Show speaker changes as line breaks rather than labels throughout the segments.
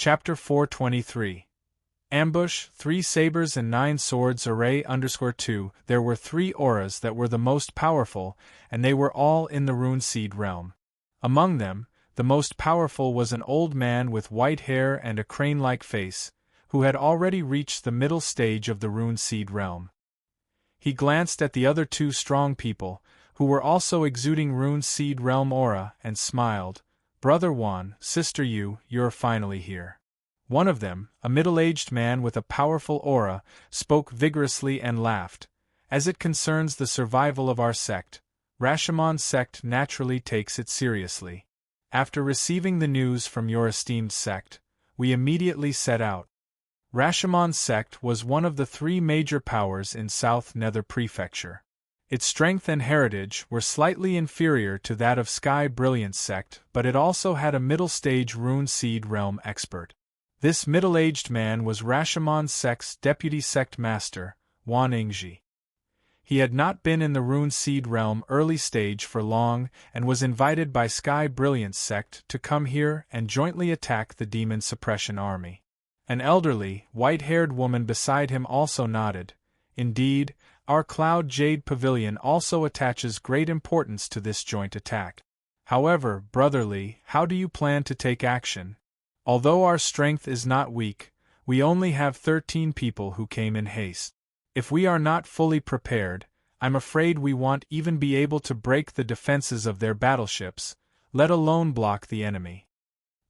Chapter 423. Ambush, 3 sabers and 9 swords array _2. There were 3 auras that were the most powerful, and they were all in the rune seed realm. Among them, the most powerful was an old man with white hair and a crane-like face, who had already reached the middle stage of the rune seed realm. He glanced at the other 2 strong people, who were also exuding rune seed realm aura, and smiled. "Brother Juan, sister you're finally here." One of them, a middle-aged man with a powerful aura, spoke vigorously and laughed. "As it concerns the survival of our sect, Rashamon's sect naturally takes it seriously. After receiving the news from your esteemed sect, we immediately set out." Rashamon's sect was one of the 3 major powers in South Nether Prefecture. Its strength and heritage were slightly inferior to that of Sky Brilliant's sect, but it also had a middle-stage rune seed realm expert. This middle-aged man was Rashamon's sect's deputy sect master, Juan Ingji. He had not been in the rune seed realm early stage for long and was invited by Sky Brilliant's sect to come here and jointly attack the demon suppression army. An elderly, white-haired woman beside him also nodded. "Indeed, our Cloud Jade Pavilion also attaches great importance to this joint attack. However, brotherly, how do you plan to take action? Although our strength is not weak, we only have 13 people who came in haste. If we are not fully prepared, I'm afraid we won't even be able to break the defenses of their battleships, let alone block the enemy."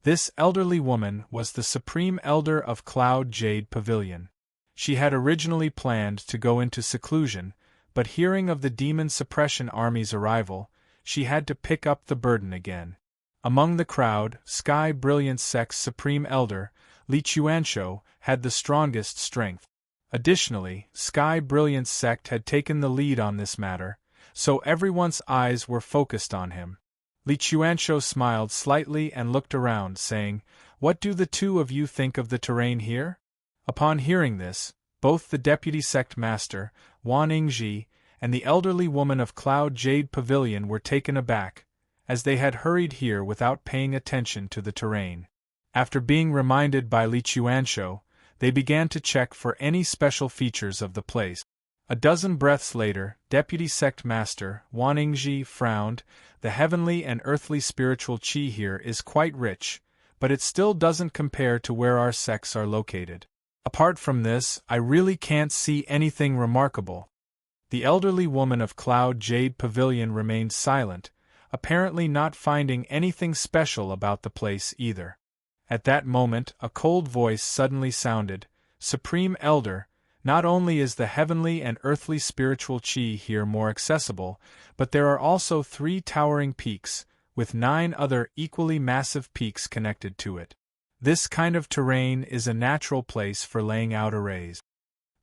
This elderly woman was the Supreme Elder of Cloud Jade Pavilion. She had originally planned to go into seclusion, but hearing of the demon suppression army's arrival, she had to pick up the burden again. Among the crowd, Sky Brilliant sect's Supreme Elder, Li Chuansho, had the strongest strength. Additionally, Sky Brilliant's sect had taken the lead on this matter, so everyone's eyes were focused on him. Li Chuansho smiled slightly and looked around, saying, "What do the 2 of you think of the terrain here?" Upon hearing this, both the deputy sect master, Juan Ingji, and the elderly woman of Cloud Jade Pavilion were taken aback, as they had hurried here without paying attention to the terrain. After being reminded by Li Chuansho, they began to check for any special features of the place. A dozen breaths later, Deputy Sect Master Juan Ingji frowned. "The heavenly and earthly spiritual chi here is quite rich, but it still doesn't compare to where our sects are located. Apart from this, I really can't see anything remarkable." The elderly woman of Cloud Jade Pavilion remained silent, apparently not finding anything special about the place either. At that moment, a cold voice suddenly sounded. "Supreme Elder, not only is the heavenly and earthly spiritual chi here more accessible, but there are also 3 towering peaks, with 9 other equally massive peaks connected to it. This kind of terrain is a natural place for laying out arrays."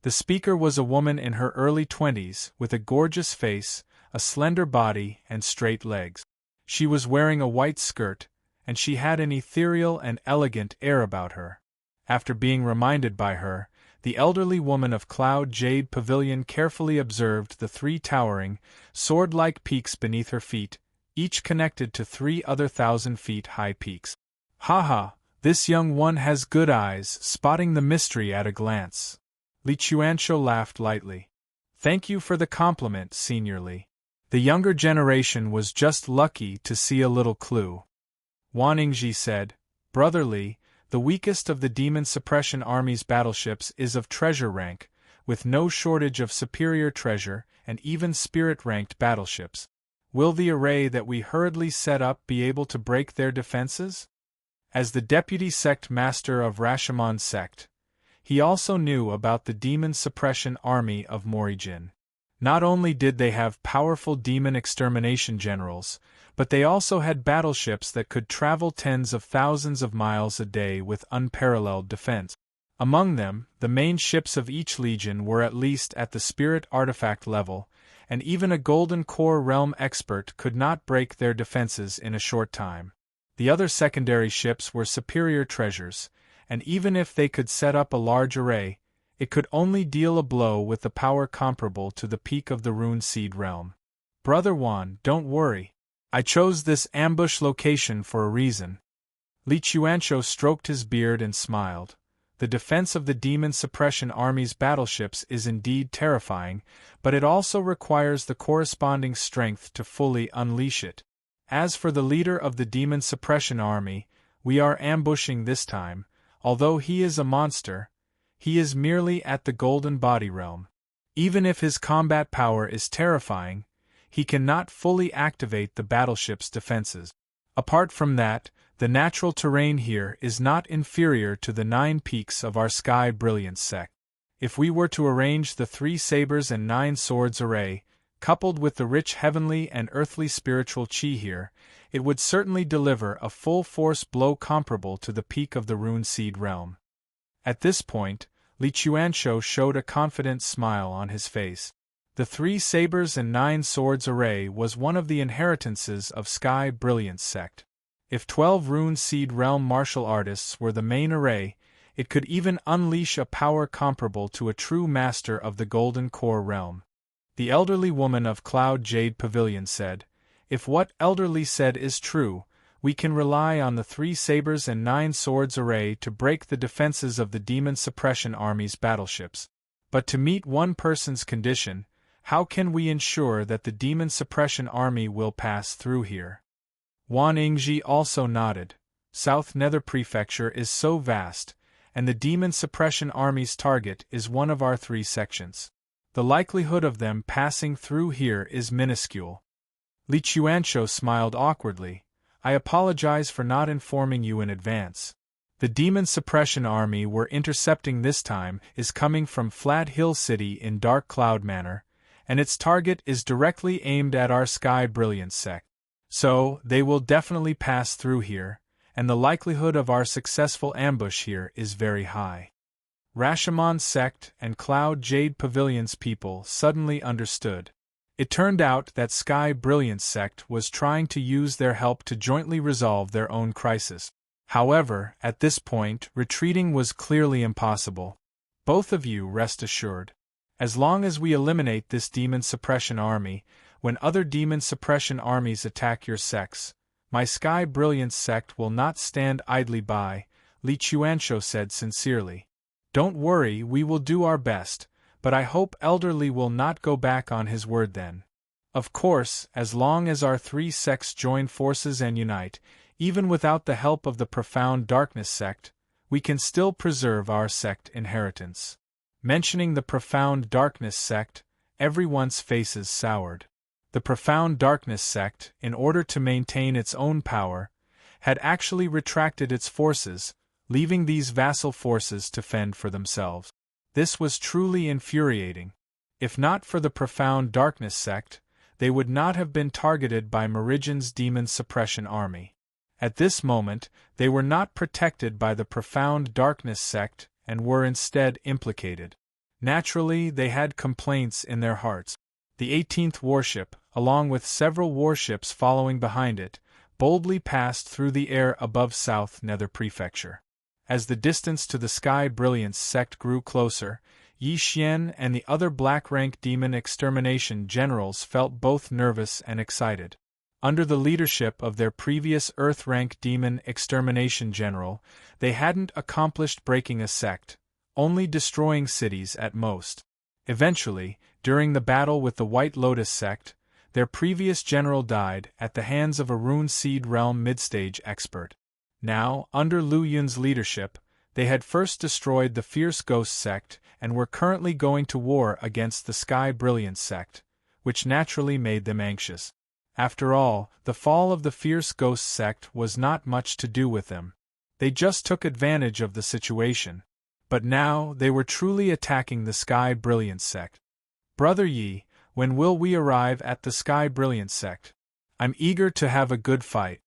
The speaker was a woman in her early 20s, with a gorgeous face, a slender body, and straight legs. She was wearing a white skirt, and she had an ethereal and elegant air about her. After being reminded by her, the elderly woman of Cloud Jade Pavilion carefully observed the 3 towering, sword-like peaks beneath her feet, each connected to 3 other 1,000-feet-high peaks. "Ha! This young one has good eyes, spotting the mystery at a glance." Li Chuansho laughed lightly. "Thank you for the compliment, Senior Li. The younger generation was just lucky to see a little clue." Juan Ingji said, "Brother Li, the weakest of the demon suppression army's battleships is of treasure rank, with no shortage of superior treasure and even spirit-ranked battleships. Will the array that we hurriedly set up be able to break their defenses?" As the deputy sect master of Rashamon's sect, he also knew about the demon suppression army of Morijin. Not only did they have powerful demon extermination generals, but they also had battleships that could travel tens of thousands of miles a day with unparalleled defense. Among them, the main ships of each legion were at least at the spirit artifact level, and even a Golden Core realm expert could not break their defenses in a short time. The other secondary ships were superior treasures, and even if they could set up a large array, it could only deal a blow with the power comparable to the peak of the rune seed realm. "Brother Juan, don't worry. I chose this ambush location for a reason. Li Chuanzhou stroked his beard and smiled. The defense of the Demon Suppression Army's battleships is indeed terrifying, but it also requires the corresponding strength to fully unleash it. As for the leader of the Demon Suppression Army, we are ambushing this time. Although he is a monster, he is merely at the Golden Body Realm. Even if his combat power is terrifying, he cannot fully activate the battleship's defenses. Apart from that, the natural terrain here is not inferior to the 9 peaks of our Sky Brilliance sect. If we were to arrange the 3 sabers and 9 swords array, coupled with the rich heavenly and earthly spiritual chi here, it would certainly deliver a full-force blow comparable to the peak of the Rune Seed realm. At this point, Li Chuanzhou showed a confident smile on his face. The 3 sabers and 9 swords array was one of the inheritances of Sky Brilliance sect. If 12 Rune Seed realm martial artists were the main array, it could even unleash a power comparable to a true master of the Golden Core realm. The elderly woman of Cloud Jade Pavilion said, "If what Elderly said is true, we can rely on the 3 sabers and 9 swords array to break the defenses of the Demon Suppression Army's battleships. But to meet one person's condition, how can we ensure that the Demon Suppression Army will pass through here?" Wan Yingji also nodded. South Nether Prefecture is so vast, and the Demon Suppression Army's target is one of our 3 sections. The likelihood of them passing through here is minuscule. Li Chuanzhou smiled awkwardly. "I apologize for not informing you in advance. The Demon Suppression Army we're intercepting this time is coming from Flat Hill City in Dark Cloud Manor, and its target is directly aimed at our Sky Brilliance sect. So, they will definitely pass through here, and the likelihood of our successful ambush here is very high." Rashomon sect and Cloud Jade Pavilion's people suddenly understood. It turned out that Sky Brilliance sect was trying to use their help to jointly resolve their own crisis. However, at this point, retreating was clearly impossible. "Both of you rest assured. As long as we eliminate this Demon Suppression Army, when other Demon Suppression Armies attack your sects, my Sky Brilliance sect will not stand idly by," Li Chuanzhou said sincerely. "Don't worry, we will do our best, but I hope Elderly will not go back on his word then. Of course, as long as our 3 sects join forces and unite, even without the help of the Profound Darkness sect, we can still preserve our sect inheritance." Mentioning the Profound Darkness sect, everyone's faces soured. The Profound Darkness sect, in order to maintain its own power, had actually retracted its forces, leaving these vassal forces to fend for themselves. This was truly infuriating. If not for the Profound Darkness sect, they would not have been targeted by Meridian's Demon Suppression Army. At this moment, they were not protected by the Profound Darkness sect and were instead implicated. Naturally, they had complaints in their hearts. The 18th warship, along with several warships following behind it, boldly passed through the air above South Nether Prefecture. As the distance to the Sky Brilliance sect grew closer, Yi Xian and the other black-rank demon extermination generals felt both nervous and excited. Under the leadership of their previous Earth-rank demon extermination general, they hadn't accomplished breaking a sect, only destroying cities at most. Eventually, during the battle with the White Lotus sect, their previous general died at the hands of a Rune Seed realm midstage expert. Now, under Lu Yun's leadership, they had first destroyed the Fierce Ghost sect and were currently going to war against the Sky Brilliance sect, which naturally made them anxious. After all, the fall of the Fierce Ghost sect was not much to do with them. They just took advantage of the situation. But now, they were truly attacking the Sky Brilliance sect. "Brother Yi, when will we arrive at the Sky Brilliance sect? I'm eager to have a good fight."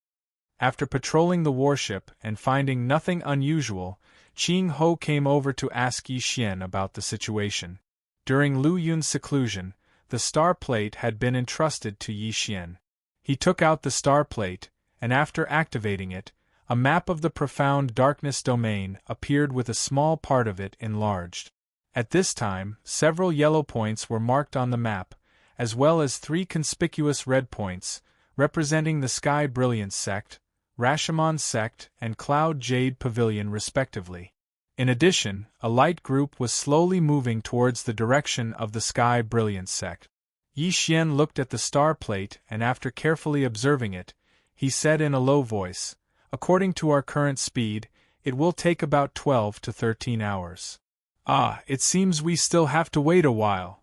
After patrolling the warship and finding nothing unusual, Qing Ho came over to ask Yi Xian about the situation. During Lu Yun's seclusion, the star plate had been entrusted to Yi Xian. He took out the star plate, and after activating it, a map of the Profound Darkness domain appeared with a small part of it enlarged. At this time, several yellow points were marked on the map, as well as 3 conspicuous red points, representing the Sky Brilliance sect, Rashomon Sect, and Cloud Jade Pavilion respectively. In addition, a light group was slowly moving towards the direction of the Sky Brilliance Sect. Yi Xian looked at the star plate and after carefully observing it, he said in a low voice, "According to our current speed, it will take about 12 to 13 hours. Ah, it seems we still have to wait a while.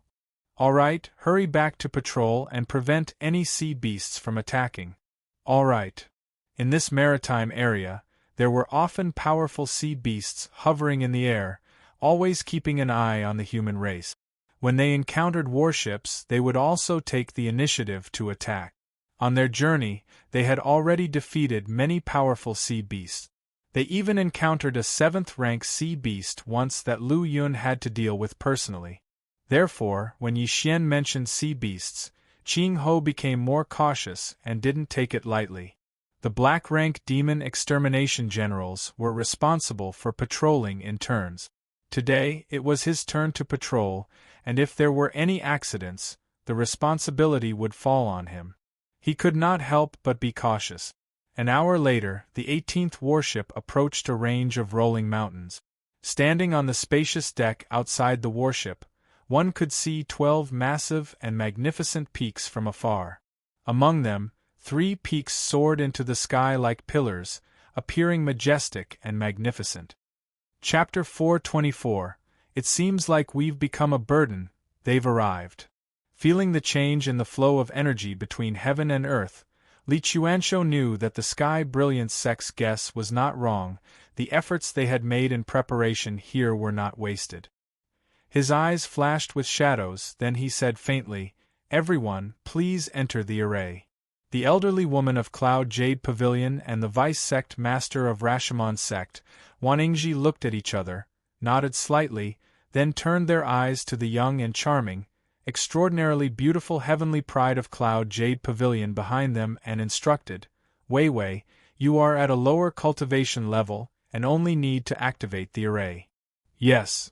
All right, hurry back to patrol and prevent any sea beasts from attacking." All right. In this maritime area, there were often powerful sea beasts hovering in the air, always keeping an eye on the human race. When they encountered warships, they would also take the initiative to attack. On their journey, they had already defeated many powerful sea beasts. They even encountered a 7th-rank sea beast once that Lu Yun had to deal with personally. Therefore, when Yi Xian mentioned sea beasts, Qing Ho became more cautious and didn't take it lightly. The black-rank demon extermination generals were responsible for patrolling in turns. Today, it was his turn to patrol, and if there were any accidents, the responsibility would fall on him. He could not help but be cautious. An hour later, the 18th warship approached a range of rolling mountains. Standing on the spacious deck outside the warship, one could see 12 massive and magnificent peaks from afar. Among them, 3 peaks soared into the sky like pillars, appearing majestic and magnificent. Chapter 424. It seems like we've become a burden, they've arrived. Feeling the change in the flow of energy between heaven and earth, Li Chuanshou knew that the Sky Brilliance Sect's guess was not wrong. The efforts they had made in preparation here were not wasted. His eyes flashed with shadows, then he said faintly, "Everyone, please enter the array." The elderly woman of Cloud Jade Pavilion and the vice-sect master of Rashomon Sect, Waningji, looked at each other, nodded slightly, then turned their eyes to the young and charming, extraordinarily beautiful heavenly pride of Cloud Jade Pavilion behind them and instructed, "Wei Wei, you are at a lower cultivation level and only need to activate the array." "Yes."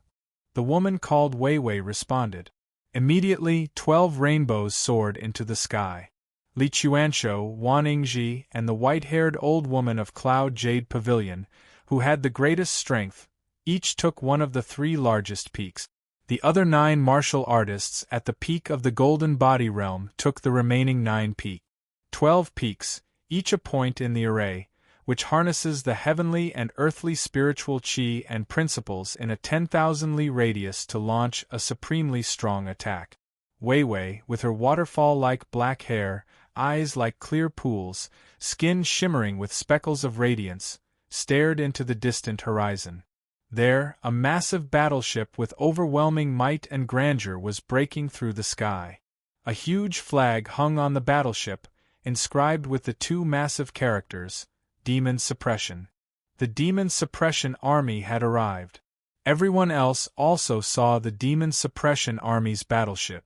The woman called Wei Wei responded. Immediately, 12 rainbows soared into the sky. Li Chuanshou, Waningji, and the white-haired old woman of Cloud Jade Pavilion, who had the greatest strength, each took one of the 3 largest peaks. The other 9 martial artists at the peak of the Golden Body Realm took the remaining 9 peaks. 12 peaks, each a point in the array, which harnesses the heavenly and earthly spiritual chi and principles in a 10,000 li radius to launch a supremely strong attack. Wei Wei, with her waterfall-like black hair, eyes like clear pools, skin shimmering with speckles of radiance, stared into the distant horizon. There, a massive battleship with overwhelming might and grandeur was breaking through the sky. A huge flag hung on the battleship, inscribed with the 2 massive characters, Demon Suppression. The Demon Suppression Army had arrived. Everyone else also saw the Demon Suppression Army's battleship.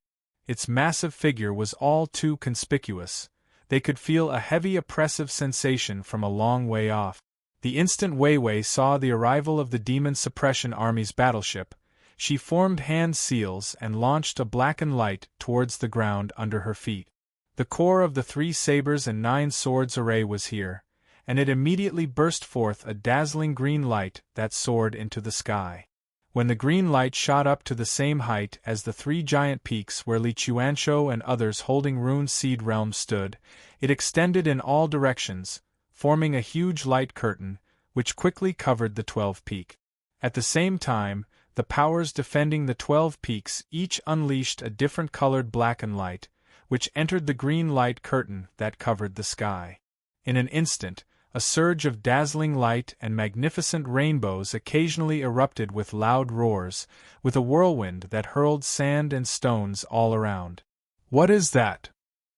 Its massive figure was all too conspicuous. They could feel a heavy oppressive sensation from a long way off. The instant Wei Wei saw the arrival of the Demon Suppression Army's battleship, she formed hand seals and launched a blackened light towards the ground under her feet. The core of the 3 sabers and 9 swords array was here, and it immediately burst forth a dazzling green light that soared into the sky. When the green light shot up to the same height as the 3 giant peaks where Li Chuanshou and others holding Rune Seed Realm stood, it extended in all directions, forming a huge light curtain, which quickly covered the 12 peaks. At the same time, the powers defending the 12 peaks each unleashed a different colored blackened light, which entered the green light curtain that covered the sky. In an instant, a surge of dazzling light and magnificent rainbows occasionally erupted with loud roars, with a whirlwind that hurled sand and stones all around. "What is that?"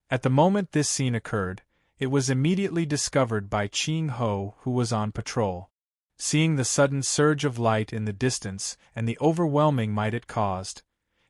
At the moment this scene occurred, it was immediately discovered by Qing Ho, who was on patrol. Seeing the sudden surge of light in the distance and the overwhelming might it caused,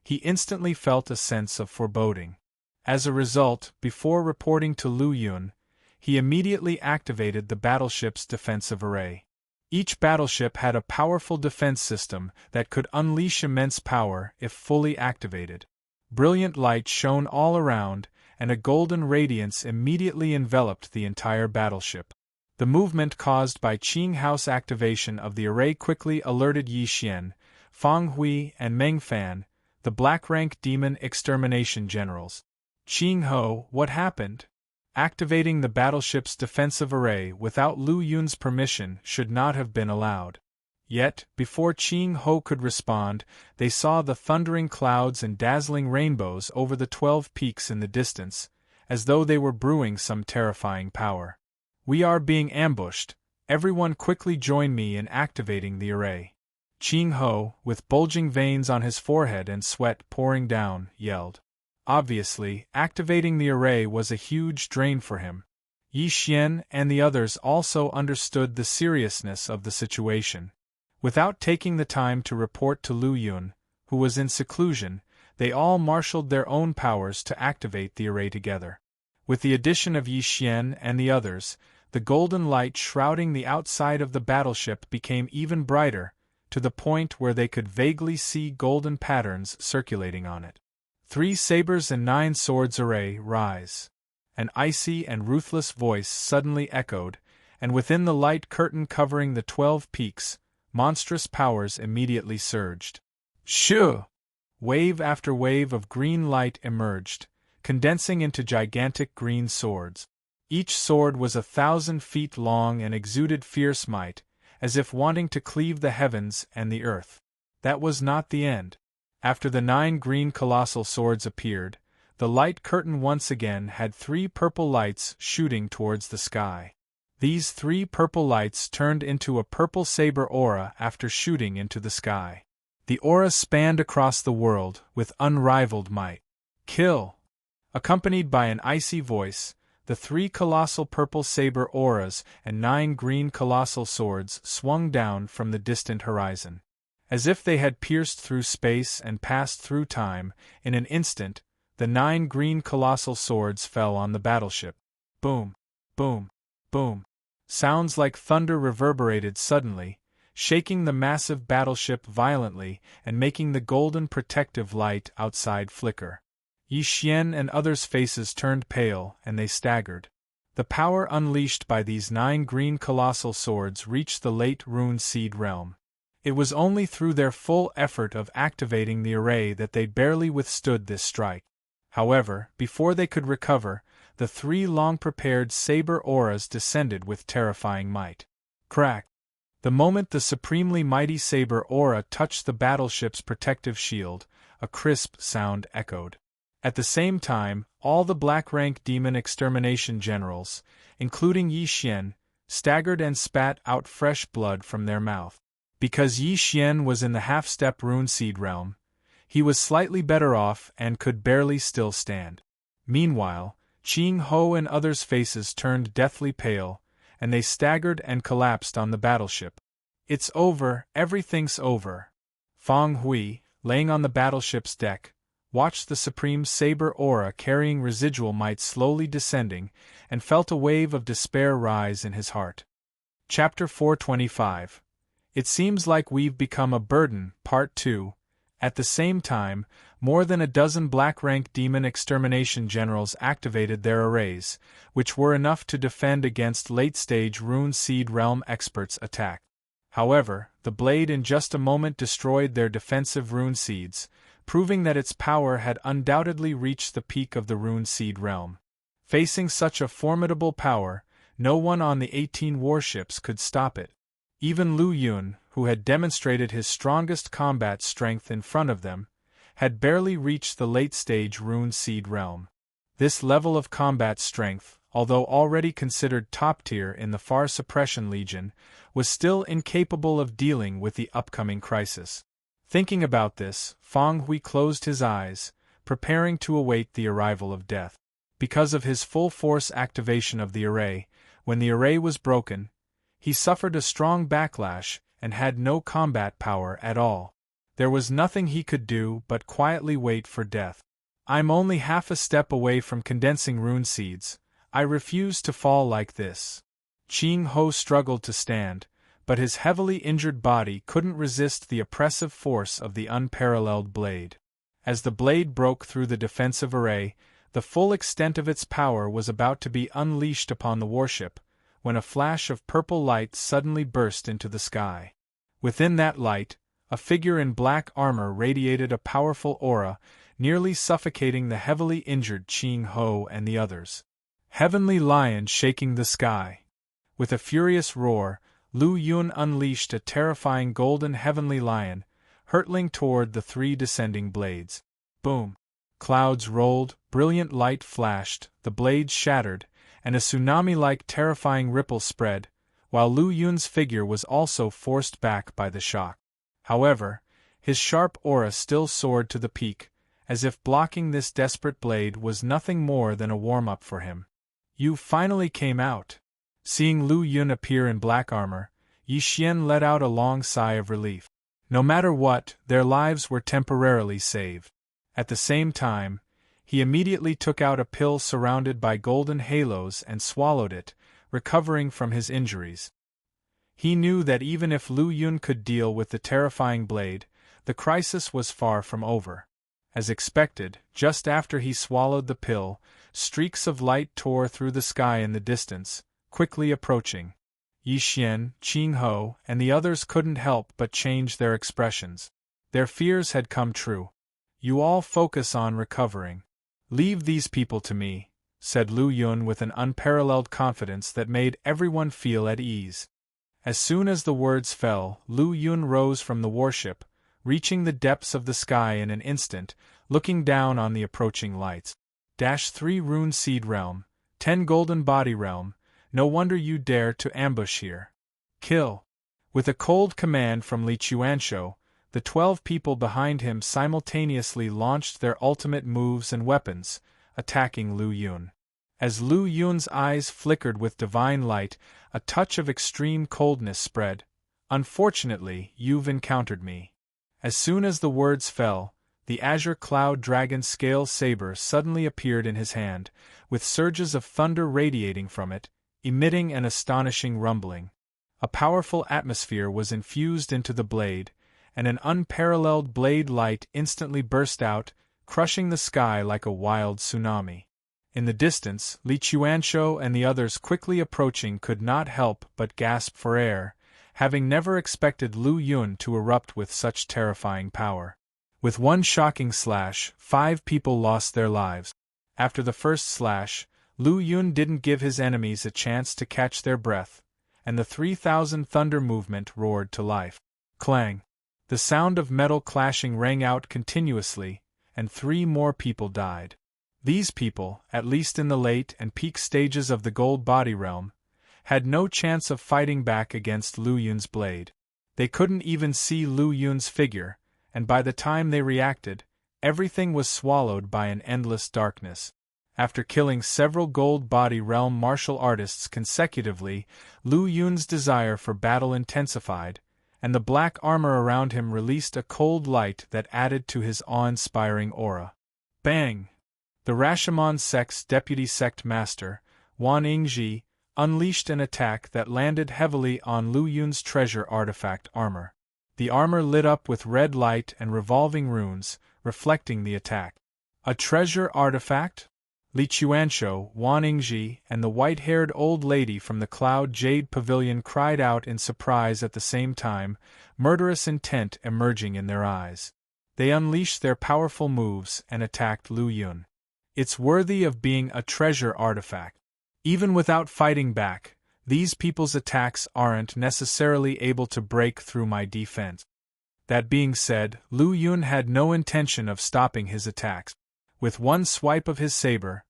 he instantly felt a sense of foreboding. As a result, before reporting to Lu Yun, he immediately activated the battleship's defensive array. Each battleship had a powerful defense system that could unleash immense power if fully activated. Brilliant light shone all around, and a golden radiance immediately enveloped the entire battleship. The movement caused by Qing House activation of the array quickly alerted Yi Xian, Fang Hui, and Meng Fan, the black-rank demon extermination generals. Qing Ho, what happened? Activating the battleship's defensive array without Lu Yun's permission should not have been allowed. Yet, before Qing Ho could respond, they saw the thundering clouds and dazzling rainbows over the 12 peaks in the distance, as though they were brewing some terrifying power. We are being ambushed. Everyone quickly join me in activating the array. Qing Ho, with bulging veins on his forehead and sweat pouring down, yelled. Obviously, activating the array was a huge drain for him. Yi Xian and the others also understood the seriousness of the situation. Without taking the time to report to Lu Yun, who was in seclusion, they all marshaled their own powers to activate the array together. With the addition of Yi Xian and the others, the golden light shrouding the outside of the battleship became even brighter, to the point where they could vaguely see golden patterns circulating on it. 3 sabers and 9 swords array, rise. An icy and ruthless voice suddenly echoed, and within the light curtain covering the 12 peaks, monstrous powers immediately surged. Shoo! Wave after wave of green light emerged, condensing into gigantic green swords. Each sword was 1,000 feet long and exuded fierce might, as if wanting to cleave the heavens and the earth. That was not the end. After the 9 green colossal swords appeared, the light curtain once again had 3 purple lights shooting towards the sky. These 3 purple lights turned into a purple saber aura after shooting into the sky. The aura spanned across the world with unrivaled might. Kill! Accompanied by an icy voice, the 3 colossal purple saber auras and 9 green colossal swords swung down from the distant horizon. As if they had pierced through space and passed through time, in an instant, the 9 green colossal swords fell on the battleship. Boom! Boom! Boom! Sounds like thunder reverberated suddenly, shaking the massive battleship violently and making the golden protective light outside flicker. Yi Xian and others' faces turned pale and they staggered. The power unleashed by these 9 green colossal swords reached the late Rune Seed realm. It was only through their full effort of activating the array that they barely withstood this strike. However, before they could recover, the 3 long-prepared saber auras descended with terrifying might. Crack! The moment the supremely mighty saber aura touched the battleship's protective shield, a crisp sound echoed. At the same time, all the black-rank demon extermination generals, including Yi Xian, staggered and spat out fresh blood from their mouth. Because Yi Xian was in the half-step Rune Seed realm, he was slightly better off and could barely still stand. Meanwhile, Qing Ho and others' faces turned deathly pale, and they staggered and collapsed on the battleship. It's over, everything's over. Fang Hui, laying on the battleship's deck, watched the supreme saber aura carrying residual might slowly descending, and felt a wave of despair rise in his heart. Chapter 425. It seems like we've become a burden, Part 2. At the same time, more than a dozen black-rank demon extermination generals activated their arrays, which were enough to defend against late-stage Rune Seed realm experts' attack. However, the blade in just a moment destroyed their defensive Rune Seeds, proving that its power had undoubtedly reached the peak of the Rune Seed realm. Facing such a formidable power, no one on the 18 warships could stop it. Even Lu Yun, who had demonstrated his strongest combat strength in front of them, had barely reached the late-stage Rune Seed realm. This level of combat strength, although already considered top-tier in the Far Suppression Legion, was still incapable of dealing with the upcoming crisis. Thinking about this, Fang Hui closed his eyes, preparing to await the arrival of death. Because of his full-force activation of the array, when the array was broken, he suffered a strong backlash and had no combat power at all. There was nothing he could do but quietly wait for death. I'm only half a step away from condensing Rune Seeds. I refuse to fall like this. Qing Ho struggled to stand, but his heavily injured body couldn't resist the oppressive force of the unparalleled blade. As the blade broke through the defensive array, the full extent of its power was about to be unleashed upon the warship, when a flash of purple light suddenly burst into the sky. Within that light, a figure in black armor radiated a powerful aura, nearly suffocating the heavily injured Qing Ho and the others. Heavenly Lion shaking the sky. With a furious roar, Lu Yun unleashed a terrifying golden heavenly lion, hurtling toward the three descending blades. Boom! Clouds rolled, brilliant light flashed, the blades shattered, and a tsunami-like terrifying ripple spread, while Lu Yun's figure was also forced back by the shock. However, his sharp aura still soared to the peak, as if blocking this desperate blade was nothing more than a warm-up for him. You finally came out. Seeing Lu Yun appear in black armor, Yi Xian let out a long sigh of relief. No matter what, their lives were temporarily saved. At the same time, he immediately took out a pill surrounded by golden halos and swallowed it, recovering from his injuries. He knew that even if Lu Yun could deal with the terrifying blade, the crisis was far from over. As expected, just after he swallowed the pill, streaks of light tore through the sky in the distance, quickly approaching. Yi Xian, Qing Ho, and the others couldn't help but change their expressions. Their fears had come true. You all focus on recovering. Leave these people to me, said Lu Yun with an unparalleled confidence that made everyone feel at ease. As soon as the words fell, Lu Yun rose from the warship, reaching the depths of the sky in an instant, looking down on the approaching lights. 3 Rune Seed Realm, 10 Golden Body Realm, no wonder you dare to ambush here. Kill! With a cold command from Li Chuanshou, the 12 people behind him simultaneously launched their ultimate moves and weapons, attacking Lu Yun. As Lu Yun's eyes flickered with divine light, a touch of extreme coldness spread. Unfortunately, you've encountered me. As soon as the words fell, the azure cloud dragon scale saber suddenly appeared in his hand, with surges of thunder radiating from it, emitting an astonishing rumbling. A powerful atmosphere was infused into the blade, and an unparalleled blade light instantly burst out, crushing the sky like a wild tsunami. In the distance, Li Chuanshou and the others quickly approaching could not help but gasp for air, having never expected Lu Yun to erupt with such terrifying power. With one shocking slash, 5 people lost their lives. After the first slash, Lu Yun didn't give his enemies a chance to catch their breath, and the 3,000 thunder movement roared to life. Clang! The sound of metal clashing rang out continuously, and 3 more people died. These people, at least in the late and peak stages of the Gold Body Realm, had no chance of fighting back against Lu Yun's blade. They couldn't even see Lu Yun's figure, and by the time they reacted, everything was swallowed by an endless darkness. After killing several Gold Body Realm martial artists consecutively, Lu Yun's desire for battle intensified, and the black armor around him released a cold light that added to his awe-inspiring aura. Bang! The Rashomon sect's deputy sect master, Wan Yingji, unleashed an attack that landed heavily on Lu Yun's treasure artifact armor. The armor lit up with red light and revolving runes, reflecting the attack. A treasure artifact? Li Chuanshou, Wan Yingji, and the white-haired old lady from the Cloud Jade Pavilion cried out in surprise at the same time, murderous intent emerging in their eyes. They unleashed their powerful moves and attacked Lu Yun. It's worthy of being a treasure artifact. Even without fighting back, these people's attacks aren't necessarily able to break through my defense. That being said, Lu Yun had no intention of stopping his attacks. With one swipe of his saber,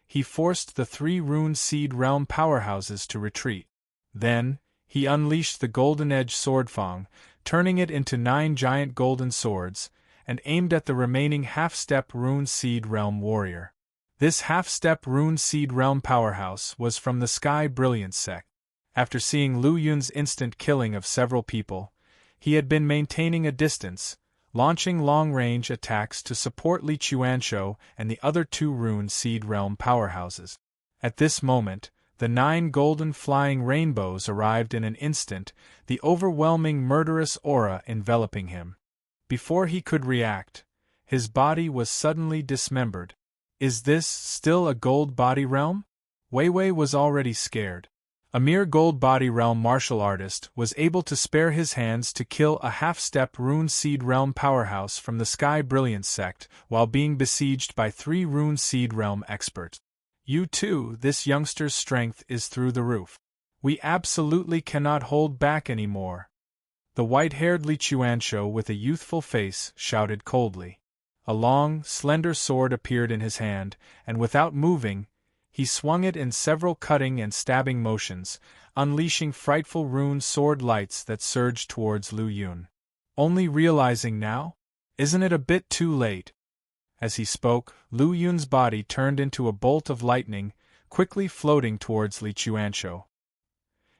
he forced the 3 Rune Seed Realm powerhouses to retreat. Then, he unleashed the Golden Edge Swordfang, turning it into 9 giant golden swords, and aimed at the remaining half-step Rune Seed Realm warrior. This half-step Rune Seed Realm powerhouse was from the Sky Brilliance sect. After seeing Lu Yun's instant killing of several people, he had been maintaining a distance, launching long-range attacks to support Li Chuanshou and the other 2 Rune Seed Realm powerhouses. At this moment, the 9 golden flying rainbows arrived in an instant, the overwhelming murderous aura enveloping him. Before he could react, his body was suddenly dismembered. Is this still a Gold Body Realm? Wei Wei was already scared. A mere gold body realm martial artist was able to spare his hands to kill a half-step Rune Seed Realm powerhouse from the Sky Brilliance sect while being besieged by 3 Rune Seed Realm experts. You too, this youngster's strength is through the roof. We absolutely cannot hold back anymore. The white-haired Li Chuanshou with a youthful face shouted coldly. A long, slender sword appeared in his hand, and without moving, he swung it in several cutting and stabbing motions, unleashing frightful rune sword lights that surged towards Lu Yun. Only realizing now? Isn't it a bit too late? As he spoke, Lu Yun's body turned into a bolt of lightning, quickly floating towards Li Chuanshou.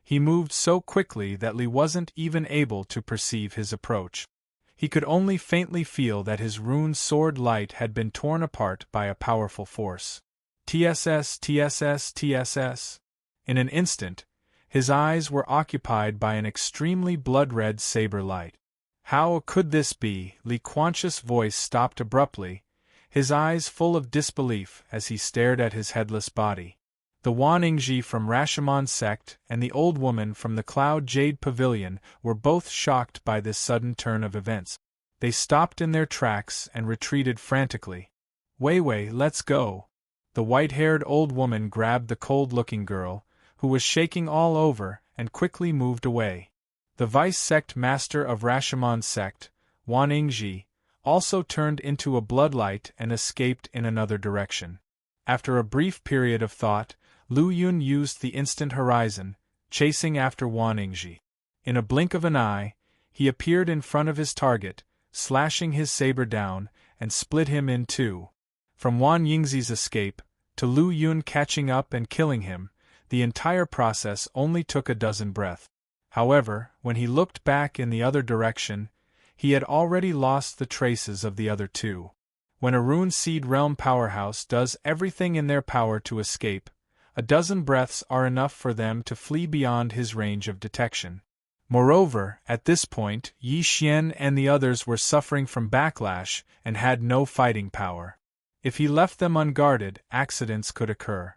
He moved so quickly that Li wasn't even able to perceive his approach. He could only faintly feel that his rune sword light had been torn apart by a powerful force. TSS, TSS, TSS. In an instant, his eyes were occupied by an extremely blood-red saber light. How could this be? Li Quanxia's voice stopped abruptly, his eyes full of disbelief as he stared at his headless body. The Wan Yingji from Rashomon sect and the old woman from the Cloud Jade Pavilion were both shocked by this sudden turn of events. They stopped in their tracks and retreated frantically. Wei, let's go. The white-haired old woman grabbed the cold-looking girl, who was shaking all over, and quickly moved away. The vice-sect master of Rashomon sect, Wan Yingji, also turned into a bloodlight and escaped in another direction. After a brief period of thought, Lu Yun used the instant horizon, chasing after Wan Yingji. In a blink of an eye, he appeared in front of his target, slashing his saber down, and split him in two. From Wan Yingzi's escape, to Lu Yun catching up and killing him, the entire process only took a dozen breaths. However, when he looked back in the other direction, he had already lost the traces of the other two. When a Rune Seed Realm powerhouse does everything in their power to escape, a dozen breaths are enough for them to flee beyond his range of detection. Moreover, at this point, Yi Xian and the others were suffering from backlash and had no fighting power. If he left them unguarded, accidents could occur.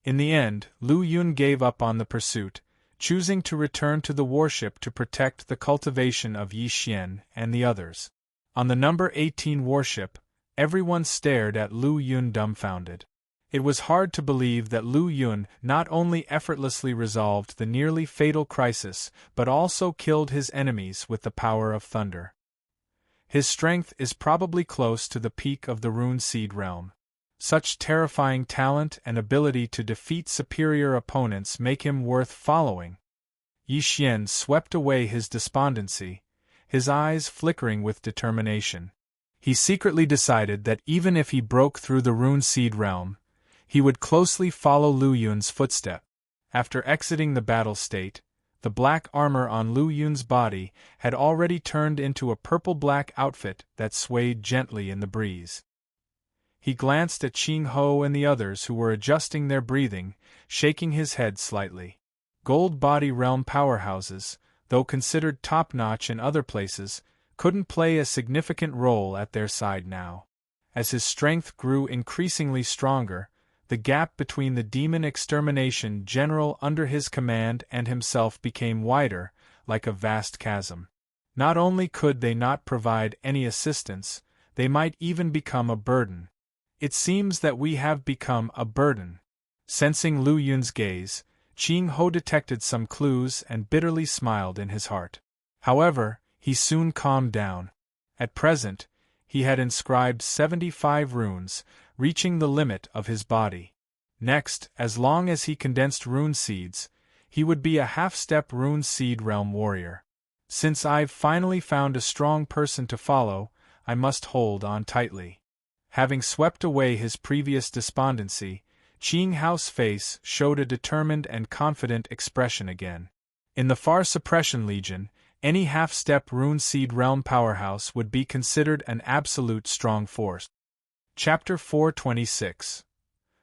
In the end, Lu Yun gave up on the pursuit, choosing to return to the warship to protect the cultivation of Yi Xian and the others. On the number 18 warship, everyone stared at Lu Yun dumbfounded. It was hard to believe that Lu Yun not only effortlessly resolved the nearly fatal crisis, but also killed his enemies with the power of thunder. His strength is probably close to the peak of the Rune Seed Realm. Such terrifying talent and ability to defeat superior opponents make him worth following. Yi Xian swept away his despondency, his eyes flickering with determination. He secretly decided that even if he broke through the Rune Seed Realm, he would closely follow Lu Yun's footstep. After exiting the battle state, the black armor on Lu Yun's body had already turned into a purple-black outfit that swayed gently in the breeze. He glanced at Qing Ho and the others who were adjusting their breathing, shaking his head slightly. Gold body realm powerhouses, though considered top-notch in other places, couldn't play a significant role at their side now. As his strength grew increasingly stronger, the gap between the demon extermination general under his command and himself became wider, like a vast chasm. Not only could they not provide any assistance, they might even become a burden. It seems that we have become a burden. Sensing Lu Yun's gaze, Qing Ho detected some clues and bitterly smiled in his heart. However, he soon calmed down. At present, he had inscribed 75 runes, reaching the limit of his body. Next, as long as he condensed rune seeds, he would be a half-step Rune Seed Realm warrior. Since I've finally found a strong person to follow, I must hold on tightly. Having swept away his previous despondency, Qing Hao's face showed a determined and confident expression again. In the Far Suppression Legion, any half-step Rune Seed Realm powerhouse would be considered an absolute strong force. Chapter 426.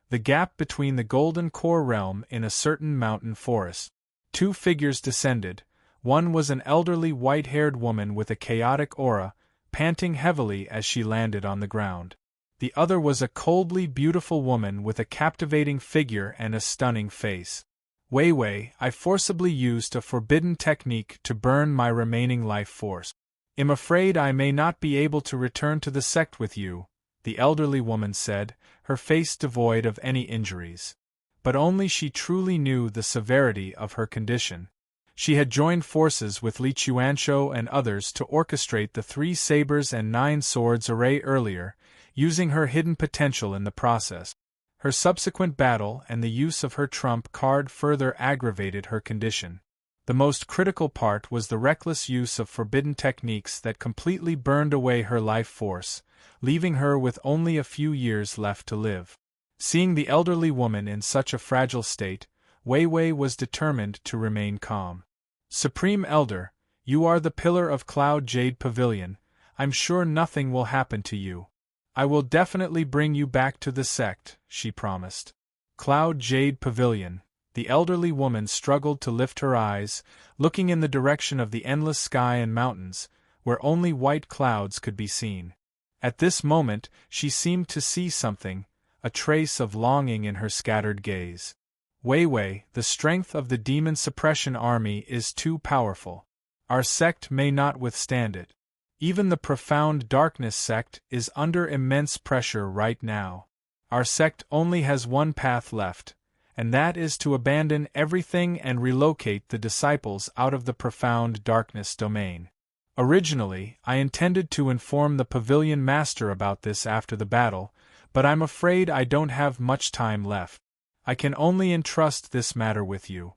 The Gap Between the Golden Core Realm in a Certain Mountain Forest. 2 figures descended. One was an elderly white-haired woman with a chaotic aura, panting heavily as she landed on the ground. The other was a coldly beautiful woman with a captivating figure and a stunning face. Wei Wei, I forcibly used a forbidden technique to burn my remaining life force. I'm afraid I may not be able to return to the sect with you, the elderly woman said, her face devoid of any injuries. But only she truly knew the severity of her condition. She had joined forces with Li Chuanshou and others to orchestrate the 3 sabers and 9 swords array earlier, using her hidden potential in the process. Her subsequent battle and the use of her trump card further aggravated her condition. The most critical part was the reckless use of forbidden techniques that completely burned away her life force, leaving her with only a few years left to live. Seeing the elderly woman in such a fragile state, Wei Wei was determined to remain calm. Supreme Elder, you are the pillar of Cloud Jade Pavilion. I'm sure nothing will happen to you. I will definitely bring you back to the sect, she promised. Cloud Jade Pavilion. The elderly woman struggled to lift her eyes, looking in the direction of the endless sky and mountains, where only white clouds could be seen. At this moment, she seemed to see something, a trace of longing in her scattered gaze. Wei Wei, the strength of the demon suppression army is too powerful. Our sect may not withstand it. Even the profound darkness sect is under immense pressure right now. Our sect only has one path left, and that is to abandon everything and relocate the disciples out of the profound darkness domain. Originally, I intended to inform the pavilion master about this after the battle, but I'm afraid I don't have much time left. I can only entrust this matter with you.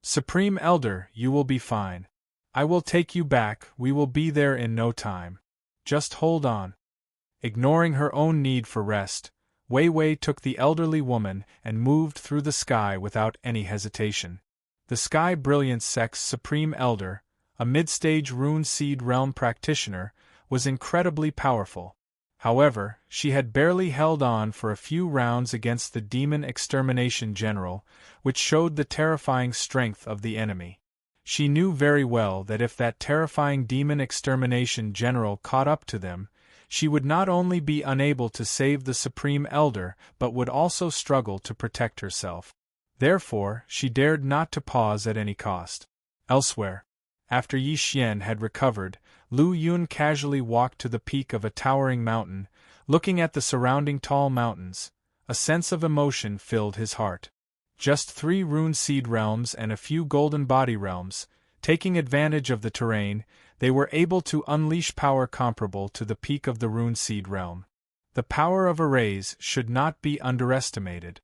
Supreme Elder, you will be fine. I will take you back, we will be there in no time. Just hold on. Ignoring her own need for rest, Wei Wei took the elderly woman and moved through the sky without any hesitation. The Sky Brilliance Sect's Supreme Elder, a mid-stage Rune Seed Realm practitioner, was incredibly powerful. However, she had barely held on for a few rounds against the Demon Extermination General, which showed the terrifying strength of the enemy. She knew very well that if that terrifying Demon Extermination General caught up to them, she would not only be unable to save the Supreme Elder but would also struggle to protect herself. Therefore, she dared not to pause at any cost. Elsewhere, after Yi Xian had recovered, Lu Yun casually walked to the peak of a towering mountain, looking at the surrounding tall mountains. A sense of emotion filled his heart. Just 3 Rune Seed realms and a few Golden Body realms, taking advantage of the terrain, they were able to unleash power comparable to the peak of the Rune Seed realm. The power of arrays should not be underestimated.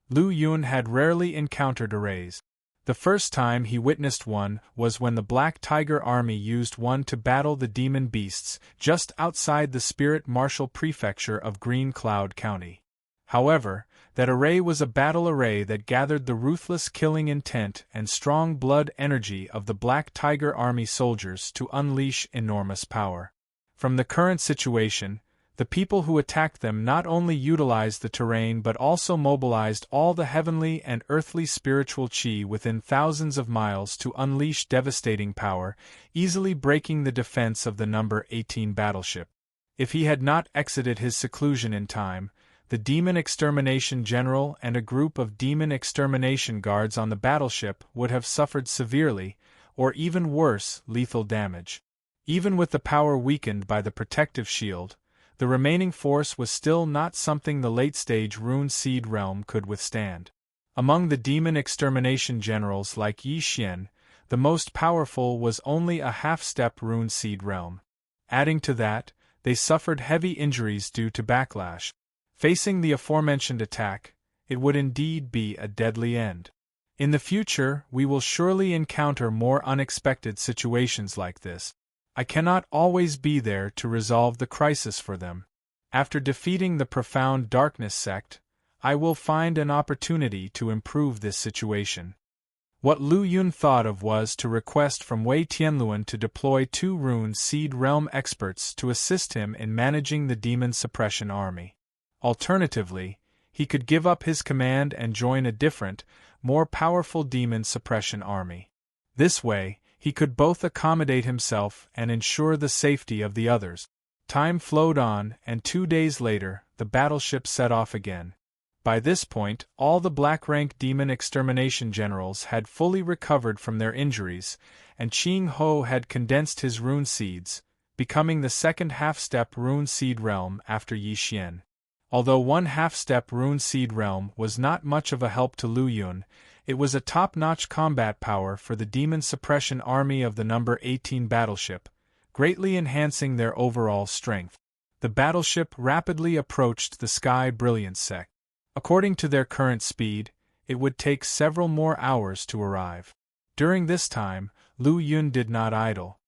Lu Yun had rarely encountered arrays. The first time he witnessed one was when the Black Tiger Army used one to battle the demon beasts just outside the Spirit Marshal Prefecture of Green Cloud County. However, that array was a battle array that gathered the ruthless killing intent and strong blood energy of the Black Tiger Army soldiers to unleash enormous power. From the current situation, the people who attacked them not only utilized the terrain but also mobilized all the heavenly and earthly spiritual chi within thousands of miles to unleash devastating power, easily breaking the defense of the number 18 battleship. If he had not exited his seclusion in time, the Demon Extermination General and a group of Demon Extermination Guards on the battleship would have suffered severely, or even worse, lethal damage. Even with the power weakened by the protective shield, the remaining force was still not something the late-stage Rune Seed realm could withstand. Among the Demon Extermination Generals like Yi Xian, the most powerful was only a half-step Rune Seed realm. Adding to that, they suffered heavy injuries due to backlash. Facing the aforementioned attack, it would indeed be a deadly end. In the future, we will surely encounter more unexpected situations like this. I cannot always be there to resolve the crisis for them. After defeating the profound darkness sect, I will find an opportunity to improve this situation. What Lu Yun thought of was to request from Wei Tianluan to deploy 2 Rune Seed Realm experts to assist him in managing the demon suppression army. Alternatively, he could give up his command and join a different, more powerful demon suppression army. This way, he could both accommodate himself and ensure the safety of the others. Time flowed on, and 2 days later, the battleship set off again. By this point, all the black-rank demon extermination generals had fully recovered from their injuries, and Qing Ho had condensed his rune seeds, becoming the second half-step rune seed realm after Yi Xian. Although one half-step rune seed realm was not much of a help to Lu Yun, it was a top-notch combat power for the demon suppression army of the number 18 battleship, greatly enhancing their overall strength. The battleship rapidly approached the Sky Brilliance sect. According to their current speed, it would take several more hours to arrive. During this time, Lu Yun did not idle.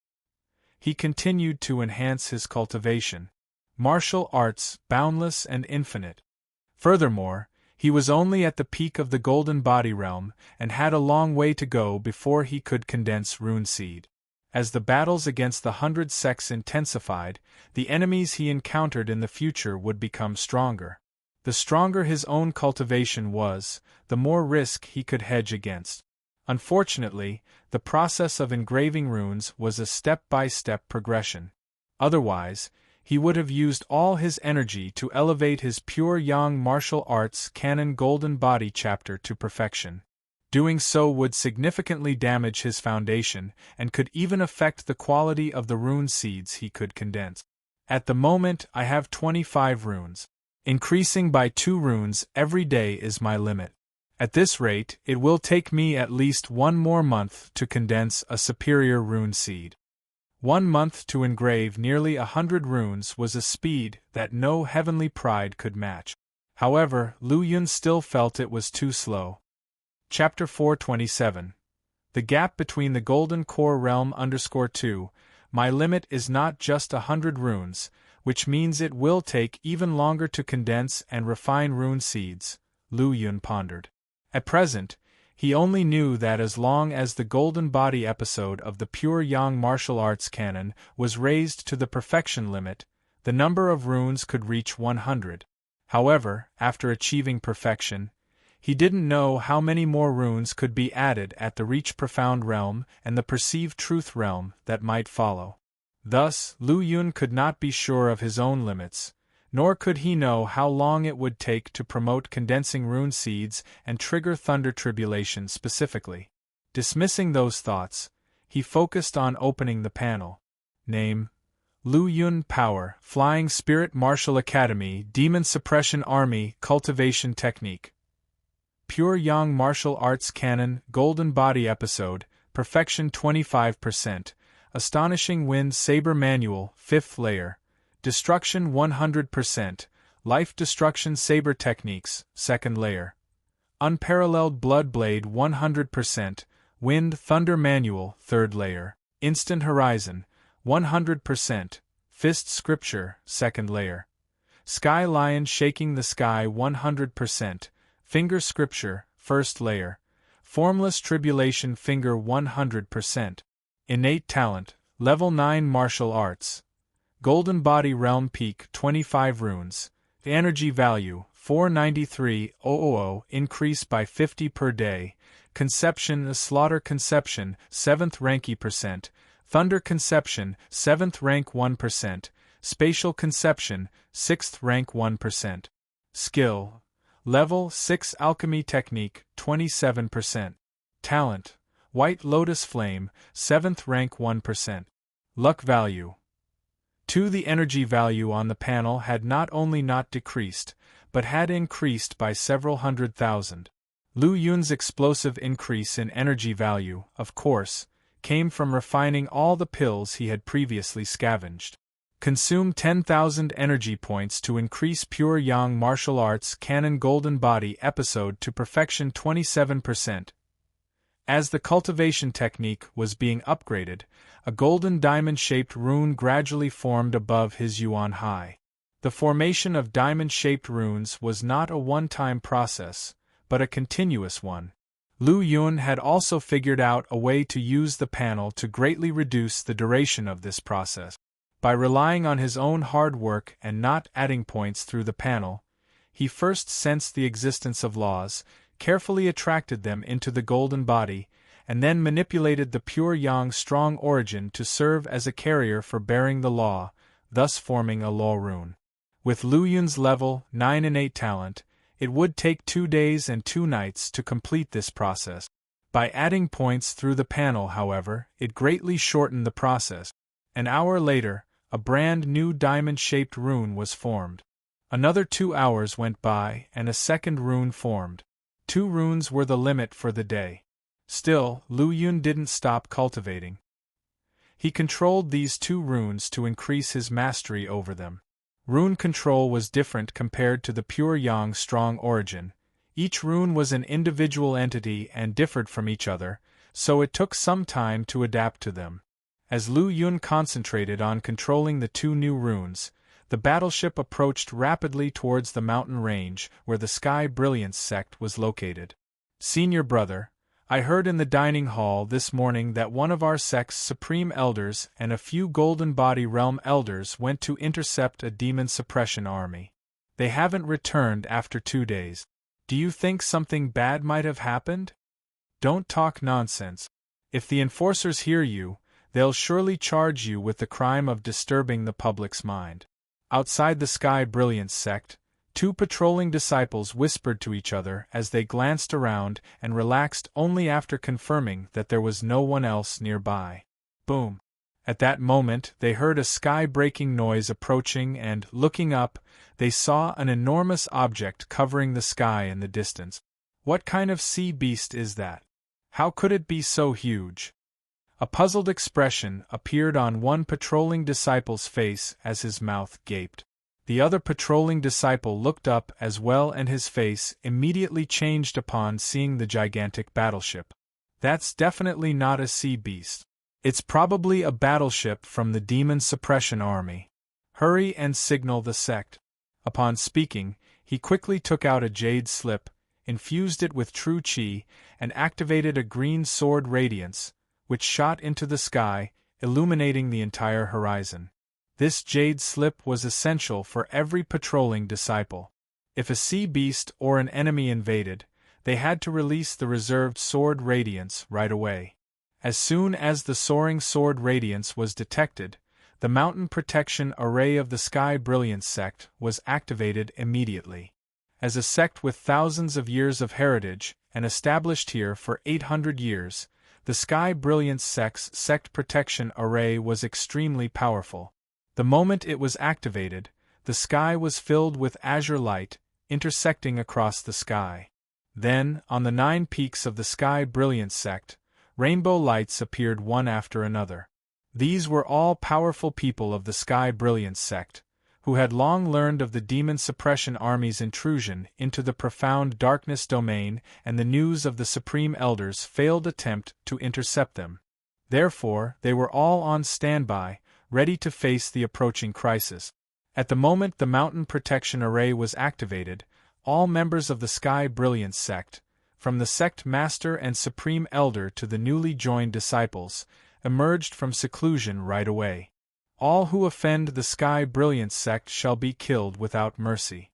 He continued to enhance his cultivation. Martial arts, boundless and infinite. Furthermore, he was only at the peak of the Golden Body realm and had a long way to go before he could condense Rune Seed. As the battles against the 100 sects intensified, the enemies he encountered in the future would become stronger. The stronger his own cultivation was, the more risk he could hedge against. Unfortunately, the process of engraving runes was a step-by-step progression. Otherwise, he would have used all his energy to elevate his pure yang martial arts canon Golden Body chapter to perfection. Doing so would significantly damage his foundation and could even affect the quality of the rune seeds he could condense. At the moment, I have 25 runes. Increasing by 2 runes every day is my limit. At this rate, it will take me at least 1 more month to condense a superior rune seed. 1 month to engrave nearly 100 runes was a speed that no heavenly pride could match. However, Lu Yun still felt it was too slow. Chapter 427. The gap between the Golden Core Realm _2, my limit is not just 100 runes, which means it will take even longer to condense and refine rune seeds, Lu Yun pondered. At present, he only knew that as long as the Golden Body episode of the pure Yang martial arts canon was raised to the perfection limit, the number of runes could reach 100. However, after achieving perfection, he didn't know how many more runes could be added at the Reach Profound realm and the Perceive Truth realm that might follow. Thus, Lu Yun could not be sure of his own limits, nor could he know how long it would take to promote condensing rune seeds and trigger Thunder Tribulation specifically. Dismissing those thoughts, he focused on opening the panel. Name: Lu Yun Power, Flying Spirit Martial Academy, Demon Suppression Army, Cultivation Technique. Pure Yang Martial Arts Canon, Golden Body Episode, Perfection 25%, Astonishing Wind Saber Manual, 5th Layer, Destruction 100%, Life Destruction Saber Techniques, 2nd Layer, Unparalleled Blood Blade 100%, Wind Thunder Manual, 3rd Layer, Instant Horizon, 100%, Fist Scripture, 2nd Layer, Sky Lion Shaking the Sky 100%, Finger Scripture, 1st Layer, Formless Tribulation Finger 100%, Innate Talent, Level 9 Martial Arts, Golden Body Realm Peak 25 runes, Energy Value 493,000, increase by 50 per day, Conception Slaughter Conception 7th rank %, Thunder Conception 7th rank 1%, Spatial Conception 6th rank 1%, Skill Level 6 Alchemy Technique 27%, Talent White Lotus Flame, 7th rank 1%. Luck Value 2. The energy value on the panel had not only not decreased, but had increased by several 100,000. Lu Yun's explosive increase in energy value, of course, came from refining all the pills he had previously scavenged. Consume 10,000 energy points to increase Pure Yang Martial Arts Canon Golden Body episode to perfection 27%. As the cultivation technique was being upgraded, a golden diamond-shaped rune gradually formed above his Yuan Hai. The formation of diamond-shaped runes was not a one-time process, but a continuous one. Lu Yun had also figured out a way to use the panel to greatly reduce the duration of this process. By relying on his own hard work and not adding points through the panel, he first sensed the existence of laws, carefully attracted them into the Golden Body, and then manipulated the pure Yang strong origin to serve as a carrier for bearing the law, thus forming a law rune. With Lu Yun's level 9 innate talent, It would take 2 days and 2 nights to complete this process. By adding points through the panel, however, it greatly shortened the process. An hour later, a brand new diamond-shaped rune was formed. Another 2 hours went by and a second rune formed. 2 runes were the limit for the day. Still, Lu Yun didn't stop cultivating. He controlled these 2 runes to increase his mastery over them. Rune control was different compared to the pure Yang strong origin. Each rune was an individual entity and differed from each other, so it took some time to adapt to them. As Lu Yun concentrated on controlling the 2 new runes, the battleship approached rapidly towards the mountain range where the Sky Brilliance sect was located. Senior brother, I heard in the dining hall this morning that one of our sect's supreme elders and a few Golden Body Realm elders went to intercept a demon suppression army. They haven't returned after 2 days. Do you think something bad might have happened? Don't talk nonsense. If the enforcers hear you, they'll surely charge you with the crime of disturbing the public's mind. Outside the Sky Brilliance sect, 2 patrolling disciples whispered to each other as they glanced around and relaxed only after confirming that there was no one else nearby. Boom! At that moment they heard a sky-breaking noise approaching and, looking up, they saw an enormous object covering the sky in the distance. What kind of sea beast is that? How could it be so huge? A puzzled expression appeared on one patrolling disciple's face as his mouth gaped. The other patrolling disciple looked up as well and his face immediately changed upon seeing the gigantic battleship. That's definitely not a sea beast. It's probably a battleship from the Demon Suppression Army. Hurry and signal the sect. Upon speaking, he quickly took out a jade slip, infused it with true chi, and activated a green sword radiance, which shot into the sky, illuminating the entire horizon. This jade slip was essential for every patrolling disciple. If a sea beast or an enemy invaded, they had to release the reserved sword radiance right away. As soon as the soaring sword radiance was detected, the mountain protection array of the Sky Brilliance sect was activated immediately. As a sect with thousands of years of heritage and established here for 800 years, the Sky Brilliance sect's sect protection array was extremely powerful. The moment it was activated, the sky was filled with azure light, intersecting across the sky. Then, on the 9 peaks of the Sky Brilliance sect, rainbow lights appeared one after another. These were all powerful people of the Sky Brilliance sect, who had long learned of the Demon Suppression Army's intrusion into the profound darkness domain and the news of the Supreme Elder's failed attempt to intercept them. Therefore, they were all on standby, ready to face the approaching crisis. At the moment the mountain protection array was activated, all members of the Sky Brilliance sect, from the sect master and supreme elder to the newly joined disciples, emerged from seclusion right away. All who offend the Sky Brilliance sect shall be killed without mercy.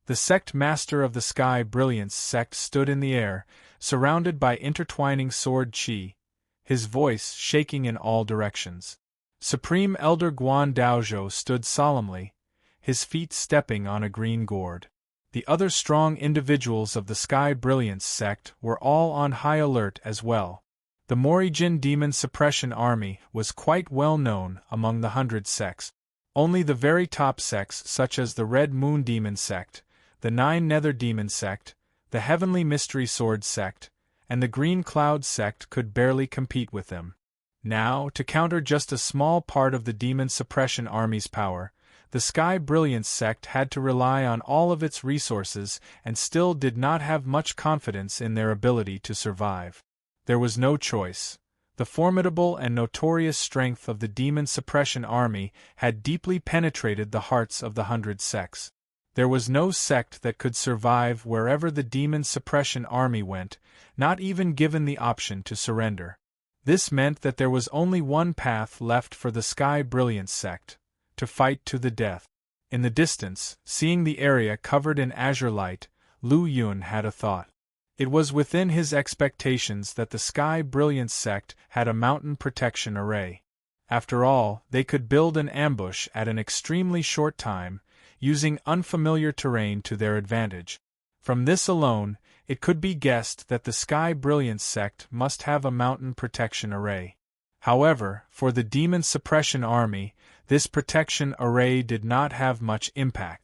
The sect master of the Sky Brilliance sect stood in the air, surrounded by intertwining sword chi, his voice shaking in all directions. Supreme Elder Guan Daozhou stood solemnly, his feet stepping on a green gourd. The other strong individuals of the Sky Brilliance sect were all on high alert as well. The Morijin Demon Suppression Army was quite well known among the 100 sects. Only the very top sects such as the Red Moon Demon sect, the 9 Nether Demon sect, the Heavenly Mystery Sword sect, and the Green Cloud sect could barely compete with them. Now, to counter just a small part of the Demon Suppression Army's power, the Sky Brilliance sect had to rely on all of its resources and still did not have much confidence in their ability to survive. There was no choice. The formidable and notorious strength of the Demon Suppression Army had deeply penetrated the hearts of the 100 sects. There was no sect that could survive wherever the Demon Suppression Army went, not even given the option to surrender. This meant that there was only one path left for the Sky Brilliance sect: to fight to the death. In the distance, seeing the area covered in azure light, Lu Yun had a thought. It was within his expectations that the Sky Brilliance sect had a mountain protection array. After all, they could build an ambush at an extremely short time, using unfamiliar terrain to their advantage. From this alone, it could be guessed that the Sky Brilliance sect must have a mountain protection array. However, for the Demon Suppression Army, this protection array did not have much impact.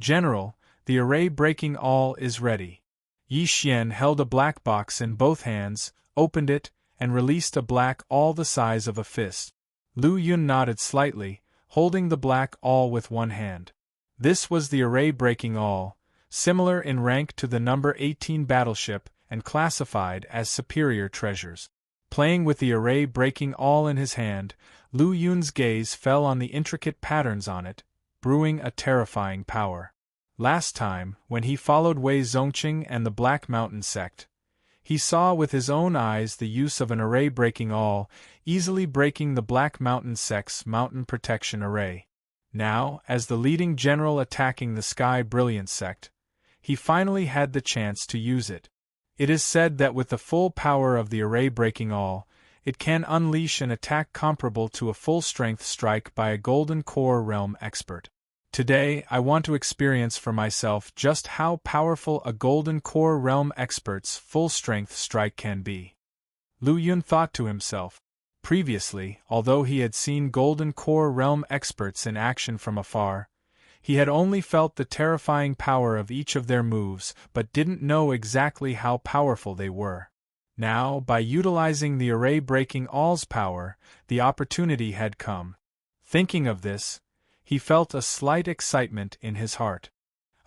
General, the array breaking all is ready. Yi Xian held a black box in both hands, opened it, and released a black awl the size of a fist. Lu Yun nodded slightly, holding the black awl with one hand. This was the array breaking awl, similar in rank to the number 18 battleship and classified as superior treasures. Playing with the array breaking awl in his hand, Lu Yun's gaze fell on the intricate patterns on it, brewing a terrifying power. Last time, when he followed Wei Zongqing and the Black Mountain sect, he saw with his own eyes the use of an array breaking awl, easily breaking the Black Mountain sect's mountain protection array. Now, as the leading general attacking the Sky Brilliance sect, he finally had the chance to use it. It is said that with the full power of the array breaking awl, it can unleash an attack comparable to a full-strength strike by a Golden Core realm expert. Today, I want to experience for myself just how powerful a Golden Core realm expert's full-strength strike can be. Lu Yun thought to himself. Previously, although he had seen Golden Core realm experts in action from afar, he had only felt the terrifying power of each of their moves but didn't know exactly how powerful they were. Now, by utilizing the array breaking all's power, the opportunity had come. Thinking of this, he felt a slight excitement in his heart.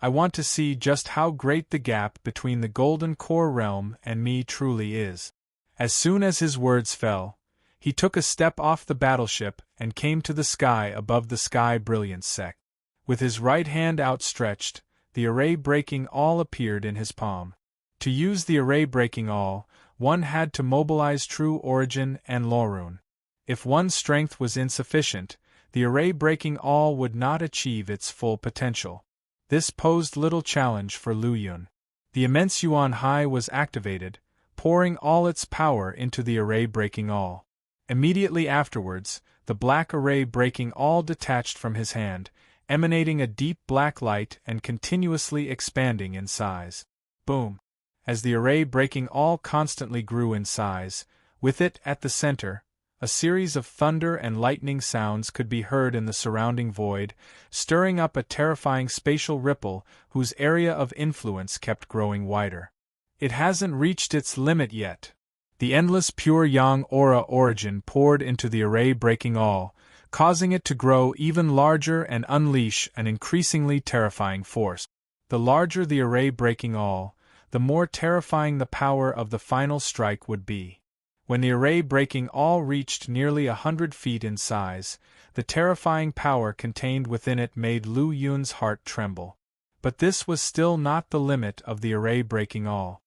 I want to see just how great the gap between the Golden Core realm and me truly is. As soon as his words fell, he took a step off the battleship and came to the sky above the Sky Brilliance sect. With his right hand outstretched, the array breaking awl appeared in his palm. To use the array breaking awl, one had to mobilize True Origin and Lorun. If one's strength was insufficient, the array breaking awl would not achieve its full potential. This posed little challenge for Lu Yun. The immense Yuan Hai was activated, pouring all its power into the array breaking awl. Immediately afterwards, the black array breaking awl detached from his hand, emanating a deep black light and continuously expanding in size. Boom! As the array breaking awl constantly grew in size, with it at the center, a series of thunder and lightning sounds could be heard in the surrounding void, stirring up a terrifying spatial ripple whose area of influence kept growing wider. It hasn't reached its limit yet. The endless pure yang aura origin poured into the array breaking awl, causing it to grow even larger and unleash an increasingly terrifying force. The larger the array breaking awl, the more terrifying the power of the final strike would be. When the array breaking awl reached nearly 100 feet in size, the terrifying power contained within it made Lu Yun's heart tremble. But this was still not the limit of the array breaking awl.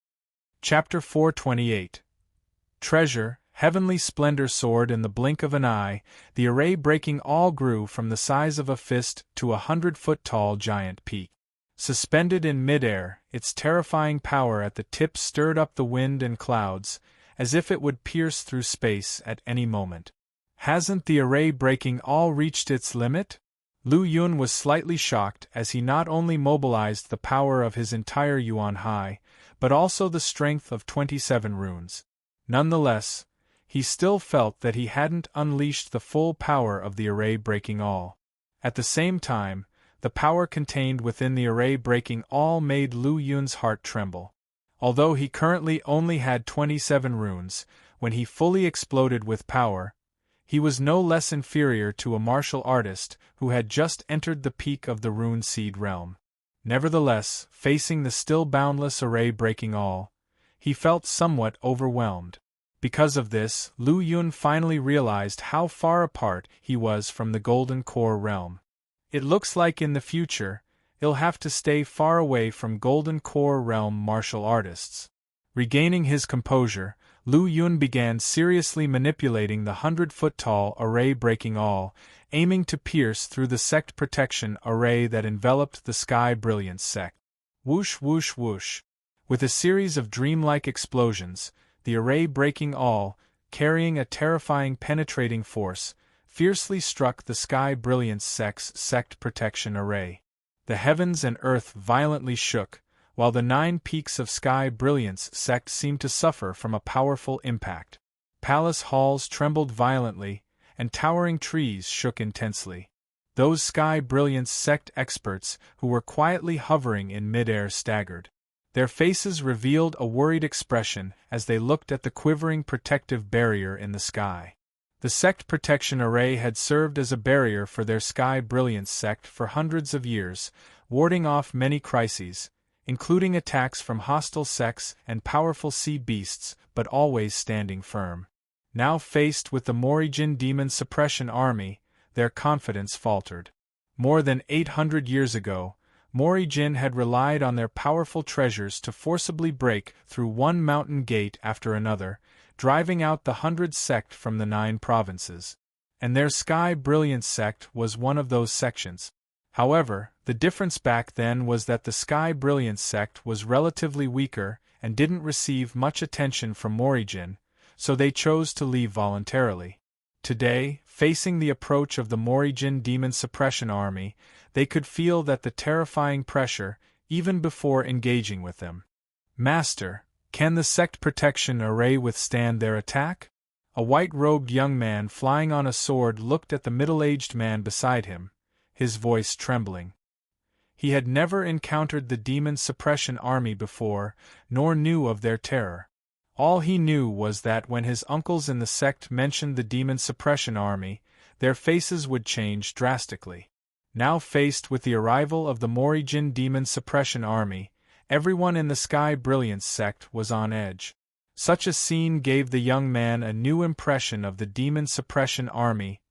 Chapter 428. Treasure, Heavenly Splendor soared in the blink of an eye. The array breaking awl grew from the size of a fist to 100-foot-tall giant peak. Suspended in midair, its terrifying power at the tip stirred up the wind and clouds, as if it would pierce through space at any moment. Hasn't the array breaking awl reached its limit? Lu Yun was slightly shocked as he not only mobilized the power of his entire Yuan Hai, but also the strength of 27 runes. Nonetheless, he still felt that he hadn't unleashed the full power of the array breaking awl. At the same time, the power contained within the array breaking awl made Lu Yun's heart tremble. Although he currently only had 27 runes, when he fully exploded with power, he was no less inferior to a martial artist who had just entered the peak of the rune seed realm. Nevertheless, facing the still boundless array breaking awl, he felt somewhat overwhelmed. Because of this, Lu Yun finally realized how far apart he was from the Golden Core realm. It looks like in the future, he'll have to stay far away from Golden Core realm martial artists. Regaining his composure, Lu Yun began seriously manipulating the 100-foot-tall array breaking awl, aiming to pierce through the sect protection array that enveloped the Sky Brilliance sect. Whoosh whoosh whoosh. With a series of dreamlike explosions, the array breaking awl, carrying a terrifying penetrating force, fiercely struck the Sky Brilliance sect's sect protection array. The heavens and earth violently shook, while the 9 Peaks of Sky Brilliance sect seemed to suffer from a powerful impact. Palace halls trembled violently, and towering trees shook intensely. Those Sky Brilliance sect experts who were quietly hovering in midair staggered. Their faces revealed a worried expression as they looked at the quivering protective barrier in the sky. The sect protection array had served as a barrier for their Sky Brilliance sect for hundreds of years, warding off many crises, including attacks from hostile sects and powerful sea beasts, but always standing firm. Now faced with the Morrigan Demon Suppression Army, their confidence faltered. More than 800 years ago, Morrigan had relied on their powerful treasures to forcibly break through one mountain gate after another, driving out the 100 sect from the 9 provinces. And their Sky Brilliance sect was one of those sections. However, the difference back then was that the Sky Brilliance sect was relatively weaker and didn't receive much attention from Morrigan, so they chose to leave voluntarily. Today, facing the approach of the Morrigan Demon Suppression Army, they could feel that the terrifying pressure, even before engaging with them. "Master, can the sect protection array withstand their attack?" A white-robed young man flying on a sword looked at the middle-aged man beside him, his voice trembling. He had never encountered the Demon Suppression Army before, nor knew of their terror. All he knew was that when his uncles in the sect mentioned the Demon Suppression Army, their faces would change drastically. Now faced with the arrival of the Morrigan Demon Suppression Army, everyone in the Sky Brilliance sect was on edge. Such a scene gave the young man a new impression of the Demon Suppression Army: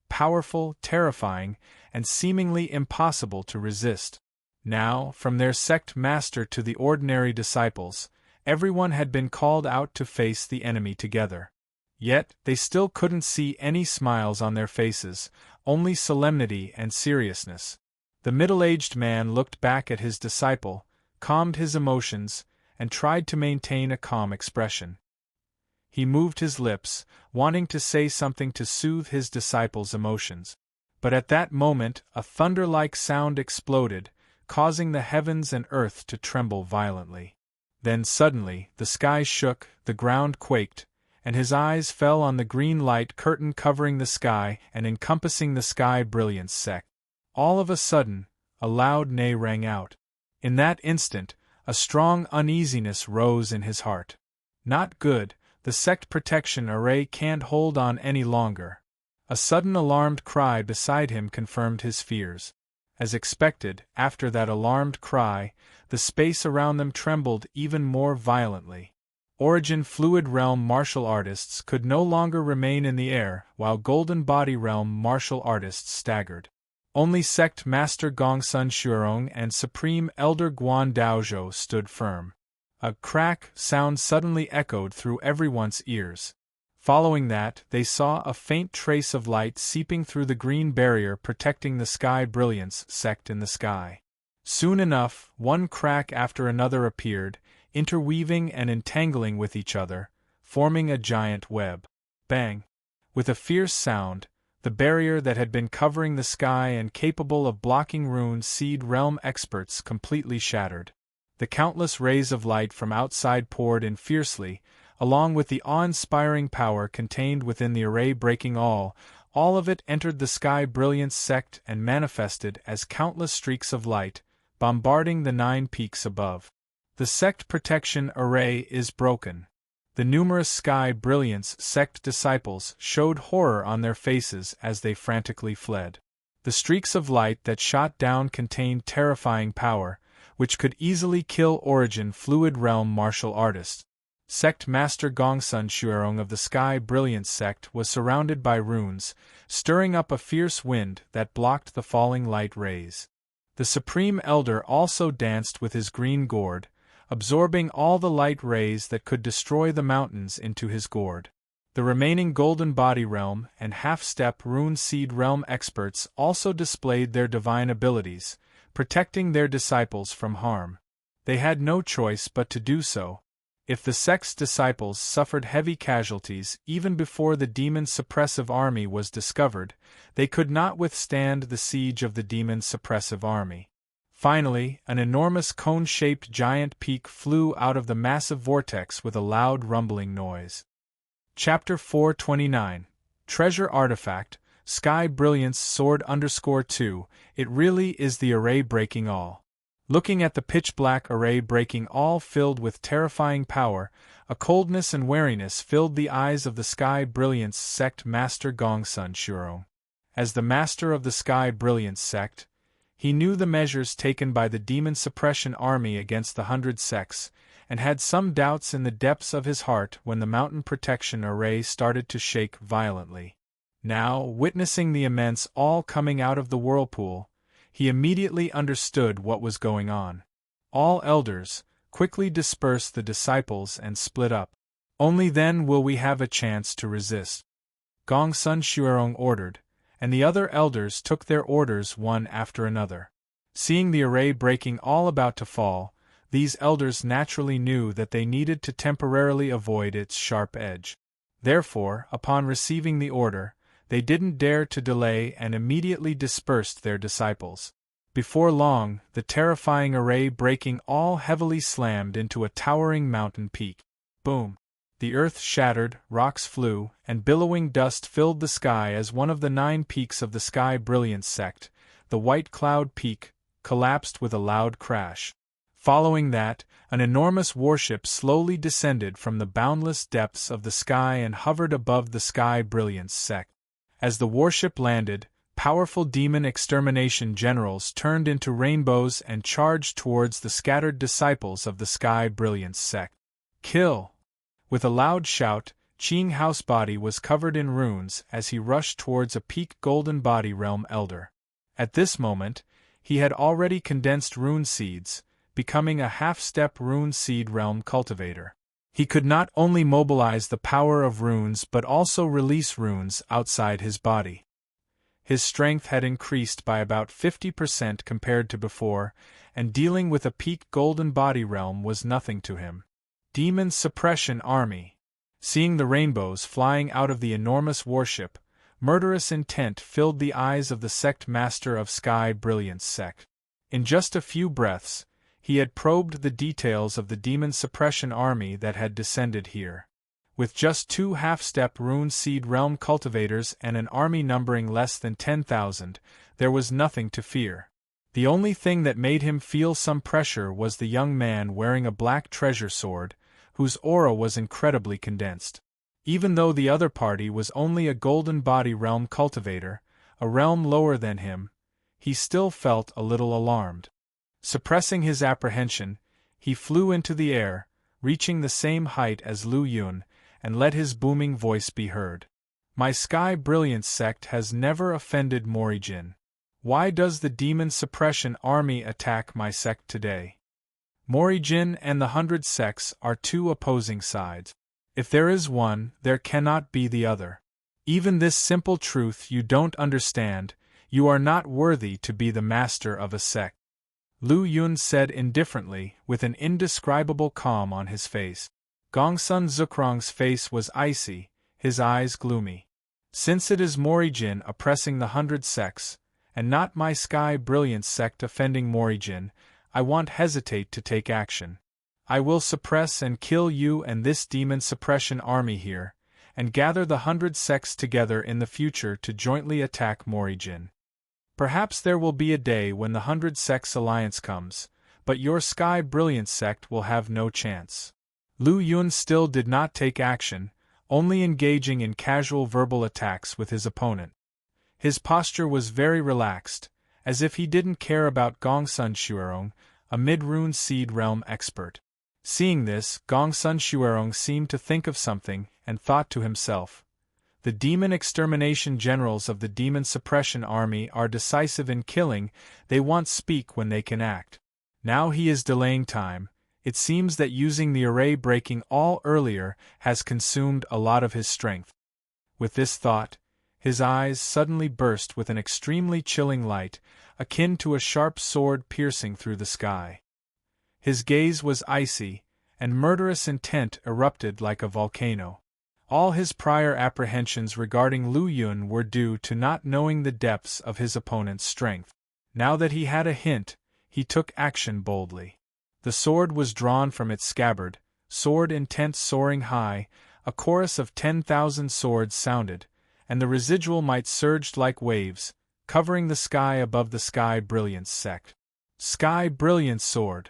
powerful, terrifying, and seemingly impossible to resist. Now, from their sect master to the ordinary disciples, everyone had been called out to face the enemy together. Yet, they still couldn't see any smiles on their faces, only solemnity and seriousness. The middle-aged man looked back at his disciple, calmed his emotions, and tried to maintain a calm expression. He moved his lips, wanting to say something to soothe his disciple's emotions. But at that moment, a thunder-like sound exploded, causing the heavens and earth to tremble violently. Then suddenly, the sky shook, the ground quaked, and his eyes fell on the green light curtain covering the sky and encompassing the Sky Brilliance sect. All of a sudden, a loud neigh rang out. In that instant, a strong uneasiness rose in his heart. Not good, the sect protection array can't hold on any longer. A sudden alarmed cry beside him confirmed his fears. As expected, after that alarmed cry, the space around them trembled even more violently. Origin Fluid Realm martial artists could no longer remain in the air, while Golden Body Realm martial artists staggered. Only Sect Master Gongsun Shuorong and Supreme Elder Guan Daozhou stood firm. A crack sound suddenly echoed through everyone's ears. Following that, they saw a faint trace of light seeping through the green barrier protecting the Sky Brilliance sect in the sky. Soon enough, one crack after another appeared, interweaving and entangling with each other, forming a giant web. Bang! With a fierce sound, the barrier that had been covering the sky and capable of blocking Rune Seed Realm experts completely shattered. The countless rays of light from outside poured in fiercely, along with the awe-inspiring power contained within the array breaking all of it entered the Sky Brilliance sect and manifested as countless streaks of light, bombarding the 9 peaks above. The sect protection array is broken. The numerous Sky Brilliance sect disciples showed horror on their faces as they frantically fled. The streaks of light that shot down contained terrifying power, which could easily kill Origin Fluid Realm martial artists. Sect Master Gongsun Shuorong of the Sky Brilliance sect was surrounded by runes, stirring up a fierce wind that blocked the falling light rays. The Supreme Elder also danced with his green gourd, absorbing all the light rays that could destroy the mountains into his gourd. The remaining Golden Body Realm and Half-Step Rune Seed Realm experts also displayed their divine abilities, protecting their disciples from harm. They had no choice but to do so. If the sect's disciples suffered heavy casualties even before the Demon Suppressive Army was discovered, they could not withstand the siege of the Demon Suppressive Army. Finally, an enormous cone-shaped giant peak flew out of the massive vortex with a loud rumbling noise. Chapter 429. Treasure Artifact, Sky Brilliance Sword _2, it really is the array breaking all. Looking at the pitch-black array breaking all filled with terrifying power, a coldness and wariness filled the eyes of the Sky Brilliance sect master Gongsun Shuorong. As the master of the Sky Brilliance sect, he knew the measures taken by the demon suppression army against the 100 sects, and had some doubts in the depths of his heart when the mountain protection array started to shake violently. Now, witnessing the immense all coming out of the whirlpool, he immediately understood what was going on. All elders, quickly disperse the disciples and split up. Only then will we have a chance to resist. Gongsun Shuorong ordered, and the other elders took their orders one after another. Seeing the array breaking all about to fall, these elders naturally knew that they needed to temporarily avoid its sharp edge. Therefore, upon receiving the order, they didn't dare to delay and immediately dispersed their disciples. Before long, the terrifying array breaking all heavily slammed into a towering mountain peak. Boom! The earth shattered, rocks flew, and billowing dust filled the sky as one of the 9 peaks of the Sky Brilliance sect, the White Cloud Peak, collapsed with a loud crash. Following that, an enormous warship slowly descended from the boundless depths of the sky and hovered above the Sky Brilliance sect. As the warship landed, powerful demon extermination generals turned into rainbows and charged towards the scattered disciples of the Sky Brilliance sect. Kill! With a loud shout, Qing Housebody was covered in runes as he rushed towards a peak golden body realm elder. At this moment, he had already condensed rune seeds, becoming a half-step rune seed realm cultivator. He could not only mobilize the power of runes but also release runes outside his body. His strength had increased by about 50% compared to before, and dealing with a peak golden body realm was nothing to him. Demon Suppression Army. Seeing the rainbows flying out of the enormous warship, murderous intent filled the eyes of the sect master of Sky Brilliance sect. In just a few breaths, he had probed the details of the demon suppression army that had descended here. With just 2 half-step rune seed realm cultivators and an army numbering less than 10,000, there was nothing to fear. The only thing that made him feel some pressure was the young man wearing a black treasure sword, whose aura was incredibly condensed. Even though the other party was only a golden body realm cultivator, a realm lower than him, he still felt a little alarmed. Suppressing his apprehension, he flew into the air, reaching the same height as Lu Yun, and let his booming voice be heard. My Sky Brilliance sect has never offended Morijin. Why does the demon suppression army attack my sect today? Morijin and the 100 sects are 2 opposing sides. If there is one, there cannot be the other. Even this simple truth you don't understand, you are not worthy to be the master of a sect. Lu Yun said indifferently, with an indescribable calm on his face. Gongsun Zukrong's face was icy, his eyes gloomy. Since it is Morijin oppressing the 100 sects, and not my Sky Brilliance sect offending Morijin, I won't hesitate to take action. I will suppress and kill you and this demon suppression army here, and gather the 100 sects together in the future to jointly attack Morijin. Perhaps there will be a day when the 100 sects alliance comes, but your Sky Brilliance sect will have no chance. Lu Yun still did not take action, only engaging in casual verbal attacks with his opponent. His posture was very relaxed, as if he didn't care about Gongsun Shuorong, a mid-rune seed realm expert. Seeing this, Gongsun Shuorong seemed to think of something and thought to himself, the demon extermination generals of the demon suppression army are decisive in killing, they want speak when they can act. Now he is delaying time. It seems that using the array breaking all earlier has consumed a lot of his strength. With this thought, his eyes suddenly burst with an extremely chilling light, akin to a sharp sword piercing through the sky. His gaze was icy, and murderous intent erupted like a volcano. All his prior apprehensions regarding Lu Yun were due to not knowing the depths of his opponent's strength. Now that he had a hint, he took action boldly. The sword was drawn from its scabbard, sword intent soaring high, a chorus of 10,000 swords sounded, and the residual might surged like waves, covering the sky above the sky brilliance sect. Sky brilliance sword.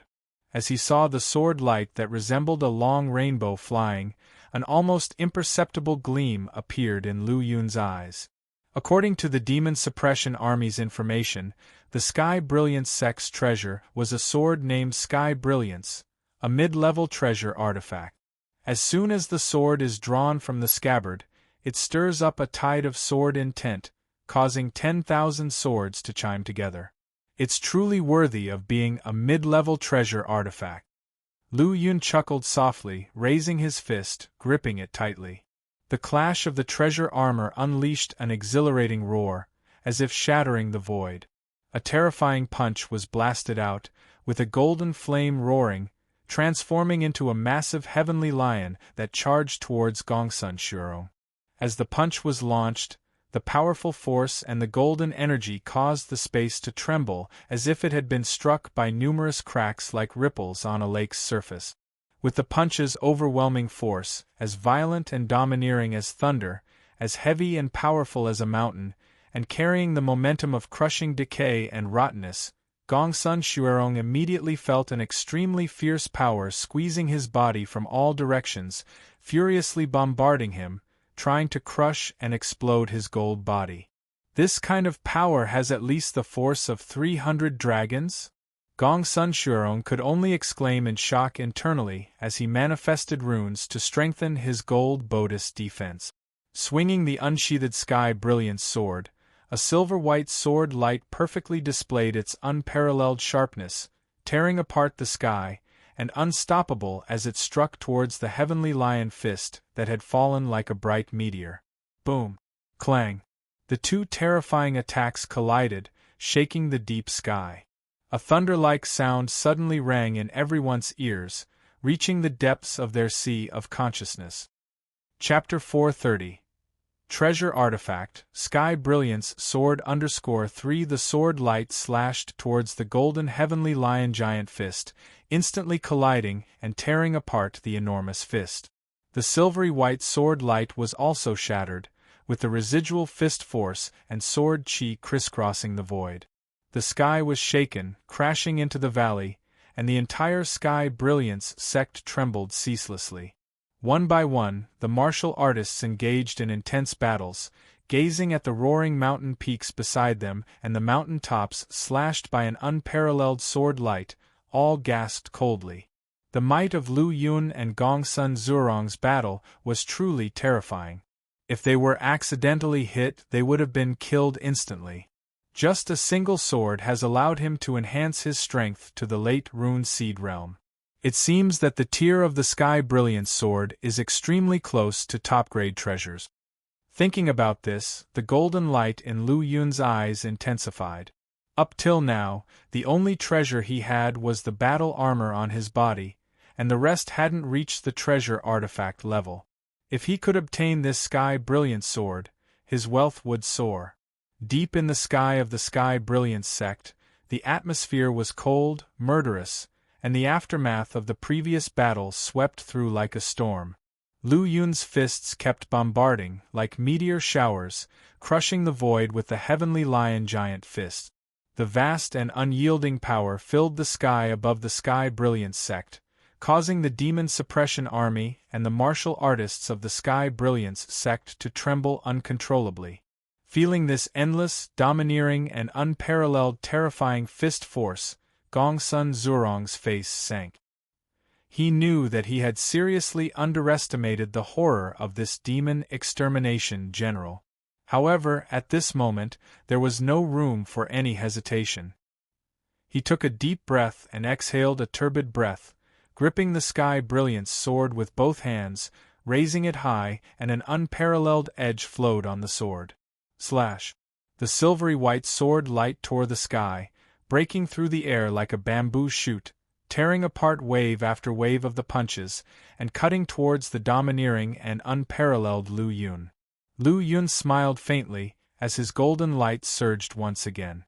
As he saw the sword light that resembled a long rainbow flying, an almost imperceptible gleam appeared in Lu Yun's eyes. According to the Demon Suppression Army's information, the Sky Brilliance sect's treasure was a sword named Sky Brilliance, a mid-level treasure artifact. As soon as the sword is drawn from the scabbard, it stirs up a tide of sword intent, causing 10,000 swords to chime together. It's truly worthy of being a mid-level treasure artifact. Lu Yun chuckled softly, raising his fist, gripping it tightly. The clash of the treasure armor unleashed an exhilarating roar, as if shattering the void. A terrifying punch was blasted out, with a golden flame roaring, transforming into a massive heavenly lion that charged towards Gongsun Shuorong. As the punch was launched, the powerful force and the golden energy caused the space to tremble as if it had been struck by numerous cracks like ripples on a lake's surface. With the punch's overwhelming force, as violent and domineering as thunder, as heavy and powerful as a mountain, and carrying the momentum of crushing decay and rottenness, Gongsun Shuorong immediately felt an extremely fierce power squeezing his body from all directions, furiously bombarding him, trying to crush and explode his gold body. This kind of power has at least the force of 300 dragons? Gongsun Shuorong could only exclaim in shock internally as he manifested runes to strengthen his gold bodice defense. Swinging the unsheathed Sky Brilliance sword, a silver-white sword light perfectly displayed its unparalleled sharpness, tearing apart the sky, and unstoppable as it struck towards the heavenly lion fist that had fallen like a bright meteor. Boom! Clang! The two terrifying attacks collided, shaking the deep sky. A thunder-like sound suddenly rang in everyone's ears, reaching the depths of their sea of consciousness. Chapter 430. Treasure Artifact, Sky Brilliance Sword _3. The sword light slashed towards the golden heavenly lion giant fist, instantly colliding and tearing apart the enormous fist. The silvery white sword light was also shattered, with the residual fist force and sword chi crisscrossing the void. The sky was shaken, crashing into the valley, and the entire Sky Brilliance sect trembled ceaselessly. One by one, the martial artists engaged in intense battles, gazing at the roaring mountain peaks beside them and the mountain tops slashed by an unparalleled sword light, all gasped coldly. The might of Lu Yun and Gongsun Shuorong's battle was truly terrifying. If they were accidentally hit, they would have been killed instantly. Just a single sword has allowed him to enhance his strength to the late Rune Seed realm. It seems that the tier of the Sky Brilliance sword is extremely close to top-grade treasures. Thinking about this, the golden light in Lu Yun's eyes intensified. Up till now, the only treasure he had was the battle armor on his body, and the rest hadn't reached the treasure artifact level. If he could obtain this Sky Brilliance sword, his wealth would soar. Deep in the sky of the Sky Brilliance sect, the atmosphere was cold, murderous, and the aftermath of the previous battle swept through like a storm. Lu Yun's fists kept bombarding, like meteor showers, crushing the void with the heavenly lion giant fist. The vast and unyielding power filled the sky above the Sky Brilliance sect, causing the Demon Suppression Army and the martial artists of the Sky Brilliance sect to tremble uncontrollably. Feeling this endless, domineering and unparalleled terrifying fist force, Gongsun Shuorong's face sank. He knew that he had seriously underestimated the horror of this demon extermination general. However, at this moment, there was no room for any hesitation. He took a deep breath and exhaled a turbid breath, gripping the Sky Brilliance sword with both hands, raising it high, and an unparalleled edge flowed on the sword. Slash! The silvery white sword light tore the sky, breaking through the air like a bamboo shoot, tearing apart wave after wave of the punches, and cutting towards the domineering and unparalleled Lu Yun. Lu Yun smiled faintly as his golden light surged once again.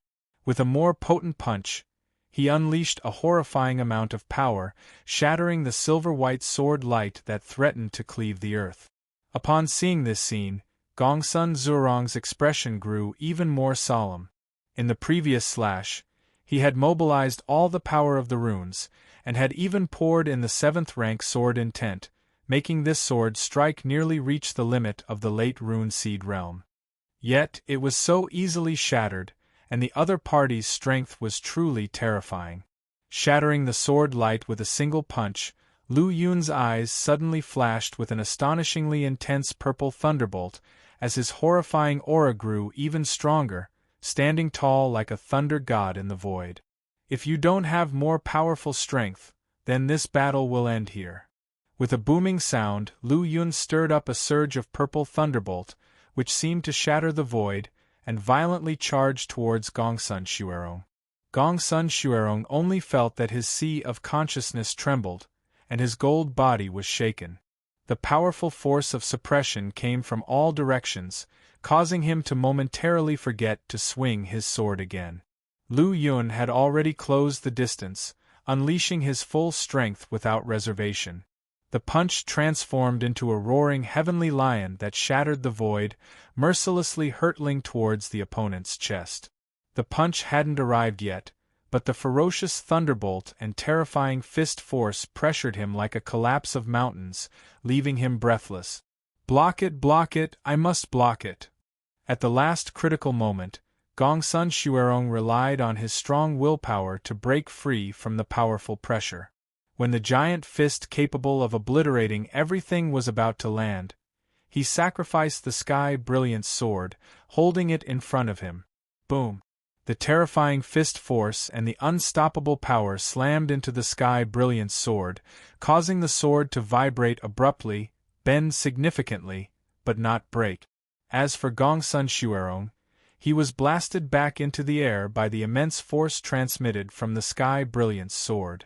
With a more potent punch, he unleashed a horrifying amount of power, shattering the silver-white sword light that threatened to cleave the earth. Upon seeing this scene, Gongsun Zurong's expression grew even more solemn. In the previous slash, he had mobilized all the power of the runes, and had even poured in the 7th-rank sword intent, making this sword strike nearly reach the limit of the late rune seed realm. Yet it was so easily shattered, and the other party's strength was truly terrifying. Shattering the sword light with a single punch, Lu Yun's eyes suddenly flashed with an astonishingly intense purple thunderbolt, as his horrifying aura grew even stronger, standing tall like a thunder god in the void. If you don't have more powerful strength, then this battle will end here. With a booming sound, Lu Yun stirred up a surge of purple thunderbolt, which seemed to shatter the void, and violently charged towards Gongsun Xuerong. Gongsun Xuerong only felt that his sea of consciousness trembled, and his gold body was shaken. The powerful force of suppression came from all directions, causing him to momentarily forget to swing his sword again. Lu Yun had already closed the distance, unleashing his full strength without reservation. The punch transformed into a roaring heavenly lion that shattered the void, mercilessly hurtling towards the opponent's chest. The punch hadn't arrived yet, but the ferocious thunderbolt and terrifying fist force pressured him like a collapse of mountains, leaving him breathless. Block it, I must block it. At the last critical moment, Gongsun Xuerong relied on his strong willpower to break free from the powerful pressure. When the giant fist capable of obliterating everything was about to land, he sacrificed the Sky Brilliance sword, holding it in front of him. Boom! The terrifying fist force and the unstoppable power slammed into the Sky Brilliance sword, causing the sword to vibrate abruptly, bend significantly, but not break. As for Gongsun Xuerong, he was blasted back into the air by the immense force transmitted from the Sky Brilliance sword.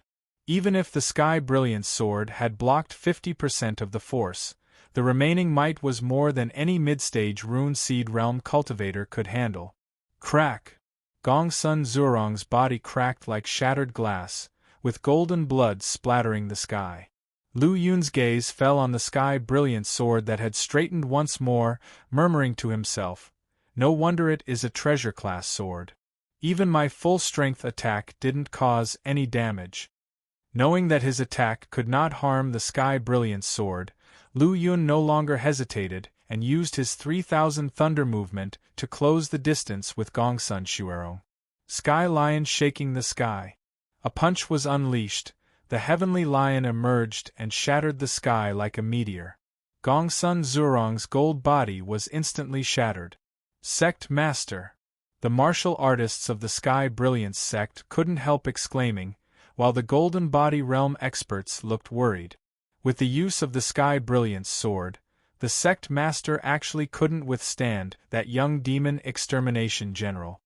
Even if the Sky Brilliance sword had blocked 50% of the force, the remaining might was more than any mid-stage rune seed realm cultivator could handle. Crack! Gongsun Zurong's body cracked like shattered glass, with golden blood splattering the sky. Lu Yun's gaze fell on the Sky Brilliance sword that had straightened once more, murmuring to himself, "No wonder it is a treasure-class sword. Even my full-strength attack didn't cause any damage." Knowing that his attack could not harm the Sky Brilliance sword, Lu Yun no longer hesitated and used his 3000 thunder movement to close the distance with Gongsun Xuerong. Sky Lion shaking the sky. A punch was unleashed, the heavenly lion emerged and shattered the sky like a meteor. Gongsun Zurong's gold body was instantly shattered. Sect Master! The martial artists of the Sky Brilliance sect couldn't help exclaiming, while the Golden Body Realm experts looked worried. With the use of the Sky Brilliance sword, the sect master actually couldn't withstand that young demon extermination general.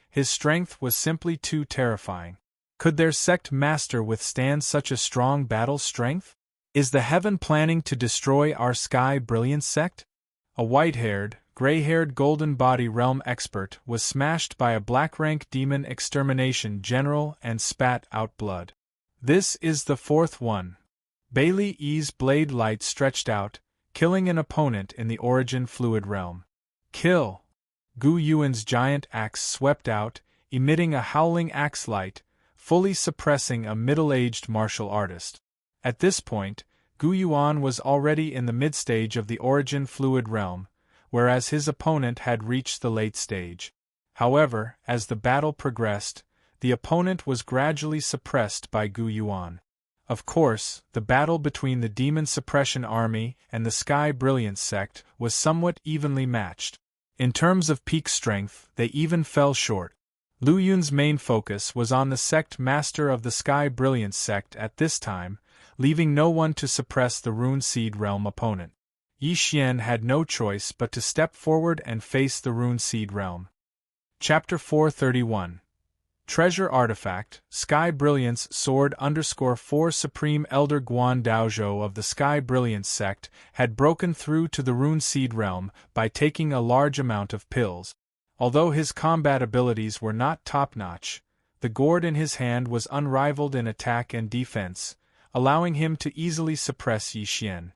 His strength was simply too terrifying. Could their sect master withstand such a strong battle strength? Is the heaven planning to destroy our Sky Brilliance sect? A white-haired, gray-haired Golden Body Realm expert was smashed by a black-rank demon extermination general and spat out blood. This is the fourth one. Bailey E's blade light stretched out, killing an opponent in the Origin Fluid realm. Kill! Gu Yuan's giant axe swept out, emitting a howling axe light, fully suppressing a middle-aged martial artist. At this point, Gu Yuan was already in the mid-stage of the Origin Fluid realm, whereas his opponent had reached the late stage. However, as the battle progressed, the opponent was gradually suppressed by Gu Yuan. Of course, the battle between the Demon Suppression Army and the Sky Brilliance sect was somewhat evenly matched. In terms of peak strength, they even fell short. Lu Yun's main focus was on the sect master of the Sky Brilliance sect at this time, leaving no one to suppress the Rune Seed realm opponent. Yi Xian had no choice but to step forward and face the Rune Seed realm. Chapter 431. Treasure Artifact, Sky Brilliance Sword _4 Supreme Elder Guan Daozhou of the Sky Brilliance sect had broken through to the Rune Seed realm by taking a large amount of pills. Although his combat abilities were not top-notch, The gourd in his hand was unrivaled in attack and defense, allowing him to easily suppress Yi Xian.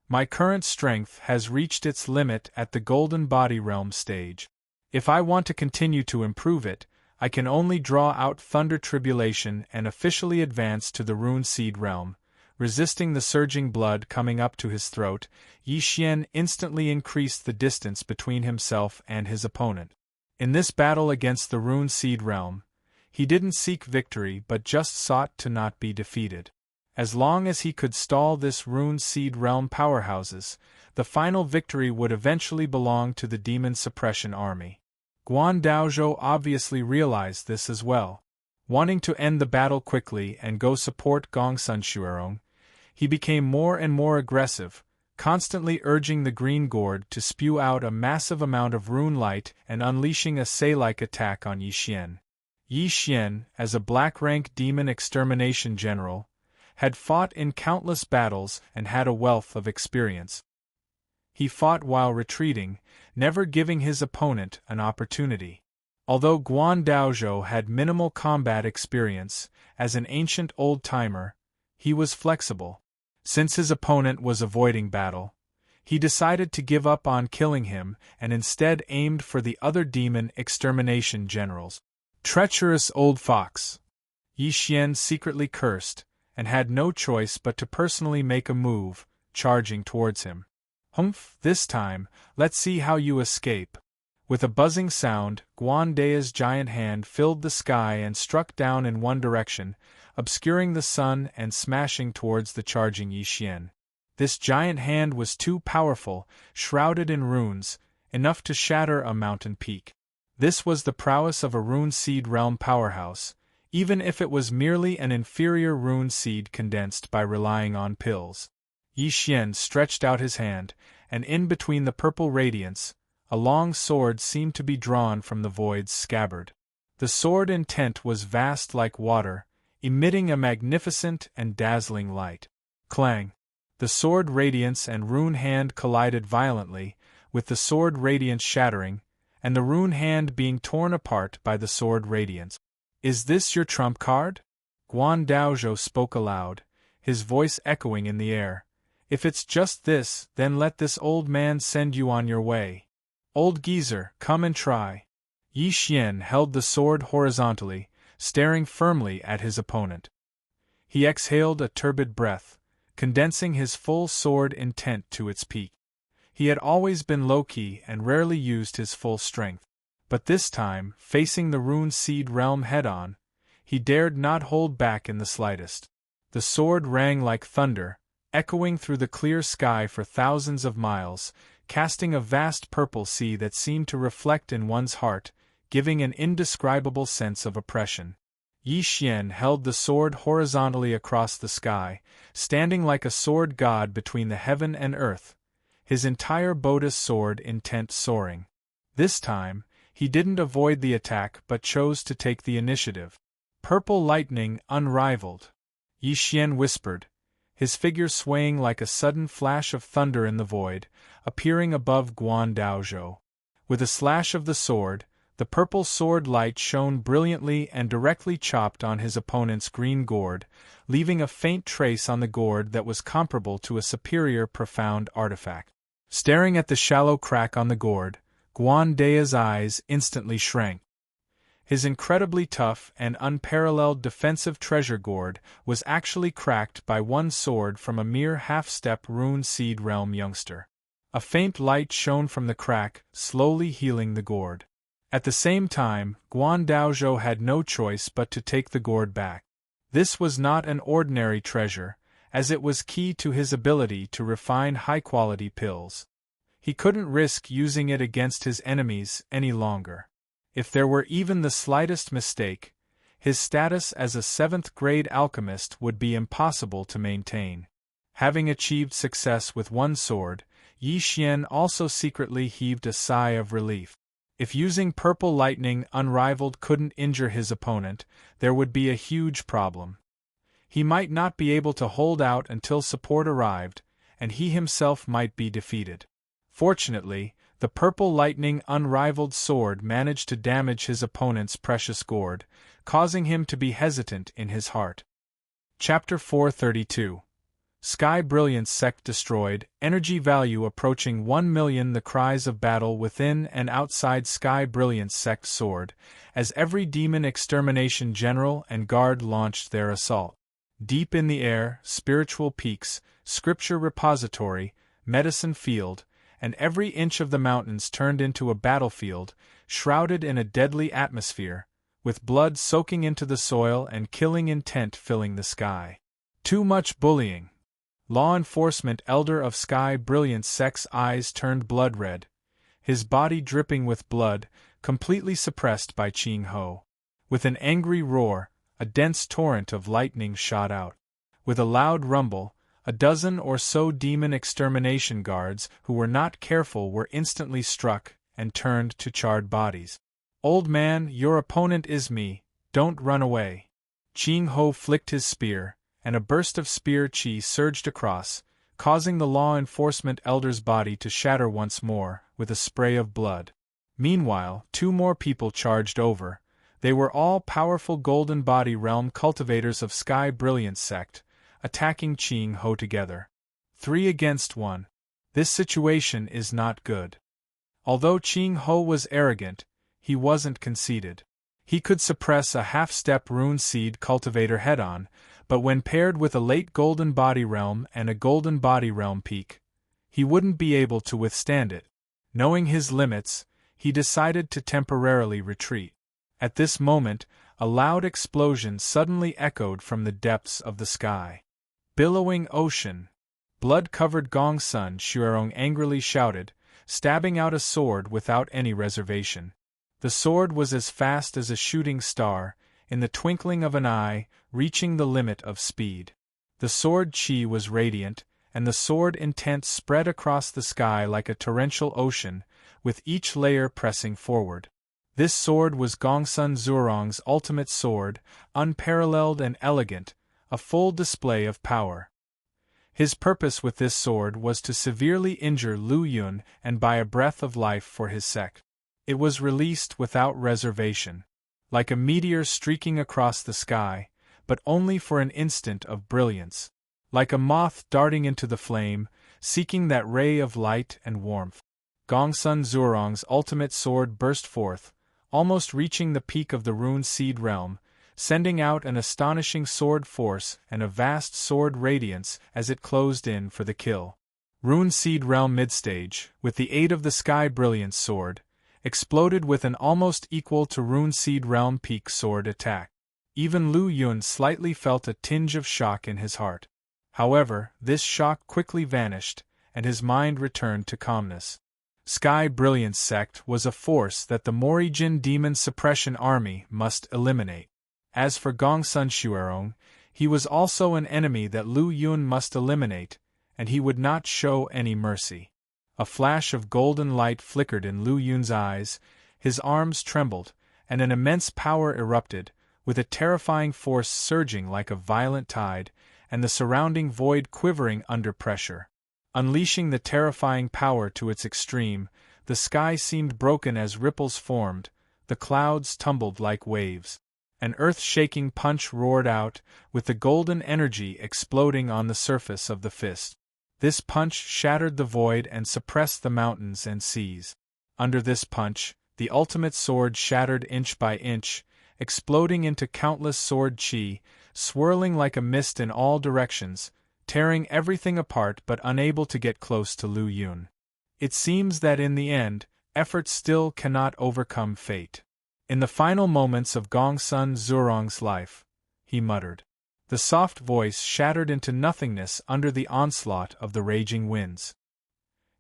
My current strength has reached its limit at the Golden Body Realm stage. If I want to continue to improve it, I can only draw out Thunder Tribulation and officially advance to the Rune Seed Realm. Resisting the surging blood coming up to his throat, Yi Xian instantly increased the distance between himself and his opponent. In this battle against the Rune Seed Realm, he didn't seek victory but just sought to not be defeated. As long as he could stall this Rune Seed Realm powerhouses, the final victory would eventually belong to the Demon Suppression Army. Guan Daozhou obviously realized this as well. Wanting to end the battle quickly and go support Gongsun Shuerong, he became more and more aggressive, constantly urging the Green Gourd to spew out a massive amount of rune light and unleashing a Sei-like attack on Yi Xian. Yi Xian, as a black-rank demon extermination general, had fought in countless battles and had a wealth of experience. He fought while retreating, never giving his opponent an opportunity. Although Guan Daozhou had minimal combat experience, as an ancient old-timer, he was flexible. Since his opponent was avoiding battle, he decided to give up on killing him and instead aimed for the other demon extermination generals. Treacherous old fox! Yi Xian secretly cursed, and had no choice but to personally make a move, charging towards him. Humph, this time, let's see how you escape. With a buzzing sound, Guan Da's giant hand filled the sky and struck down in one direction, obscuring the sun and smashing towards the charging Yi Xian. This giant hand was too powerful, shrouded in runes, enough to shatter a mountain peak. This was the prowess of a Rune Seed Realm powerhouse, even if it was merely an inferior rune seed condensed by relying on pills. Yi Xian stretched out his hand, and in between the purple radiance, a long sword seemed to be drawn from the void's scabbard. The sword intent was vast like water, emitting a magnificent and dazzling light. Clang! The sword radiance and rune hand collided violently, with the sword radiance shattering, and the rune hand being torn apart by the sword radiance. Is this your trump card? Guan Daozhou spoke aloud, his voice echoing in the air. If it's just this, then let this old man send you on your way. Old geezer, come and try. Yi Xian held the sword horizontally, staring firmly at his opponent. He exhaled a turbid breath, condensing his full sword intent to its peak. He had always been low-key and rarely used his full strength. But this time, facing the Rune Seed Realm head-on, he dared not hold back in the slightest. The sword rang like thunder, echoing through the clear sky for thousands of miles, casting a vast purple sea that seemed to reflect in one's heart, giving an indescribable sense of oppression. Yi Xian held the sword horizontally across the sky, standing like a sword god between the heaven and earth, his entire Bodhi's sword intent soaring. This time, he didn't avoid the attack but chose to take the initiative. Purple lightning unrivaled, Yi Xian whispered, his figure swaying like a sudden flash of thunder in the void, appearing above Guan Daozhou. With a slash of the sword, the purple sword light shone brilliantly and directly chopped on his opponent's green gourd, leaving a faint trace on the gourd that was comparable to a superior profound artifact. Staring at the shallow crack on the gourd, Guan Da's eyes instantly shrank. His incredibly tough and unparalleled defensive treasure gourd was actually cracked by one sword from a mere half-step Rune Seed Realm youngster. A faint light shone from the crack, slowly healing the gourd. At the same time, Guan Daozhou had no choice but to take the gourd back. This was not an ordinary treasure, as it was key to his ability to refine high-quality pills. He couldn't risk using it against his enemies any longer. If there were even the slightest mistake, his status as a 7th-grade alchemist would be impossible to maintain. Having achieved success with one sword, Yi Xian also secretly heaved a sigh of relief. If using purple lightning unrivaled couldn't injure his opponent, there would be a huge problem. He might not be able to hold out until support arrived, and he himself might be defeated. Fortunately, The purple lightning unrivaled sword managed to damage his opponent's precious gourd, causing him to be hesitant in his heart. Chapter 432. Sky Brilliance Sect destroyed, energy value approaching 1 million. The cries of battle within and outside Sky Brilliance Sect soared, as every demon extermination general and guard launched their assault. Deep in the air, spiritual peaks, scripture repository, medicine field, and every inch of the mountains turned into a battlefield, shrouded in a deadly atmosphere, with blood soaking into the soil and killing intent filling the sky. Too much bullying. Law enforcement elder of Sky Brilliance Sect's eyes turned blood red, his body dripping with blood, completely suppressed by Ching Ho. With an angry roar, a dense torrent of lightning shot out. With a loud rumble, a dozen or so demon extermination guards who were not careful were instantly struck and turned to charred bodies. "Old man, your opponent is me, don't run away." Ching Ho flicked his spear, and a burst of spear chi surged across, causing the law enforcement elder's body to shatter once more, with a spray of blood. Meanwhile, 2 more people charged over. They were all powerful Golden Body Realm cultivators of Sky Brilliance Sect, attacking Ching Ho together. 3 against 1. This situation is not good. Although Ching Ho was arrogant, he wasn't conceited. He could suppress a half-step Rune Seed cultivator head-on, but when paired with a late Golden Body Realm and a Golden Body Realm peak, he wouldn't be able to withstand it. Knowing his limits, he decided to temporarily retreat. At this moment, a loud explosion suddenly echoed from the depths of the sky. Billowing ocean! Blood-covered Gongsun Xuerong angrily shouted, stabbing out a sword without any reservation. The sword was as fast as a shooting star, in the twinkling of an eye, reaching the limit of speed. The sword chi was radiant, and the sword intent spread across the sky like a torrential ocean, with each layer pressing forward. This sword was Gongsun Xuerong's ultimate sword, unparalleled and elegant, a full display of power. His purpose with this sword was to severely injure Lu Yun and buy a breath of life for his sect. It was released without reservation, like a meteor streaking across the sky, but only for an instant of brilliance. Like a moth darting into the flame, seeking that ray of light and warmth. Gongsun Xuerong's ultimate sword burst forth, almost reaching the peak of the Rune Seed realm, sending out an astonishing sword force and a vast sword radiance as it closed in for the kill. Rune Seed realm midstage, with the aid of the Sky Brilliance sword, exploded with an almost equal to Rune Seed realm peak sword attack. Even Lu Yun slightly felt a tinge of shock in his heart. However, this shock quickly vanished, and his mind returned to calmness. Sky Brilliance Sect was a force that the Morijin Demon Suppression Army must eliminate. As for Gongsun Xuerong, he was also an enemy that Lu Yun must eliminate, and he would not show any mercy. A flash of golden light flickered in Lu Yun's eyes, his arms trembled, and an immense power erupted, with a terrifying force surging like a violent tide, and the surrounding void quivering under pressure. Unleashing the terrifying power to its extreme, the sky seemed broken as ripples formed, the clouds tumbled like waves. An earth-shaking punch roared out, with the golden energy exploding on the surface of the fist. This punch shattered the void and suppressed the mountains and seas. Under this punch, the ultimate sword shattered inch by inch, exploding into countless sword chi, swirling like a mist in all directions, tearing everything apart but unable to get close to Lu Yun. It seems that in the end, effort still cannot overcome fate. In the final moments of Gongsun Xuerong's life, he muttered. The soft voice shattered into nothingness under the onslaught of the raging winds.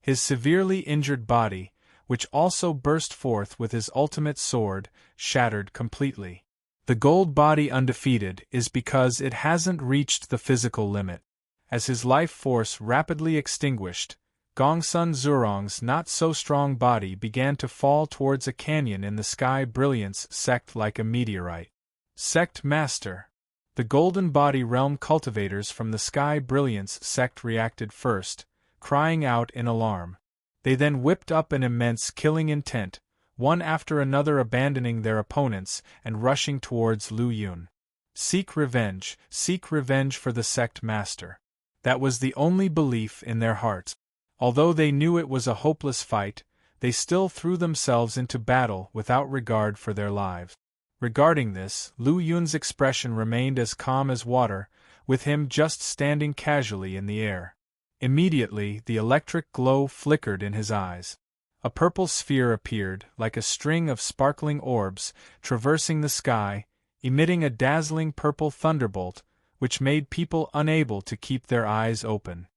His severely injured body, which also burst forth with his ultimate sword, shattered completely. The gold body undefeated is because it hasn't reached the physical limit. As his life force rapidly extinguished, Gongsun Xuerong's not-so-strong body began to fall towards a canyon in the Sky Brilliance Sect like a meteorite. Sect Master. The Golden Body Realm cultivators from the Sky Brilliance Sect reacted first, crying out in alarm. They then whipped up an immense killing intent, one after another abandoning their opponents and rushing towards Lu Yun. Seek revenge for the sect master. That was the only belief in their hearts. Although they knew it was a hopeless fight, they still threw themselves into battle without regard for their lives. Regarding this, Lu Yun's expression remained as calm as water, with him just standing casually in the air. Immediately, the electric glow flickered in his eyes. A purple sphere appeared, like a string of sparkling orbs, traversing the sky, emitting a dazzling purple thunderbolt, which made people unable to keep their eyes open.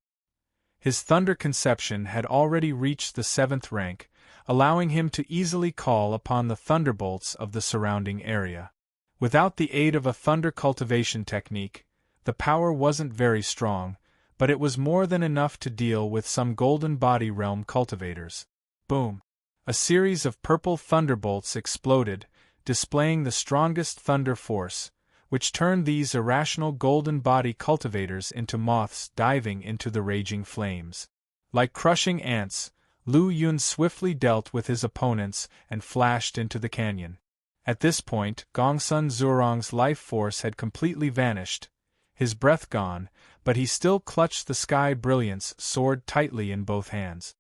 His thunder conception had already reached the 7th rank, allowing him to easily call upon the thunderbolts of the surrounding area. Without the aid of a thunder cultivation technique, the power wasn't very strong, but it was more than enough to deal with some golden body realm cultivators. Boom! A series of purple thunderbolts exploded, displaying the strongest thunder force, which turned these irrational golden body cultivators into moths diving into the raging flames. Like crushing ants, Lu Yun swiftly dealt with his opponents and flashed into the canyon. At this point, Gongsun Zurong's life force had completely vanished, his breath gone, but he still clutched the Sky Brilliance sword tightly in both hands.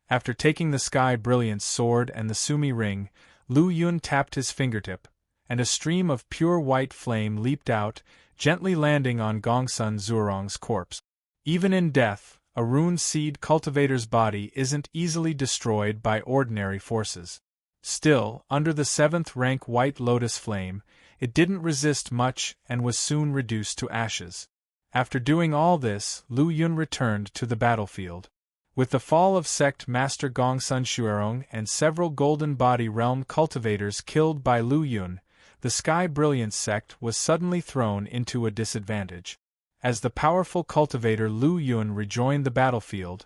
After taking the Sky Brilliance sword and the Sumi ring, Lu Yun tapped his fingertip, and a stream of pure white flame leaped out, gently landing on Gongsun Zurong's corpse. Even in death, a rune seed cultivator's body isn't easily destroyed by ordinary forces. Still, under the 7th rank White Lotus flame, it didn't resist much and was soon reduced to ashes. After doing all this, Lu Yun returned to the battlefield. With the fall of sect master Gongsun Xuerong and several golden body realm cultivators killed by Lu Yun, the Sky Brilliance sect was suddenly thrown into a disadvantage. As the powerful cultivator Lu Yun rejoined the battlefield,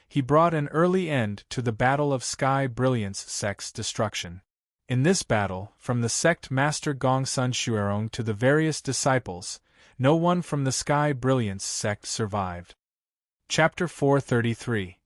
he brought an early end to the Battle of Sky Brilliance sect's destruction. In this battle, from the sect master Gongsun Xuerong to the various disciples, no one from the Sky Brilliance sect survived. Chapter 433.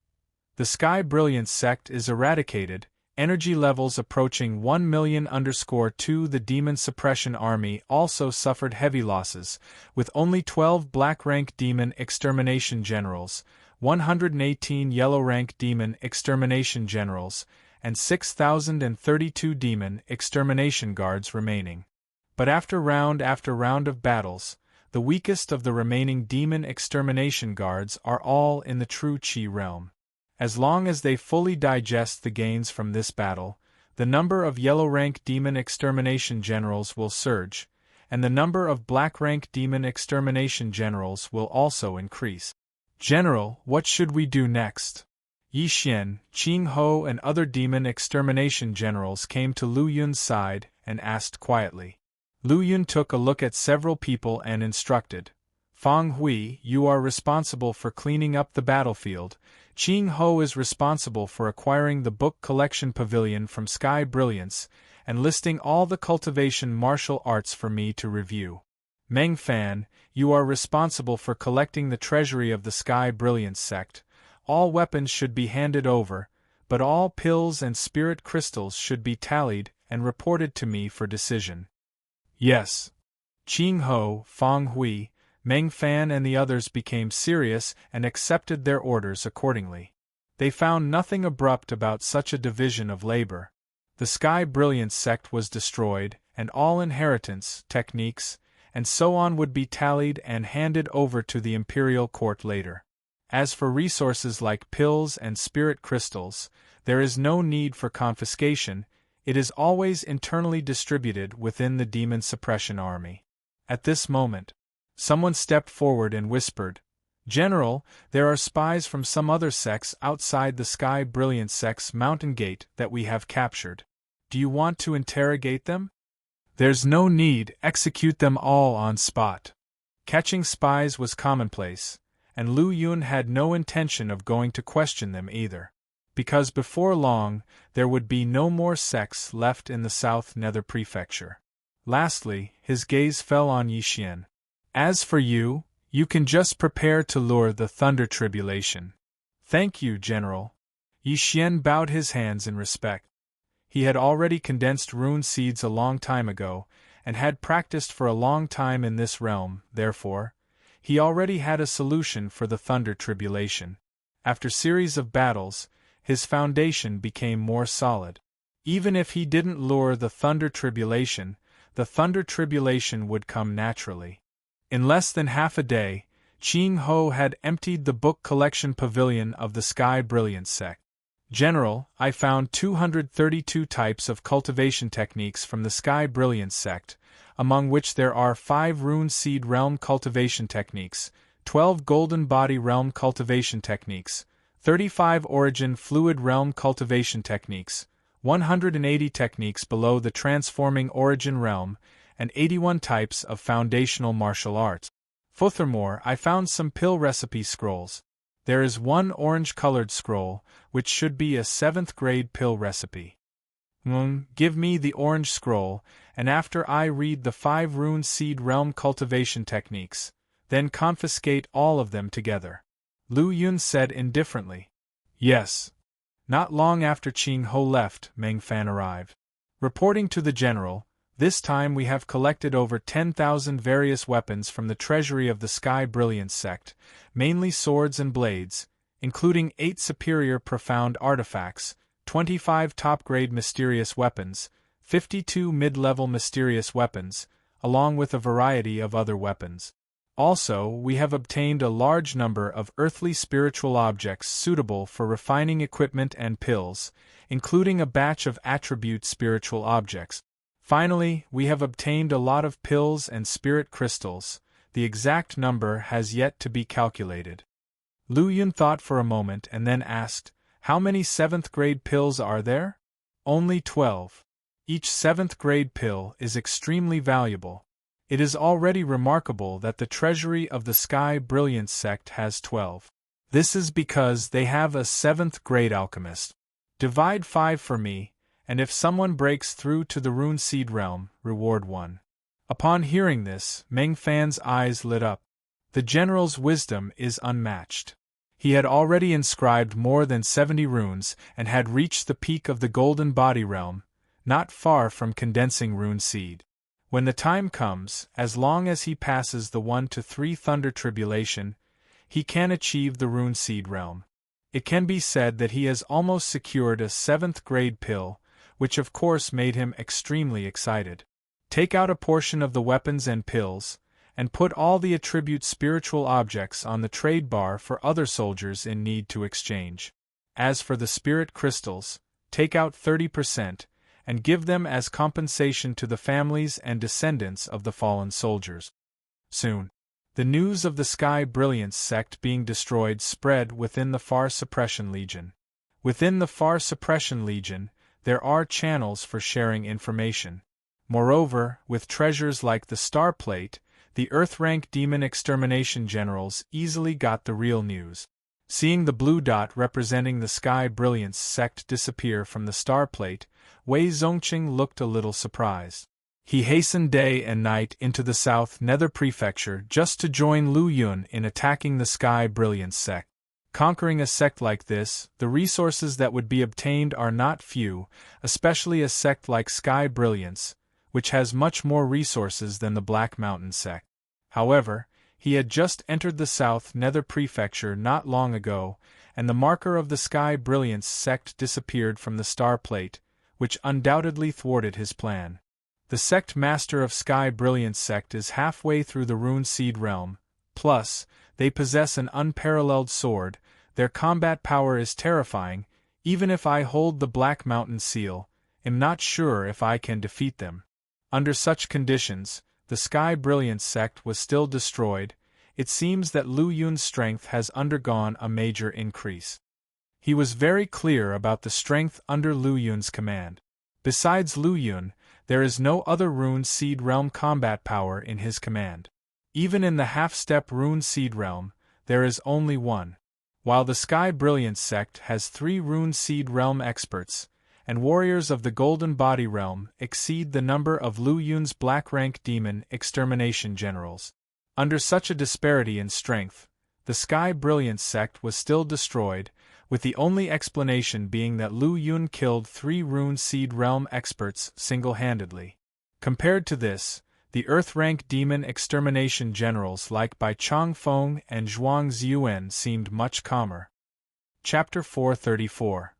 The Sky Brilliance sect is eradicated, energy levels approaching 1,000,000_2. The Demon Suppression Army also suffered heavy losses, with only 12 black-rank Demon Extermination Generals, 118 yellow-rank Demon Extermination Generals, and 6,032 Demon Extermination Guards remaining. But after round of battles, the weakest of the remaining Demon Extermination Guards are all in the true Qi realm. As long as they fully digest the gains from this battle, the number of yellow-rank Demon Extermination Generals will surge, and the number of black-rank Demon Extermination Generals will also increase. General, what should we do next? Yi Xian, Qing Ho and other Demon Extermination Generals came to Lu Yun's side and asked quietly. Lu Yun took a look at several people and instructed, Fang Hui, you are responsible for cleaning up the battlefield. Qing Ho is responsible for acquiring the book collection pavilion from Sky Brilliance and listing all the cultivation martial arts for me to review. Meng Fan, you are responsible for collecting the treasury of the Sky Brilliance sect. All weapons should be handed over, but all pills and spirit crystals should be tallied and reported to me for decision. Yes. Qing Ho, Fang Hui, Meng Fan and the others became serious and accepted their orders accordingly. They found nothing abrupt about such a division of labor. The Sky Brilliance sect was destroyed, and all inheritance, techniques, and so on would be tallied and handed over to the imperial court later. As for resources like pills and spirit crystals, there is no need for confiscation, it is always internally distributed within the Demon Suppression Army. At this moment, someone stepped forward and whispered, General, there are spies from some other sects outside the Sky Brilliance sect's mountain gate that we have captured. Do you want to interrogate them? There's no need, execute them all on spot. Catching spies was commonplace, and Lu Yun had no intention of going to question them either, because before long there would be no more sects left in the South Nether Prefecture. Lastly, his gaze fell on Yi Xian. As for you, you can just prepare to lure the Thunder Tribulation. Thank you, General. Yi Xian bowed his hands in respect. He had already condensed rune seeds a long time ago, and had practiced for a long time in this realm, therefore, he already had a solution for the thunder tribulation. After series of battles, his foundation became more solid. Even if he didn't lure the thunder tribulation would come naturally. In less than half a day, Qing Ho had emptied the book collection pavilion of the Sky Brilliance sect. General, I found 232 types of cultivation techniques from the Sky Brilliance sect, among which there are 5 Rune Seed Realm cultivation techniques, 12 Golden Body Realm cultivation techniques, 35 Origin Fluid Realm cultivation techniques, 180 techniques below the Transforming Origin Realm, and 81 types of foundational martial arts. Furthermore, I found some pill recipe scrolls. There is one orange-colored scroll, which should be a 7th-grade pill recipe. Give me the orange scroll, and after I read the 5 Rune Seed Realm cultivation techniques, then confiscate all of them together. Lu Yun said indifferently. Yes. Not long after Qing Ho left, Meng Fan arrived. Reporting to the general, this time we have collected over 10,000 various weapons from the treasury of the Sky Brilliance sect, mainly swords and blades, including 8 superior profound artifacts, 25 top-grade mysterious weapons, 52 mid-level mysterious weapons, along with a variety of other weapons. Also, we have obtained a large number of earthly spiritual objects suitable for refining equipment and pills, including a batch of attribute spiritual objects. Finally, we have obtained a lot of pills and spirit crystals. The exact number has yet to be calculated. Lu Yun thought for a moment and then asked, how many 7th-grade pills are there? Only 12. Each 7th-grade pill is extremely valuable. It is already remarkable that the treasury of the Sky Brilliance sect has 12. This is because they have a 7th-grade alchemist. Divide 5 for me, and if someone breaks through to the Rune Seed Realm, reward 1. Upon hearing this, Meng Fan's eyes lit up. The general's wisdom is unmatched. He had already inscribed more than 70 runes and had reached the peak of the Golden Body Realm, not far from condensing Rune Seed. When the time comes, as long as he passes the 1 to 3 Thunder Tribulation, he can achieve the Rune Seed Realm. It can be said that he has almost secured a 7th-grade pill, which of course made him extremely excited. Take out a portion of the weapons and pills, and put all the attribute spiritual objects on the trade bar for other soldiers in need to exchange. As for the spirit crystals, take out 30%, and give them as compensation to the families and descendants of the fallen soldiers. Soon, the news of the Sky Brilliance sect being destroyed spread within the Far Suppression Legion. Within the Far Suppression Legion, there are channels for sharing information. Moreover, with treasures like the Star Plate, the Earth-rank demon extermination generals easily got the real news. Seeing the blue dot representing the Sky Brilliance sect disappear from the Star Plate, Wei Zongqing looked a little surprised. He hastened day and night into the South Nether Prefecture just to join Lu Yun in attacking the Sky Brilliance sect. Conquering a sect like this, the resources that would be obtained are not few, especially a sect like Sky Brilliance, which has much more resources than the Black Mountain sect. However, he had just entered the South Nether Prefecture not long ago, and the marker of the Sky Brilliance sect disappeared from the Star Plate, which undoubtedly thwarted his plan. The sect master of Sky Brilliance sect is halfway through the Rune Seed Realm, plus, they possess an unparalleled sword. Their combat power is terrifying. Even if I hold the Black Mountain seal, am not sure if I can defeat them. Under such conditions, the Sky Brilliance sect was still destroyed. It seems that Lu Yun's strength has undergone a major increase. He was very clear about the strength under Lu Yun's command. Besides Lu Yun, there is no other Rune Seed Realm combat power in his command. Even in the half-step Rune Seed Realm, there is only one. While the Sky Brilliance sect has 3 Rune Seed Realm experts, and warriors of the Golden Body Realm exceed the number of Lu Yun's black-rank demon extermination generals. Under such a disparity in strength, the Sky Brilliance sect was still destroyed, with the only explanation being that Lu Yun killed 3 Rune Seed Realm experts single-handedly. Compared to this, the Earth-rank demon extermination generals like Bai Chongfeng and Zhuang Ziyuan seemed much calmer. Chapter 434.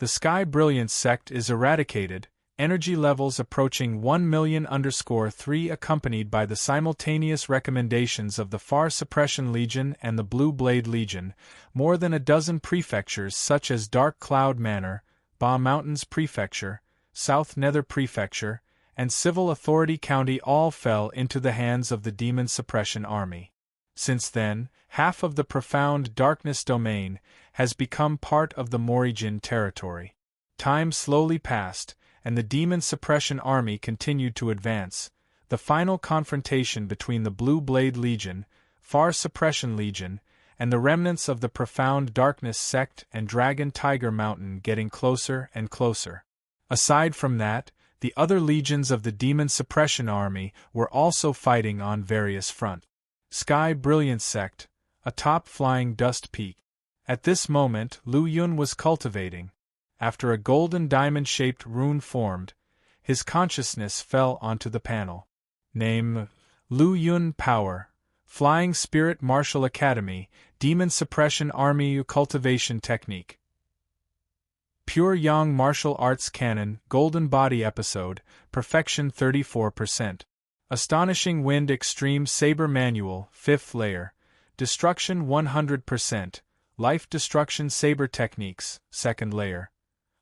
The Sky Brilliance sect is eradicated, energy levels approaching 1,000,000_3 accompanied by the simultaneous recommendations of the Far Suppression Legion and the Blue Blade Legion. More than a dozen prefectures such as Dark Cloud Manor, Ba Mountains Prefecture, South Nether Prefecture, and Civil Authority County all fell into the hands of the Demon Suppression Army. Since then, half of the Profound Darkness domain has become part of the Morijin territory. Time slowly passed, and the Demon Suppression Army continued to advance. The final confrontation between the Blue Blade Legion, Far Suppression Legion, and the remnants of the Profound Darkness sect and Dragon Tiger Mountain getting closer and closer. Aside from that, the other legions of the Demon Suppression Army were also fighting on various fronts. Sky Brilliance sect, atop Flying Dust Peak. At this moment, Lu Yun was cultivating. After a golden diamond-shaped rune formed, his consciousness fell onto the panel. Name: Lu Yun Power, Flying Spirit Martial Academy, Demon Suppression Army Cultivation Technique. Pure Yang Martial Arts Canon, Golden Body Episode, Perfection 34%. Astonishing Wind Extreme Saber Manual, 5th Layer, Destruction 100%, Life Destruction Saber Techniques, 2nd Layer.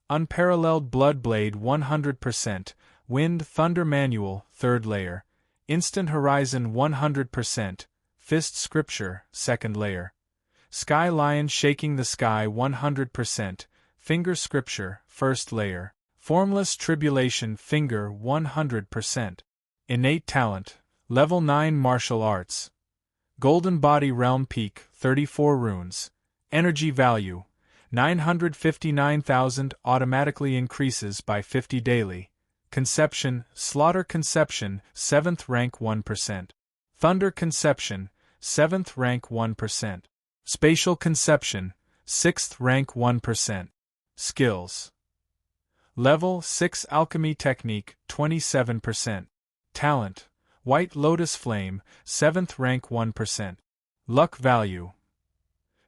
Unparalleled Blood Blade 100%, Wind Thunder Manual, 3rd Layer, Instant Horizon 100%, Fist Scripture, 2nd Layer. Sky Lion Shaking the Sky 100%, Finger Scripture, 1st Layer, Formless Tribulation Finger 100%. Innate Talent, Level 9 Martial Arts. Golden Body Realm Peak, 34 Runes. Energy Value, 959,000 automatically increases by 50 daily. Conception, Slaughter Conception, 7th rank 1%. Thunder Conception, 7th rank 1%. Spatial Conception, 6th rank 1%. Skills. Level 6 Alchemy Technique, 27%. Talent, White Lotus Flame, 7th rank 1%. Luck Value,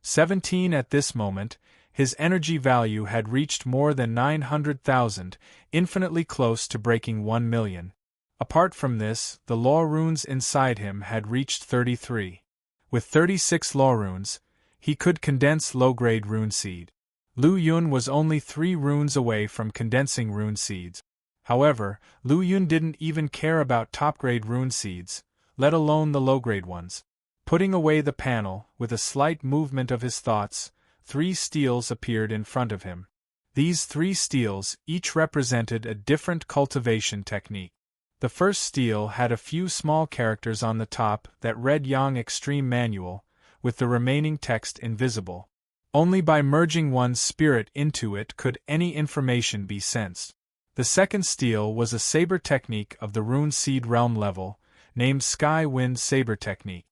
17. At this moment, his energy value had reached more than 900,000, infinitely close to breaking 1 million. Apart from this, the law runes inside him had reached 33. With 36 law runes, he could condense low-grade rune seed. Lu Yun was only 3 runes away from condensing rune seeds. However, Lu Yun didn't even care about top-grade rune seeds, let alone the low-grade ones. Putting away the panel, with a slight movement of his thoughts, 3 steels appeared in front of him. These 3 steels each represented a different cultivation technique. The first steel had a few small characters on the top that read Yang Extreme Manual, with the remaining text invisible. Only by merging one's spirit into it could any information be sensed. The second steel was a saber technique of the Rune Seed Realm level, named Sky Wind Saber Technique.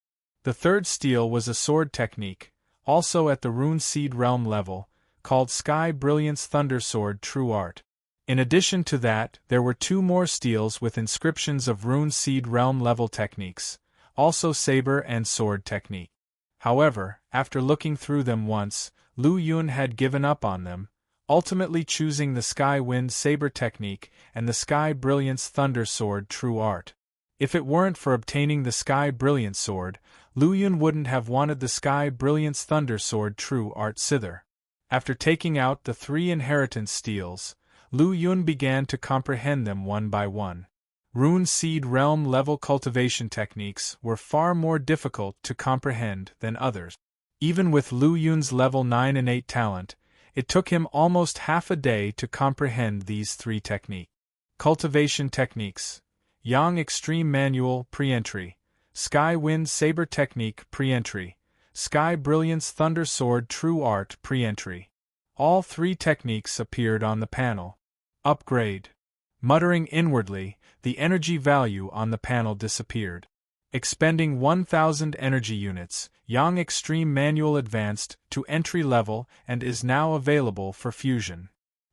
The third steel was a sword technique, also at the Rune Seed Realm level, called Sky Brilliance Thunder Sword True Art. In addition to that, there were 2 more steels with inscriptions of Rune Seed Realm level techniques, also saber and sword technique. However, after looking through them once, Lu Yun had given up on them, ultimately choosing the Sky Wind Saber Technique and the Sky Brilliance Thunder Sword True Art. If it weren't for obtaining the Sky Brilliance Sword, Lu Yun wouldn't have wanted the Sky Brilliance Thunder Sword True Art Sither. After taking out the 3 inheritance steels, Lu Yun began to comprehend them one by one. Rune Seed Realm level cultivation techniques were far more difficult to comprehend than others. Even with Lu Yun's level 9 innate talent, it took him almost half a day to comprehend these 3 techniques. Cultivation techniques: Yang Extreme Manual pre-entry, Sky Wind Saber Technique pre-entry, Sky Brilliance Thunder Sword True Art pre-entry. All 3 techniques appeared on the panel. Upgrade. Muttering inwardly, the energy value on the panel disappeared. Expending 1000 energy units, Yang Extreme Manual advanced to entry level and is now available for fusion.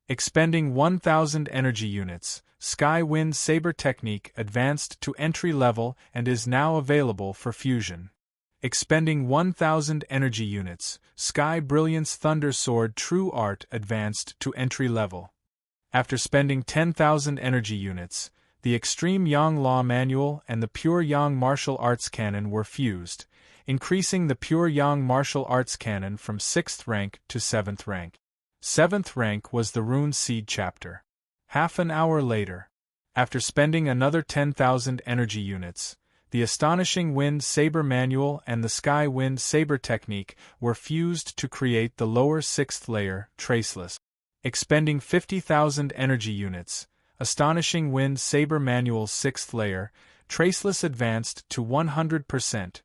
Expending 1000 energy units, Sky Wind Saber Technique advanced to entry level and is now available for fusion. Expending 1000 energy units, Sky Brilliance Thunder Sword True Art advanced to entry level. After spending 10,000 energy units, the Extreme Yang Law Manual and the Pure Yang Martial Arts Canon were fused, increasing the Pure Yang Martial Arts Canon from 6th rank to 7th rank. 7th rank was the Rune Seed chapter. Half an hour later, after spending another 10,000 energy units, the Astonishing Wind Saber Manual and the Sky Wind Saber Technique were fused to create the lower 6th layer, Traceless. Expending 50,000 energy units, Astonishing Wind Saber Manual's 6th layer, Traceless advanced to 100%.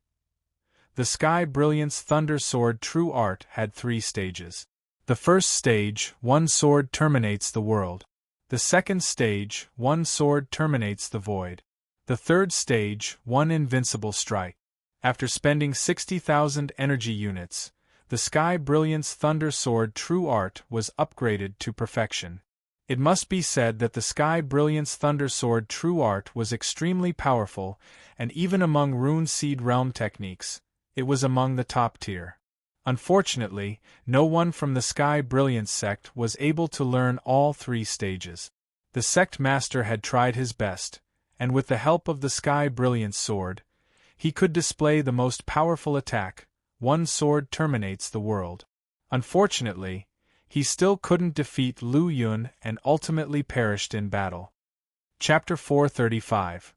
The Sky Brilliance Thunder Sword True Art had 3 stages. The first stage, one sword terminates the world. The second stage, one sword terminates the void. The third stage, one invincible strike. After spending 60,000 energy units, the Sky Brilliance Thunder Sword True Art was upgraded to perfection. It must be said that the Sky Brilliance Thunder Sword True Art was extremely powerful, and even among Rune Seed Realm techniques, it was among the top tier. Unfortunately, no one from the Sky Brilliance sect was able to learn all 3 stages. The sect master had tried his best, and with the help of the Sky Brilliance sword, he could display the most powerful attack. One sword terminates the world. Unfortunately, he still couldn't defeat Lu Yun and ultimately perished in battle. Chapter 435.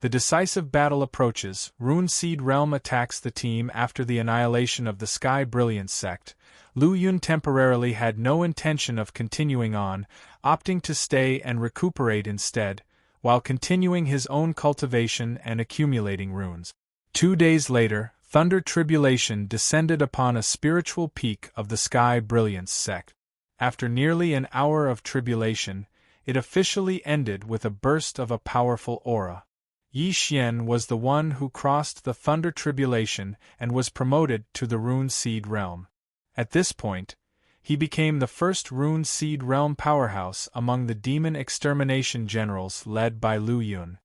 The decisive battle approaches. Rune Seed Realm attacks the team after the annihilation of the Sky Brilliance sect. Lu Yun temporarily had no intention of continuing on, opting to stay and recuperate instead, while continuing his own cultivation and accumulating runes. 2 days later, Thunder Tribulation descended upon a spiritual peak of the Sky Brilliance sect. After nearly an hour of tribulation, it officially ended with a burst of a powerful aura. Yi Xian was the one who crossed the Thunder Tribulation and was promoted to the Rune Seed Realm. At this point, he became the first Rune Seed Realm powerhouse among the demon extermination generals led by Lu Yun.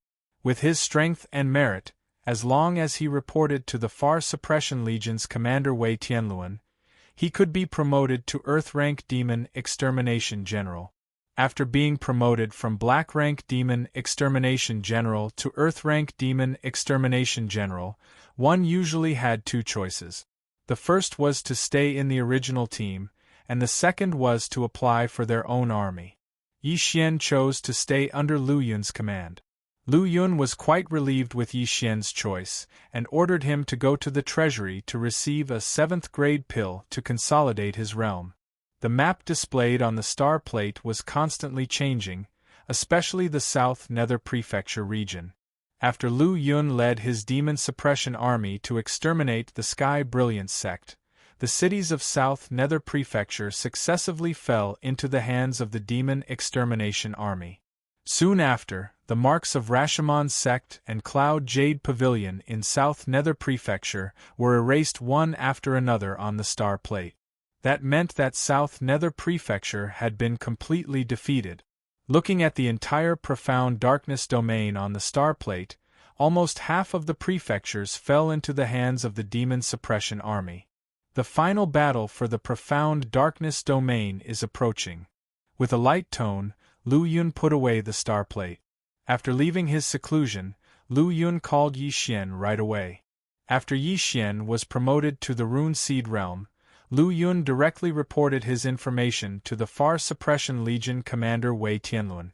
With his strength and merit, as long as he reported to the Far Suppression Legion's commander Wei Tianluan, he could be promoted to Earth-rank Demon Extermination General. After being promoted from Black-rank Demon Extermination General to Earth-rank Demon Extermination General, one usually had 2 choices. The first was to stay in the original team, and the second was to apply for their own army. Yi Xian chose to stay under Lu Yun's command. Lu Yun was quite relieved with Yi Xian's choice, and ordered him to go to the treasury to receive a 7th-grade pill to consolidate his realm. The map displayed on the star plate was constantly changing, especially the South Nether Prefecture region. After Lu Yun led his demon suppression army to exterminate the Sky Brilliance sect, the cities of South Nether Prefecture successively fell into the hands of the Demon Extermination Army. Soon after, the marks of Rashomon's sect and Cloud Jade Pavilion in South Nether Prefecture were erased one after another on the star plate. That meant that South Nether Prefecture had been completely defeated. Looking at the entire Profound Darkness domain on the star plate, almost half of the prefectures fell into the hands of the Demon Suppression Army. The final battle for the Profound Darkness domain is approaching. With a light tone, Lu Yun put away the star plate. After leaving his seclusion, Lu Yun called Yi Xian right away. After Yi Xian was promoted to the Rune Seed Realm, Lu Yun directly reported his information to the Far Suppression Legion commander Wei Tianluan.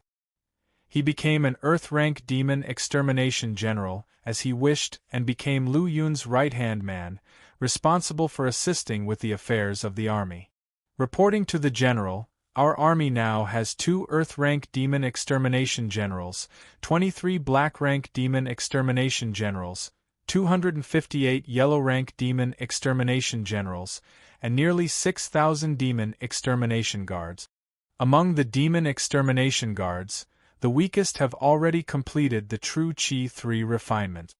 He became an Earth-rank Demon Extermination General, as he wished, and became Lu Yun's right-hand man, responsible for assisting with the affairs of the army. Reporting to the general, our army now has 2 Earth-rank Demon Extermination Generals, 23 Black-rank Demon Extermination Generals, 258 Yellow-rank Demon Extermination Generals, and nearly 6,000 Demon Extermination Guards. Among the Demon Extermination Guards, the weakest have already completed the True Chi 3 refinement.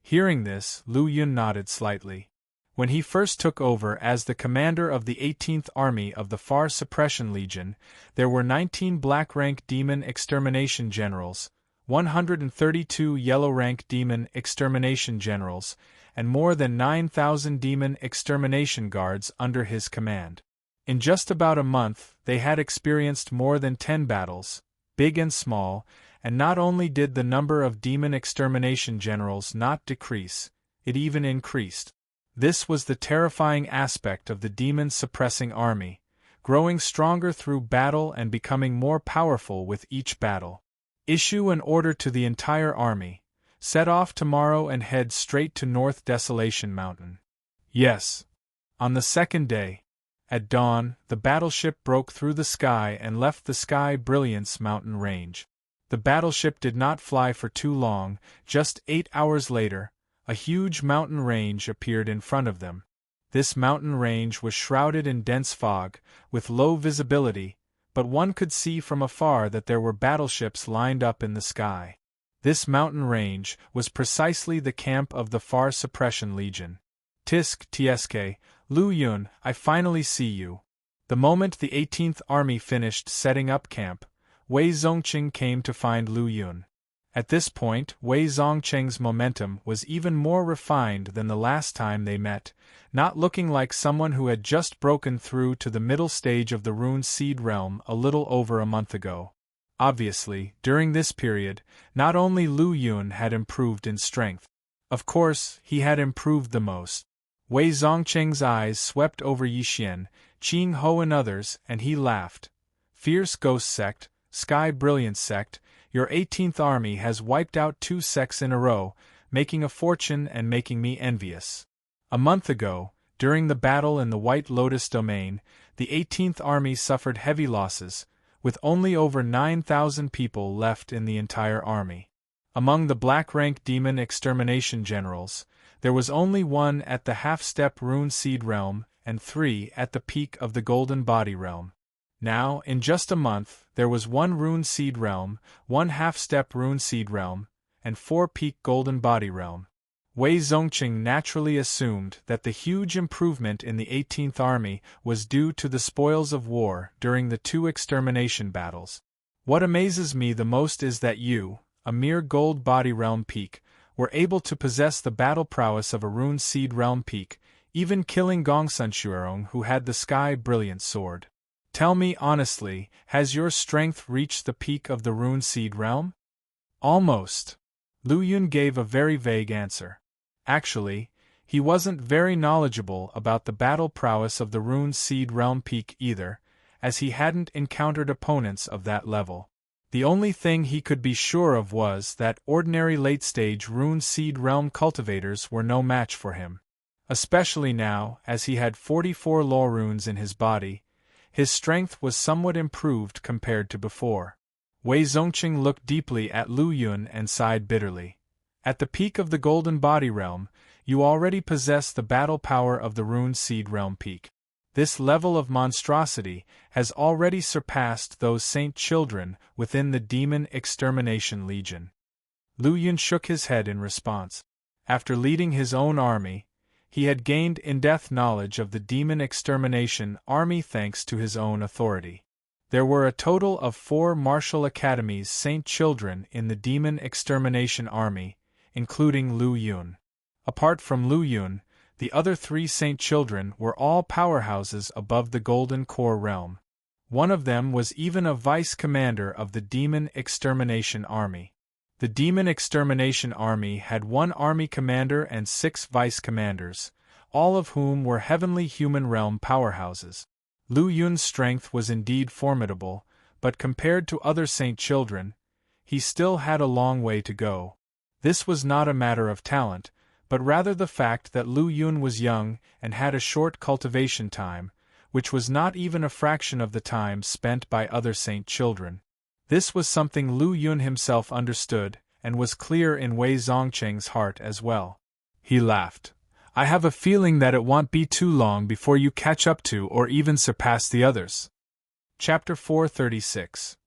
Hearing this, Lu Yun nodded slightly. When he first took over as the commander of the 18th Army of the Far Suppression Legion, there were 19 black-rank demon extermination generals, 132 yellow-rank demon extermination generals, and more than 9,000 demon extermination guards under his command. In just about a month, they had experienced more than 10 battles, big and small, and not only did the number of demon extermination generals not decrease, it even increased. This was the terrifying aspect of the demon-suppressing army, growing stronger through battle and becoming more powerful with each battle. Issue an order to the entire army. Set off tomorrow and head straight to North Desolation Mountain. Yes. On the second day, at dawn, the battleship broke through the sky and left the Sky Brilliance mountain range. The battleship did not fly for too long. Just 8 hours later, a huge mountain range appeared in front of them. This mountain range was shrouded in dense fog, with low visibility, but one could see from afar that there were battleships lined up in the sky. This mountain range was precisely the camp of the Far Suppression Legion. Tsk, Lu Yun, I finally see you. The moment the 18th Army finished setting up camp, Wei Zongqing came to find Lu Yun. At this point, Wei Zongqing's momentum was even more refined than the last time they met, not looking like someone who had just broken through to the middle stage of the Rune Seed realm a little over a month ago. Obviously, during this period, not only Lu Yun had improved in strength. Of course, he had improved the most. Wei Zongqing's eyes swept over Yixian, Qing Ho and others, and he laughed. Fierce Ghost Sect, Sky Brilliance Sect, your 18th Army has wiped out 2 sects in a row, making a fortune and making me envious. A month ago, during the battle in the White Lotus Domain, the 18th Army suffered heavy losses, with only over 9,000 people left in the entire army. Among the black-rank demon extermination generals, there was only 1 at the half-step Rune Seed realm and 3 at the peak of the Golden Body realm. Now, in just a month, there was 1 Rune Seed realm, 1 half-step Rune Seed realm, and 4 peak Golden Body realm. Wei Zongqing naturally assumed that the huge improvement in the 18th Army was due to the spoils of war during the 2 extermination battles. What amazes me the most is that you, a mere Gold Body realm peak, were able to possess the battle prowess of a Rune Seed realm peak, even killing Gongsun Shuerong, who had the Sky Brilliant sword. Tell me honestly, has your strength reached the peak of the Rune Seed realm? Almost. Lu Yun gave a very vague answer. Actually, he wasn't very knowledgeable about the battle prowess of the Rune Seed realm peak either, as he hadn't encountered opponents of that level. The only thing he could be sure of was that ordinary late-stage Rune Seed realm cultivators were no match for him. Especially now, as he had 44 law runes in his body, his strength was somewhat improved compared to before. Wei Zongqing looked deeply at Lu Yun and sighed bitterly. At the peak of the Golden Body realm, you already possess the battle power of the Rune Seed realm peak. This level of monstrosity has already surpassed those saint children within the Demon Extermination Legion. Lu Yun shook his head in response. After leading his own army, he had gained in-depth knowledge of the Demon Extermination Army thanks to his own authority. There were a total of 4 martial academies saint children in the Demon Extermination Army, including Lu Yun. Apart from Lu Yun, the other 3 saint children were all powerhouses above the Golden Core realm. One of them was even a vice-commander of the Demon Extermination Army. The Demon Extermination Army had 1 army commander and 6 vice-commanders, all of whom were heavenly human realm powerhouses. Lu Yun's strength was indeed formidable, but compared to other saint children, he still had a long way to go. This was not a matter of talent, but rather the fact that Lu Yun was young and had a short cultivation time, which was not even a fraction of the time spent by other saint children. This was something Lu Yun himself understood, and was clear in Wei Zongqing's heart as well. He laughed. I have a feeling that it won't be too long before you catch up to or even surpass the others. Chapter 436.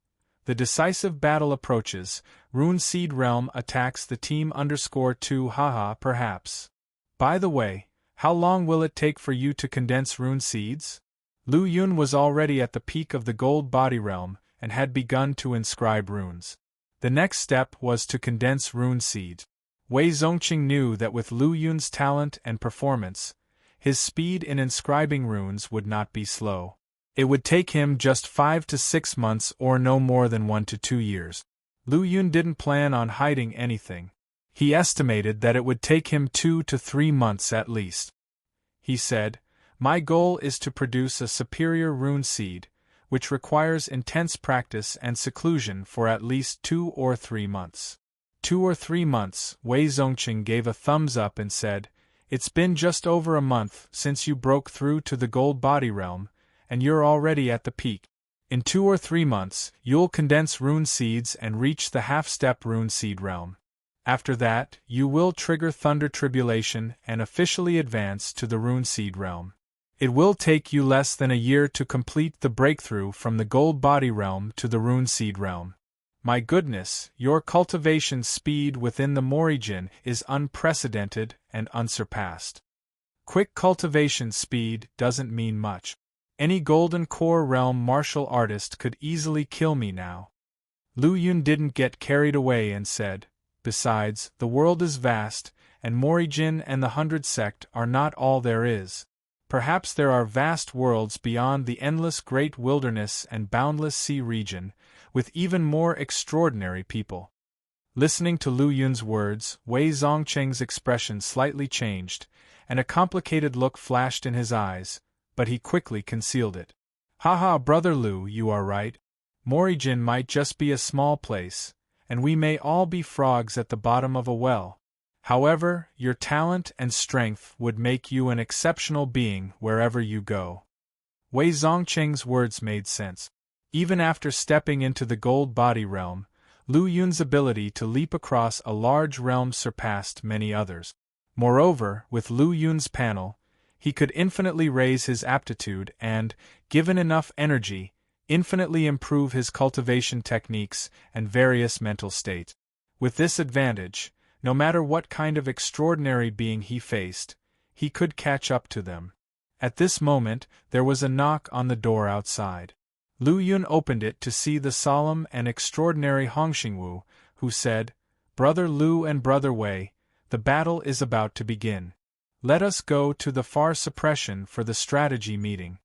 The decisive battle approaches. Rune Seed Realm attacks the team _2 haha perhaps. By the way, how long will it take for you to condense rune seeds? Lu Yun was already at the peak of the gold body realm and had begun to inscribe runes. The next step was to condense rune seed. Wei Zongqing knew that with Lu Yun's talent and performance, his speed in inscribing runes would not be slow. It would take him just 5 to 6 months or no more than 1 to 2 years. Lu Yun didn't plan on hiding anything. He estimated that it would take him 2 to 3 months at least. He said, "My goal is to produce a superior rune seed, which requires intense practice and seclusion for at least 2 or 3 months. 2 or 3 months, Wei Zongqing gave a thumbs up and said, "It's been just over a month since you broke through to the gold body realm, and you're already at the peak. In 2 or 3 months, you'll condense rune seeds and reach the half-step rune seed realm. After that, you will trigger Thunder Tribulation and officially advance to the rune seed realm. It will take you less than a year to complete the breakthrough from the gold body realm to the rune seed realm. My goodness, your cultivation speed within the Morijin is unprecedented and unsurpassed. Quick cultivation speed doesn't mean much. Any Golden Core realm martial artist could easily kill me now." Lu Yun didn't get carried away and said, "Besides, the world is vast, and Morijin and the 100 sect are not all there is. Perhaps there are vast worlds beyond the endless great wilderness and boundless sea region, with even more extraordinary people." Listening to Lu Yun's words, Wei Zongqing's expression slightly changed, and a complicated look flashed in his eyes, but he quickly concealed it. "Haha, Brother Lu, you are right. Morijin might just be a small place, and we may all be frogs at the bottom of a well. However, your talent and strength would make you an exceptional being wherever you go." Wei Zongqing's words made sense. Even after stepping into the gold body realm, Lu Yun's ability to leap across a large realm surpassed many others. Moreover, with Lu Yun's panel, he could infinitely raise his aptitude and, given enough energy, infinitely improve his cultivation techniques and various mental states. With this advantage, no matter what kind of extraordinary being he faced, he could catch up to them. At this moment, there was a knock on the door outside. Lu Yun opened it to see the solemn and extraordinary Hongxingwu, who said, "Brother Lu and Brother Wei, the battle is about to begin. Let us go to the far suppression for the strategy meeting."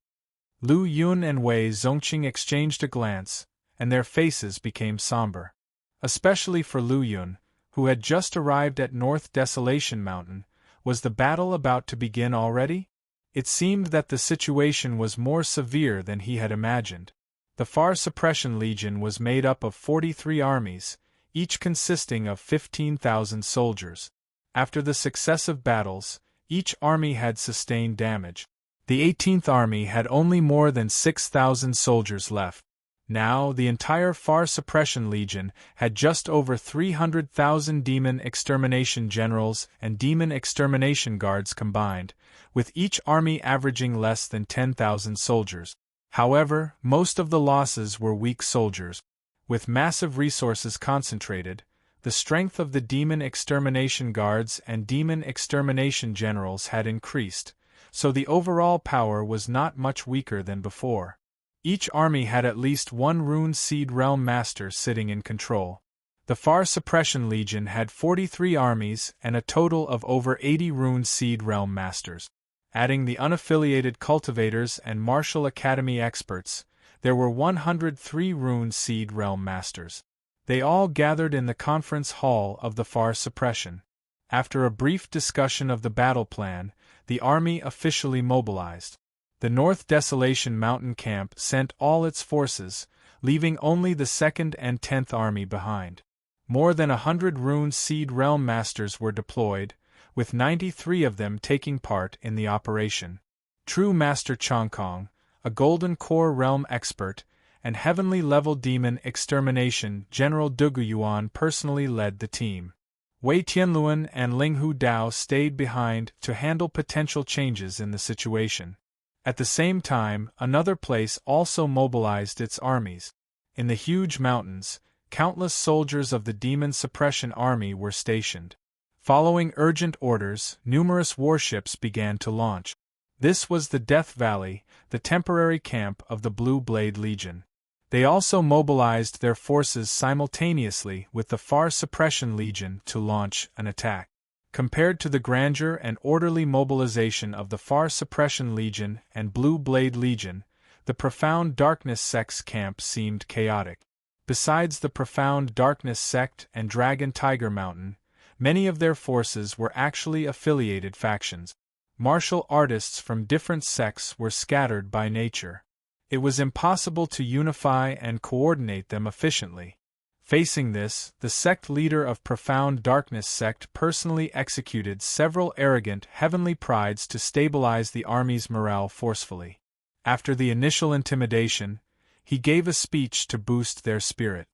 Lu Yun and Wei Zongqing exchanged a glance, and their faces became somber. Especially for Lu Yun, who had just arrived at North Desolation Mountain, was the battle about to begin already? It seemed that the situation was more severe than he had imagined. The Far Suppression Legion was made up of 43 armies, each consisting of 15,000 soldiers. After the successive battles, each army had sustained damage. The 18th Army had only more than 6,000 soldiers left. Now, the entire Far Suppression Legion had just over 300,000 demon extermination generals and demon extermination guards combined, with each army averaging less than 10,000 soldiers. However, most of the losses were weak soldiers. With massive resources concentrated, the strength of the demon extermination guards and demon extermination generals had increased, so the overall power was not much weaker than before. Each army had at least one Rune Seed Realm Master sitting in control. The Far Suppression Legion had 43 armies and a total of over 80 Rune Seed Realm Masters. Adding the unaffiliated cultivators and Martial Academy experts, there were 103 Rune Seed Realm Masters. They all gathered in the conference hall of the Far Suppression. After a brief discussion of the battle plan, the army officially mobilized. The North Desolation Mountain Camp sent all its forces, leaving only the 2nd and 10th Army behind. More than 100 Rune Seed Realm Masters were deployed, with 93 of them taking part in the operation. True Master Chongkong, a Golden Core Realm expert, and Heavenly Level Demon Extermination General Dugu Yuan personally led the team. Wei Tianluan and Linghu Dao stayed behind to handle potential changes in the situation. At the same time, another place also mobilized its armies. In the huge mountains, countless soldiers of the demon suppression army were stationed. Following urgent orders, numerous warships began to launch. This was the Death Valley, the temporary camp of the Blue Blade Legion. They also mobilized their forces simultaneously with the Far Suppression Legion to launch an attack. Compared to the grandeur and orderly mobilization of the Far Suppression Legion and Blue Blade Legion, the Profound Darkness Sect's camp seemed chaotic. Besides the Profound Darkness Sect and Dragon Tiger Mountain, many of their forces were actually affiliated factions. Martial artists from different sects were scattered by nature. It was impossible to unify and coordinate them efficiently. Facing this, the sect leader of Profound Darkness Sect personally executed several arrogant heavenly prides to stabilize the army's morale forcefully. After the initial intimidation, he gave a speech to boost their spirit.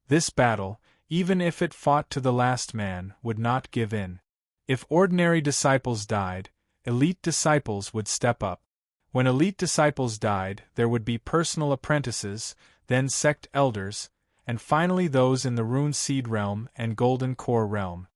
This battle, even if it fought to the last man, would not give in. If ordinary disciples died, elite disciples would step up. When elite disciples died, there would be personal apprentices, then sect elders, and finally those in the Rune Seed Realm and Golden Core Realm.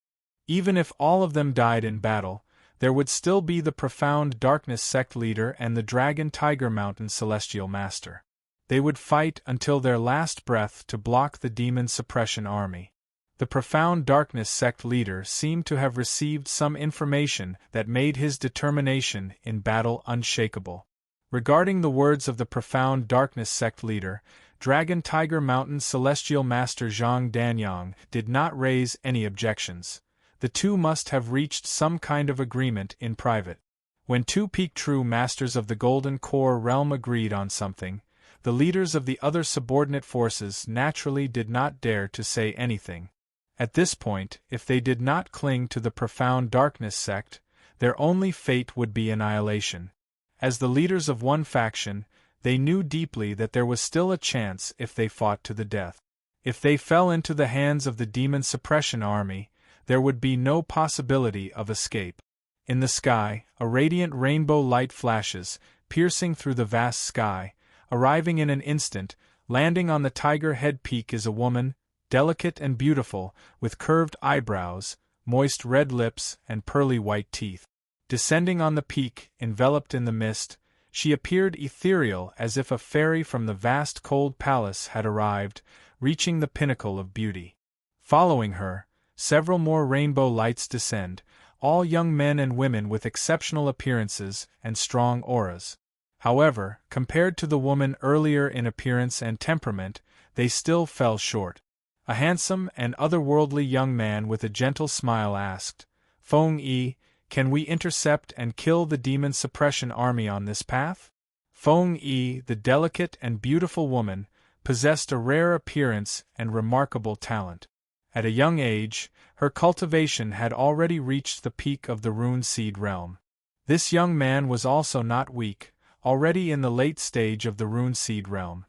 Even if all of them died in battle, there would still be the Profound Darkness Sect leader and the Dragon Tiger Mountain Celestial Master. They would fight until their last breath to block the Demon Suppression Army. The Profound Darkness Sect leader seemed to have received some information that made his determination in battle unshakable. Regarding the words of the Profound Darkness Sect leader, Dragon Tiger Mountain Celestial Master Zhang Danyang did not raise any objections. The two must have reached some kind of agreement in private. When two peak true masters of the Golden Core Realm agreed on something, the leaders of the other subordinate forces naturally did not dare to say anything. At this point, if they did not cling to the Profound Darkness Sect, their only fate would be annihilation. As the leaders of one faction, they knew deeply that there was still a chance if they fought to the death. If they fell into the hands of the Demon Suppression Army, there would be no possibility of escape. In the sky, a radiant rainbow light flashes, piercing through the vast sky. Arriving in an instant, landing on the Tiger Head Peak is a woman, delicate and beautiful, with curved eyebrows, moist red lips, and pearly white teeth. Descending on the peak, enveloped in the mist, she appeared ethereal as if a fairy from the vast cold palace had arrived, reaching the pinnacle of beauty. Following her, several more rainbow lights descend, all young men and women with exceptional appearances and strong auras. However, compared to the woman earlier in appearance and temperament, they still fell short. A handsome and otherworldly young man with a gentle smile asked, "Feng Yi, can we intercept and kill the Demon Suppression Army on this path?" Feng Yi, the delicate and beautiful woman, possessed a rare appearance and remarkable talent. At a young age, her cultivation had already reached the peak of the Rune Seed Realm. This young man was also not weak, already in the late stage of the Rune Seed Realm.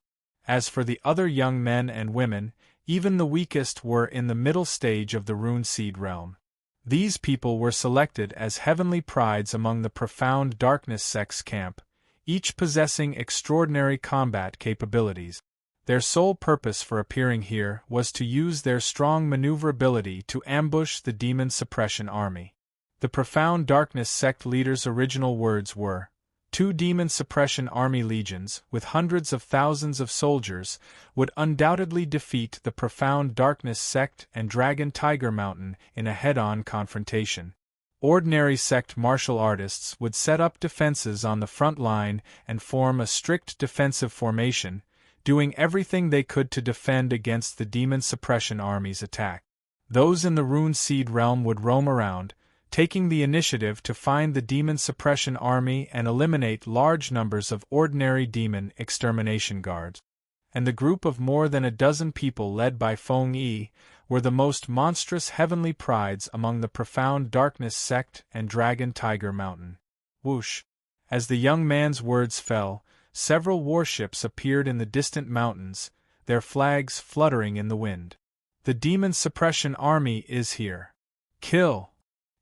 As for the other young men and women, even the weakest were in the middle stage of the Rune Seed Realm. These people were selected as heavenly prides among the Profound Darkness Sect's camp, each possessing extraordinary combat capabilities. Their sole purpose for appearing here was to use their strong maneuverability to ambush the Demon Suppression Army. The Profound Darkness Sect leader's original words were, "Two Demon Suppression Army legions, with hundreds of thousands of soldiers, would undoubtedly defeat the Profound Darkness Sect and Dragon Tiger Mountain in a head-on confrontation. Ordinary sect martial artists would set up defenses on the front line and form a strict defensive formation, doing everything they could to defend against the Demon Suppression Army's attack. Those in the Rune Seed Realm would roam around, taking the initiative to find the Demon Suppression Army and eliminate large numbers of ordinary demon extermination guards. And the group of more than a dozen people led by Feng Yi were the most monstrous heavenly prides among the Profound Darkness Sect and Dragon Tiger Mountain." Whoosh! As the young man's words fell, several warships appeared in the distant mountains, their flags fluttering in the wind. "The Demon Suppression Army is here. Kill!"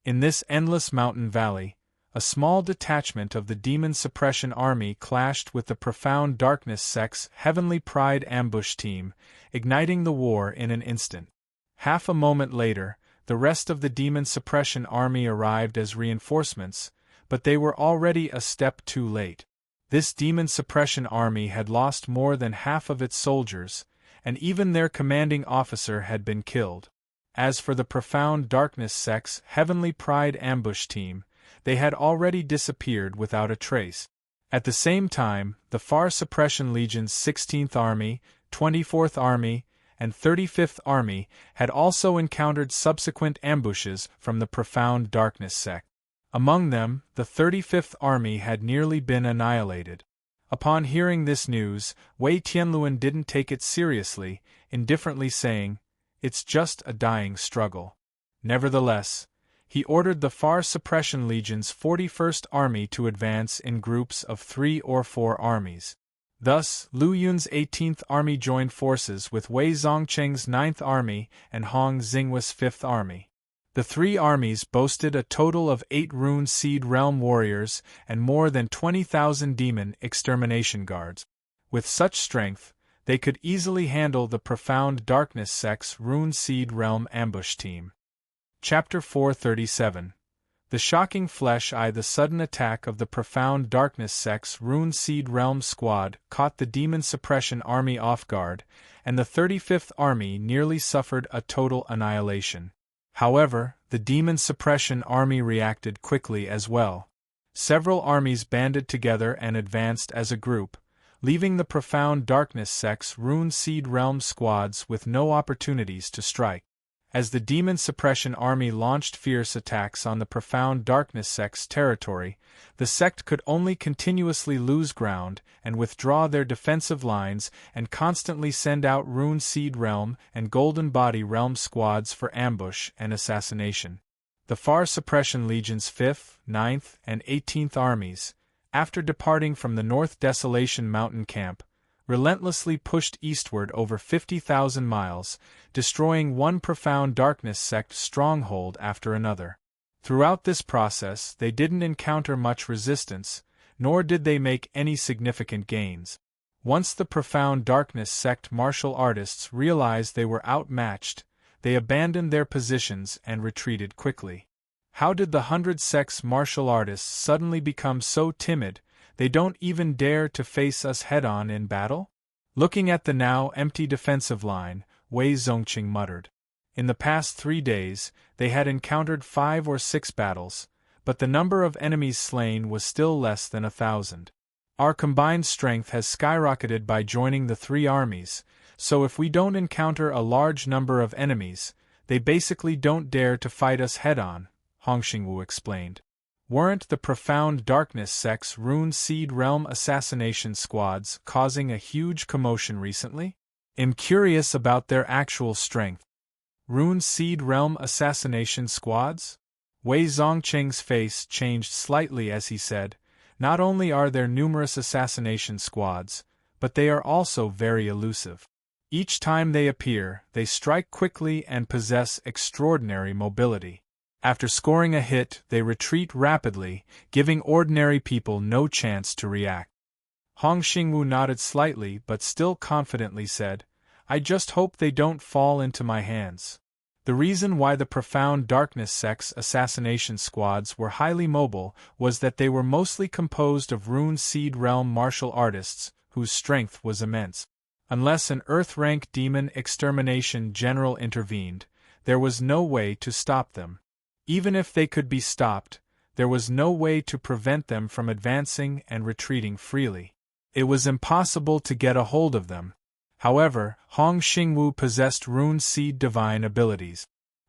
In this endless mountain valley, a small detachment of the Demon Suppression Army clashed with the Profound Darkness sect's Heavenly Pride ambush team, igniting the war in an instant. Half a moment later, the rest of the Demon Suppression Army arrived as reinforcements, but they were already a step too late. This Demon Suppression Army had lost more than half of its soldiers, and even their commanding officer had been killed. As for the Profound Darkness sect's Heavenly Pride ambush team, they had already disappeared without a trace. At the same time, the Far Suppression Legion's 16th Army, 24th Army, and 35th Army had also encountered subsequent ambushes from the Profound Darkness sect. Among them, the 35th Army had nearly been annihilated. Upon hearing this news, Wei Tianluan didn't take it seriously, indifferently saying, "It's just a dying struggle." Nevertheless, he ordered the Far Suppression Legion's 41st Army to advance in groups of 3 or 4 armies. Thus, Lu Yun's 18th Army joined forces with Wei Zongcheng's 9th Army and Hong Xinghua's 5th Army. The 3 armies boasted a total of 8 Rune Seed Realm warriors and more than 20,000 demon extermination guards. With such strength, they could easily handle the Profound Darkness sect's Rune Seed Realm ambush team. Chapter 437. The Shocking Flesh Eye. The sudden attack of the Profound Darkness sect's Rune Seed Realm squad caught the Demon Suppression Army off guard, and the 35th Army nearly suffered a total annihilation. However, the Demon Suppression Army reacted quickly as well. Several armies banded together and advanced as a group, leaving the Profound Darkness sect's Rune Seed Realm squads with no opportunities to strike. As the Demon Suppression Army launched fierce attacks on the Profound Darkness sect's territory, the sect could only continuously lose ground and withdraw their defensive lines and constantly send out Rune Seed Realm and Golden Body Realm squads for ambush and assassination. The Far Suppression Legion's 5th, 9th, and 18th Armies, after departing from the North Desolation Mountain Camp, relentlessly pushed eastward over 50,000 miles, destroying one Profound Darkness sect stronghold after another. Throughout this process, they didn't encounter much resistance, nor did they make any significant gains. Once the Profound Darkness sect martial artists realized they were outmatched, they abandoned their positions and retreated quickly. How did the 100 sect's martial artists suddenly become so timid? They don't even dare to face us head-on in battle? Looking at the now empty defensive line, Wei Zongqing muttered. In the past 3 days, they had encountered 5 or 6 battles, but the number of enemies slain was still less than 1,000. Our combined strength has skyrocketed by joining the 3 armies, so if we don't encounter a large number of enemies, they basically don't dare to fight us head-on, Hong Xingwu explained. Weren't the Profound Darkness sect's Rune Seed Realm assassination squads causing a huge commotion recently? I'm curious about their actual strength. Rune Seed Realm assassination squads? Wei Zongcheng's face changed slightly as he said, "Not only are there numerous assassination squads, but they are also very elusive. Each time they appear, they strike quickly and possess extraordinary mobility. After scoring a hit, they retreat rapidly, giving ordinary people no chance to react." Hong Xingwu nodded slightly but still confidently said, "I just hope they don't fall into my hands." The reason why the Profound Darkness sect's assassination squads were highly mobile was that they were mostly composed of Rune Seed Realm martial artists, whose strength was immense. Unless an Earth-rank demon extermination general intervened, there was no way to stop them. Even if they could be stopped, there was no way to prevent them from advancing and retreating freely. It was impossible to get a hold of them. However, Hong Xingwu possessed Rune Seed divine abilities.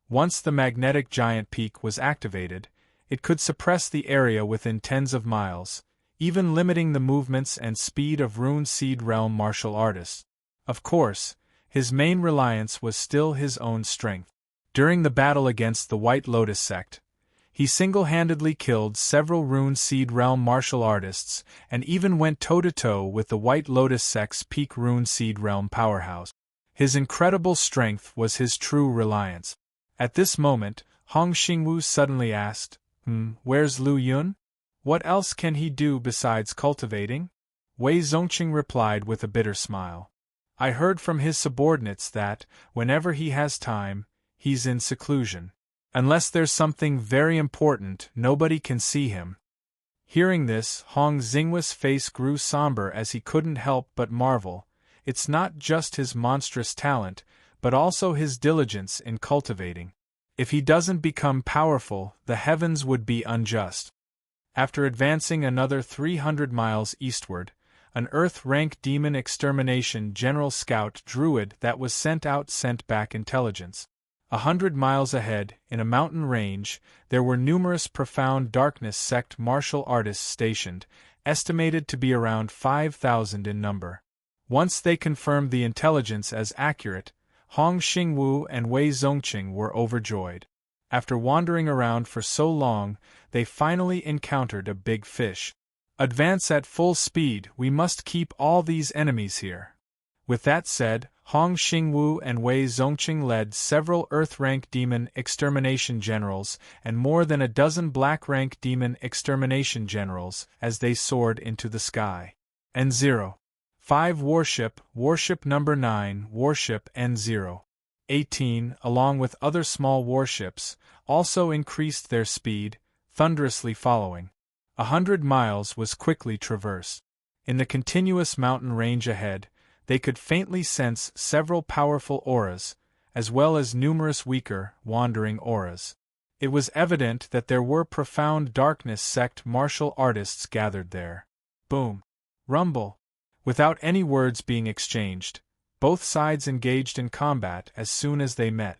Once the magnetic giant peak was activated, it could suppress the area within tens of miles, even limiting the movements and speed of Rune Seed Realm martial artists. Of course, his main reliance was still his own strength. During the battle against the White Lotus sect, he single-handedly killed several Rune Seed Realm martial artists and even went toe-to-toe with the White Lotus sect's peak Rune Seed Realm powerhouse. His incredible strength was his true reliance. At this moment, Hong Xingwu suddenly asked, Where's Lu Yun?" What else can he do besides cultivating? Wei Zongqing replied with a bitter smile. I heard from his subordinates that, whenever he has time, he's in seclusion. Unless there's something very important, nobody can see him. Hearing this, Hong Xinghua's face grew somber as he couldn't help but marvel. It's not just his monstrous talent, but also his diligence in cultivating. If he doesn't become powerful, the heavens would be unjust. After advancing another 300 miles eastward, an Earth-rank demon extermination general scout druid that was sent back intelligence. 100 miles ahead, in a mountain range, there were numerous profound darkness sect martial artists stationed, estimated to be around 5,000 in number. Once they confirmed the intelligence as accurate, Hong Xingwu and Wei Zongqing were overjoyed. After wandering around for so long, they finally encountered a big fish. Advance at full speed, we must keep all these enemies here. With that said, Hong Xingwu and Wei Zongqing led several Earth-rank demon extermination generals and more than a dozen Black-rank demon extermination generals as they soared into the sky. N-0. 5 Warship number 9, Warship N-0. 18, along with other small warships, also increased their speed, thunderously following. 100 miles was quickly traversed. In the continuous mountain range ahead, they could faintly sense several powerful auras, as well as numerous weaker, wandering auras. It was evident that there were profound darkness sect martial artists gathered there. Boom! Rumble! Without any words being exchanged, both sides engaged in combat as soon as they met.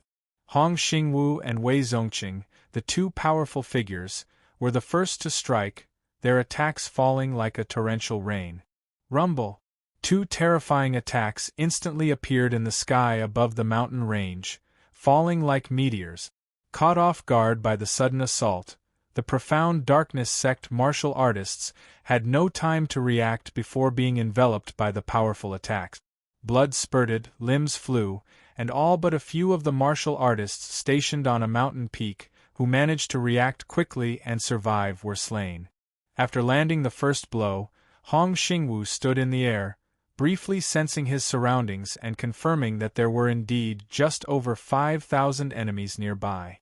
Hong Xingwu and Wei Zongqing, the two powerful figures, were the first to strike, their attacks falling like a torrential rain. Rumble! 2 terrifying attacks instantly appeared in the sky above the mountain range, falling like meteors. Caught off guard by the sudden assault, the profound darkness sect martial artists had no time to react before being enveloped by the powerful attacks. Blood spurted, limbs flew, and all but a few of the martial artists stationed on a mountain peak, who managed to react quickly and survive, were slain. After landing the first blow, Hong Xingwu stood in the air, briefly sensing his surroundings and confirming that there were indeed just over 5,000 enemies nearby.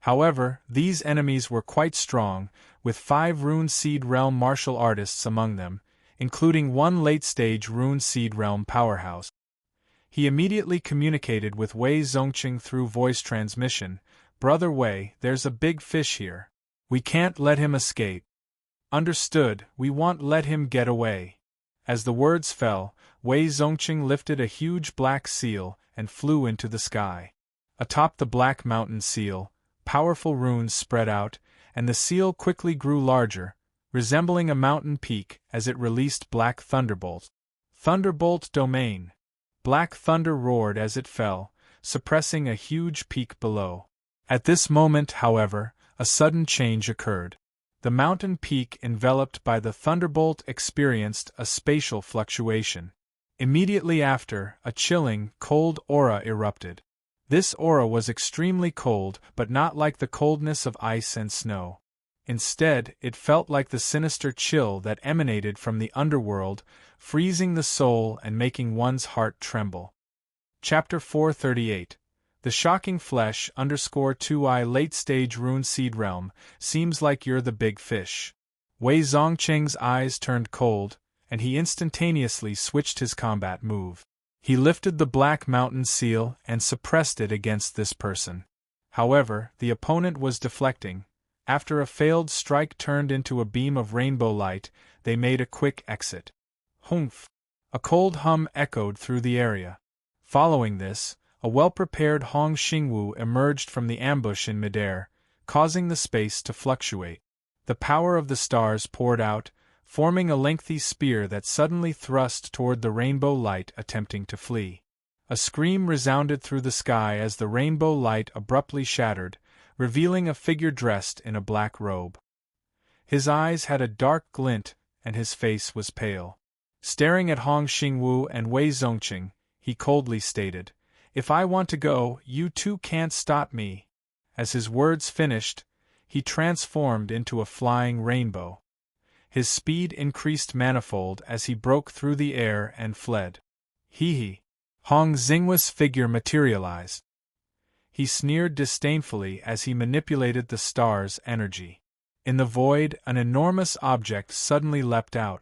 However, these enemies were quite strong, with 5 Rune Seed Realm martial artists among them, including 1 late-stage Rune Seed Realm powerhouse. He immediately communicated with Wei Zongqing through voice transmission. Brother Wei, there's a big fish here. We can't let him escape. Understood, we won't let him get away. As the words fell, Wei Zongqing lifted a huge black seal and flew into the sky. Atop the black mountain seal, powerful runes spread out, and the seal quickly grew larger, resembling a mountain peak as it released black thunderbolts. Thunderbolt domain. Black thunder roared as it fell, suppressing a huge peak below. At this moment, however, a sudden change occurred. The mountain peak enveloped by the thunderbolt experienced a spatial fluctuation. Immediately after, a chilling, cold aura erupted. This aura was extremely cold, but not like the coldness of ice and snow. Instead, it felt like the sinister chill that emanated from the underworld, freezing the soul and making one's heart tremble. Chapter 438. The shocking flesh _2i late-stage Rune Seed Realm, seems like you're the big fish. Wei Zongqing's eyes turned cold, and he instantaneously switched his combat move. He lifted the Black Mountain Seal and suppressed it against this person. However, the opponent was deflecting. After a failed strike turned into a beam of rainbow light, they made a quick exit. Humph! A cold hum echoed through the area. Following this, a well-prepared Hong Xingwu emerged from the ambush in midair, causing the space to fluctuate. The power of the stars poured out, forming a lengthy spear that suddenly thrust toward the rainbow light attempting to flee. A scream resounded through the sky as the rainbow light abruptly shattered, revealing a figure dressed in a black robe. His eyes had a dark glint, and his face was pale. Staring at Hong Xingwu and Wei Zongqing, he coldly stated, "If I want to go, you two can't stop me." As his words finished, he transformed into a flying rainbow. His speed increased manifold as he broke through the air and fled. Hee. Hong Xingwa's figure materialized. He sneered disdainfully as he manipulated the star's energy. In the void, an enormous object suddenly leapt out.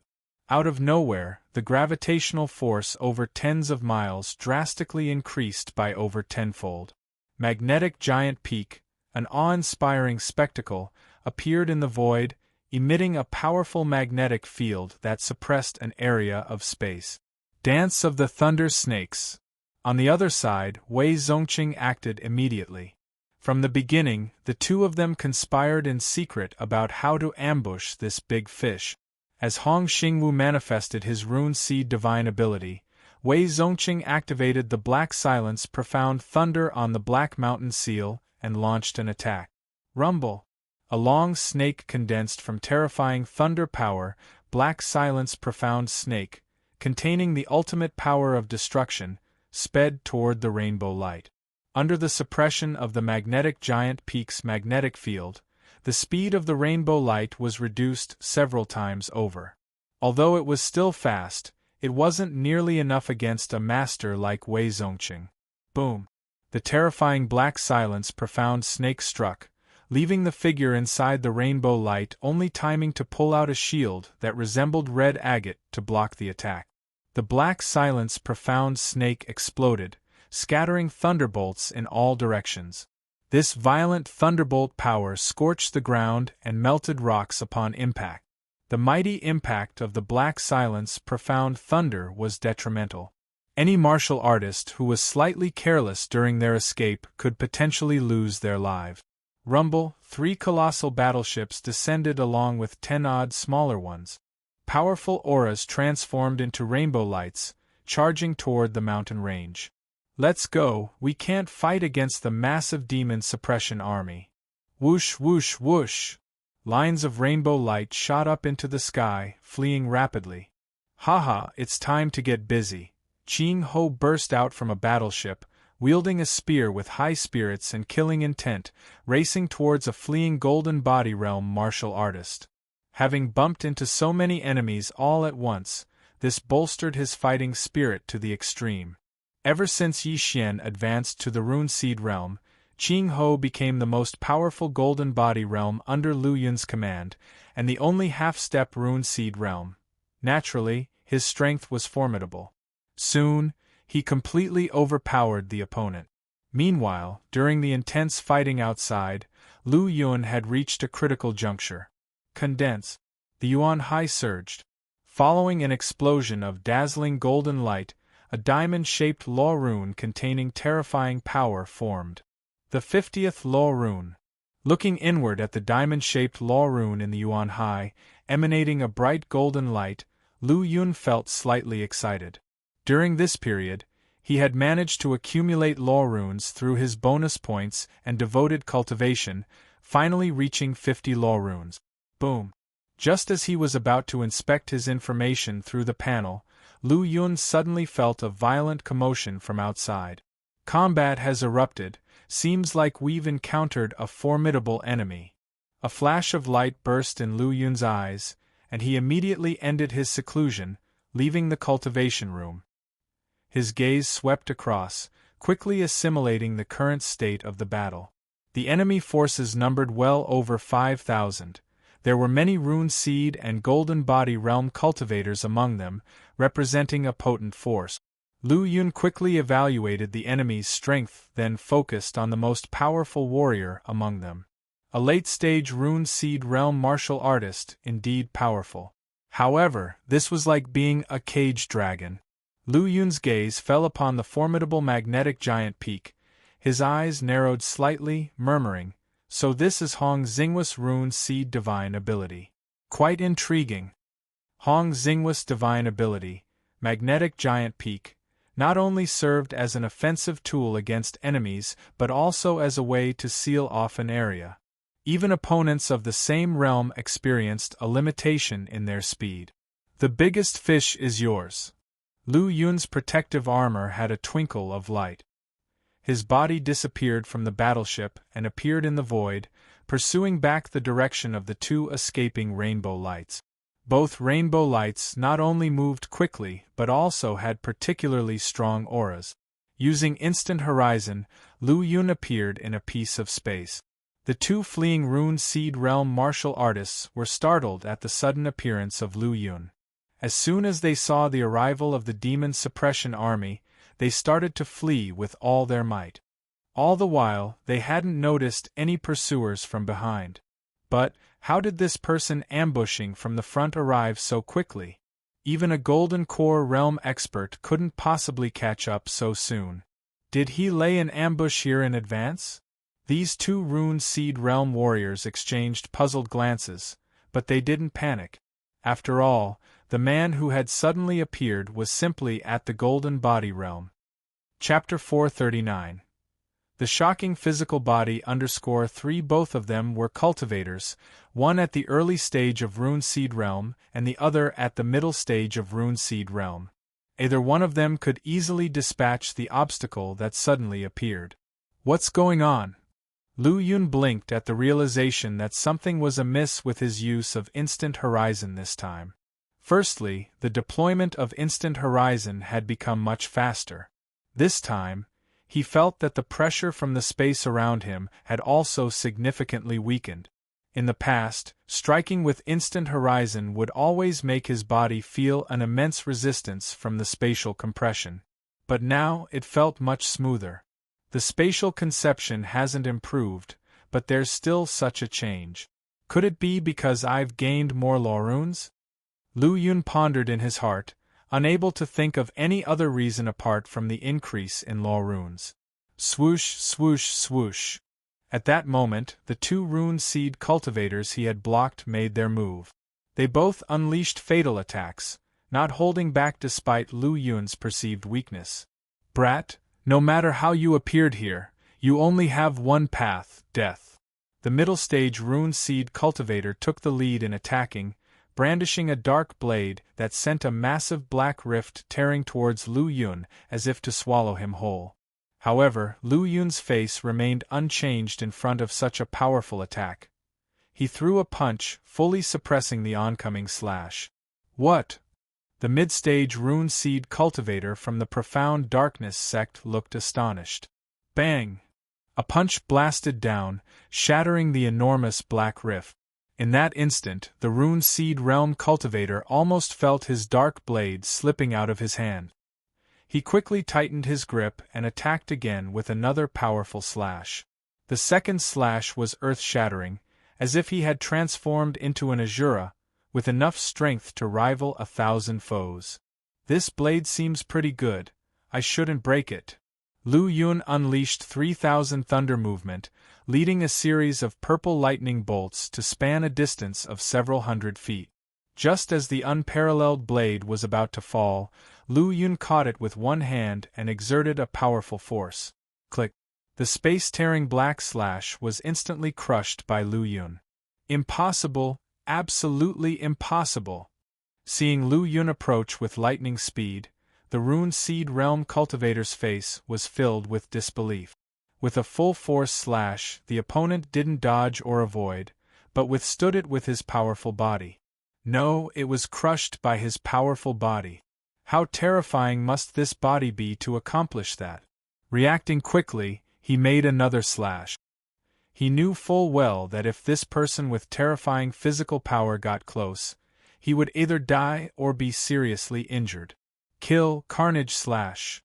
Out of nowhere, the gravitational force over tens of miles drastically increased by over tenfold. Magnetic Giant Peak, an awe-inspiring spectacle, appeared in the void, emitting a powerful magnetic field that suppressed an area of space. Dance of the Thunder Snakes. On the other side, Wei Zongqing acted immediately. From the beginning, the two of them conspired in secret about how to ambush this big fish. As Hong Xingwu manifested his rune seed divine ability, Wei Zongqing activated the Black Silence Profound Thunder on the Black Mountain Seal and launched an attack. Rumble! A long snake condensed from terrifying thunder power, Black Silence Profound Snake, containing the ultimate power of destruction, sped toward the rainbow light. Under the suppression of the Magnetic Giant Peak's magnetic field, the speed of the rainbow light was reduced several times over. Although it was still fast, it wasn't nearly enough against a master like Wei Zongqing. Boom! The terrifying Black Silence Profound Snake struck, leaving the figure inside the rainbow light only timing to pull out a shield that resembled red agate to block the attack. The Black Silence Profound Snake exploded, scattering thunderbolts in all directions. This violent thunderbolt power scorched the ground and melted rocks upon impact. The mighty impact of the Black Silence Profound Thunder was detrimental. Any martial artist who was slightly careless during their escape could potentially lose their lives. Rumble, 3 colossal battleships descended along with 10 odd smaller ones. Powerful auras transformed into rainbow lights, charging toward the mountain range. Let's go, we can't fight against the massive demon suppression army. Whoosh whoosh whoosh! Lines of rainbow light shot up into the sky, fleeing rapidly. Haha, it's time to get busy. Qing Ho burst out from a battleship, wielding a spear with high spirits and killing intent, racing towards a fleeing Golden Body Realm martial artist. Having bumped into so many enemies all at once, this bolstered his fighting spirit to the extreme. Ever since Yi Xian advanced to the Rune Seed Realm, Qing Ho became the most powerful Golden Body Realm under Lu Yun's command, and the only half-step Rune Seed Realm. Naturally, his strength was formidable. Soon, he completely overpowered the opponent. Meanwhile, during the intense fighting outside, Lu Yun had reached a critical juncture. Condense. The Yuan Hai surged. Following an explosion of dazzling golden light, a diamond-shaped law rune containing terrifying power formed. The 50th Law Rune. Looking inward at the diamond-shaped law rune in the Yuan Hai, emanating a bright golden light, Lu Yun felt slightly excited. During this period, he had managed to accumulate law runes through his bonus points and devoted cultivation, finally reaching 50 law runes. Boom! Just as he was about to inspect his information through the panel, Lu Yun suddenly felt a violent commotion from outside. Combat has erupted, seems like we've encountered a formidable enemy. A flash of light burst in Lu Yun's eyes, and he immediately ended his seclusion, leaving the cultivation room. His gaze swept across, quickly assimilating the current state of the battle. The enemy forces numbered well over 5,000. There were many Rune Seed and Golden Body Realm cultivators among them, representing a potent force. Lu Yun quickly evaluated the enemy's strength, then focused on the most powerful warrior among them. A late-stage Rune Seed Realm martial artist, indeed powerful. However, this was like being a cage dragon. Lu Yun's gaze fell upon the formidable magnetic giant peak. His eyes narrowed slightly, murmuring, "So this is Hong Xingwa's Rune Seed Divine Ability. Quite intriguing." Hong Xingwa's Divine Ability, Magnetic Giant Peak, not only served as an offensive tool against enemies but also as a way to seal off an area. Even opponents of the same realm experienced a limitation in their speed. The biggest fish is yours. Lu Yun's protective armor had a twinkle of light. His body disappeared from the battleship and appeared in the void, pursuing back the direction of the two escaping rainbow lights. Both rainbow lights not only moved quickly but also had particularly strong auras. Using Instant Horizon, Lu Yun appeared in a piece of space. The two fleeing Rune Seed Realm martial artists were startled at the sudden appearance of Lu Yun. As soon as they saw the arrival of the Demon Suppression Army, they started to flee with all their might. All the while, they hadn't noticed any pursuers from behind. But, how did this person ambushing from the front arrive so quickly? Even a Golden Core Realm expert couldn't possibly catch up so soon. Did he lay an ambush here in advance? These two Rune Seed Realm warriors exchanged puzzled glances, but they didn't panic. After all, the man who had suddenly appeared was simply at the Golden Body Realm. Chapter 439. The shocking physical body _3. Both of them were cultivators, one at the early stage of Rune Seed Realm and the other at the middle stage of Rune Seed Realm. Either one of them could easily dispatch the obstacle that suddenly appeared. What's going on? Lu Yun blinked at the realization that something was amiss with his use of Instant Horizon this time. Firstly, the deployment of Instant Horizon had become much faster. This time, he felt that the pressure from the space around him had also significantly weakened. In the past, striking with Instant Horizon would always make his body feel an immense resistance from the spatial compression. But now it felt much smoother. The spatial conception hasn't improved, but there's still such a change. Could it be because I've gained more law runes? Lu Yun pondered in his heart, unable to think of any other reason apart from the increase in law runes. Swoosh, swoosh, swoosh. At that moment, the two Rune Seed cultivators he had blocked made their move. They both unleashed fatal attacks, not holding back despite Lu Yun's perceived weakness. Brat, no matter how you appeared here, you only have one path, death. The middle stage Rune Seed cultivator took the lead in attacking, brandishing a dark blade that sent a massive black rift tearing towards Lu Yun as if to swallow him whole. However, Lu Yun's face remained unchanged in front of such a powerful attack. He threw a punch, fully suppressing the oncoming slash. What? The mid-stage Rune Seed cultivator from the Profound Darkness sect looked astonished. Bang! A punch blasted down, shattering the enormous black rift. In that instant, the Rune Seed Realm cultivator almost felt his dark blade slipping out of his hand. He quickly tightened his grip and attacked again with another powerful slash. The second slash was earth-shattering, as if he had transformed into an Azura, with enough strength to rival 1,000 foes. This blade seems pretty good, I shouldn't break it. Lu Yun unleashed 3,000 thunder movement, leading a series of purple lightning bolts to span a distance of several hundred feet. Just as the unparalleled blade was about to fall, Lu Yun caught it with one hand and exerted a powerful force. Click! The space-tearing black slash was instantly crushed by Lu Yun. Impossible, absolutely impossible. Seeing Lu Yun approach with lightning speed, the Rune Seed Realm cultivator's face was filled with disbelief. With a full-force slash, the opponent didn't dodge or avoid, but withstood it with his powerful body. No, it was crushed by his powerful body. How terrifying must this body be to accomplish that? Reacting quickly, he made another slash. He knew full well that if this person with terrifying physical power got close, he would either die or be seriously injured. Kill, carnage slash!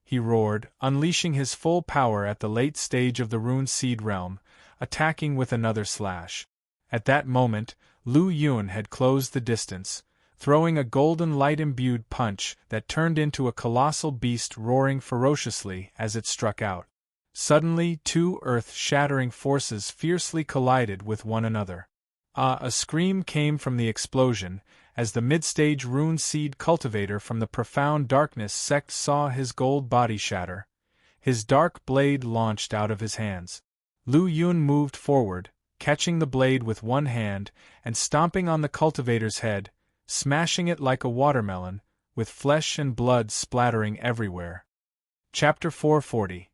He roared, unleashing his full power at the late stage of the Rune Seed Realm, attacking with another slash. At that moment, Lu Yun had closed the distance, throwing a golden light-imbued punch that turned into a colossal beast roaring ferociously as it struck out. Suddenly, two earth-shattering forces fiercely collided with one another. A scream came from the explosion, as the mid-stage Rune Seed cultivator from the Profound Darkness sect saw his gold body shatter. His dark blade launched out of his hands. Lu Yun moved forward, catching the blade with one hand and stomping on the cultivator's head, smashing it like a watermelon, with flesh and blood splattering everywhere. Chapter 440.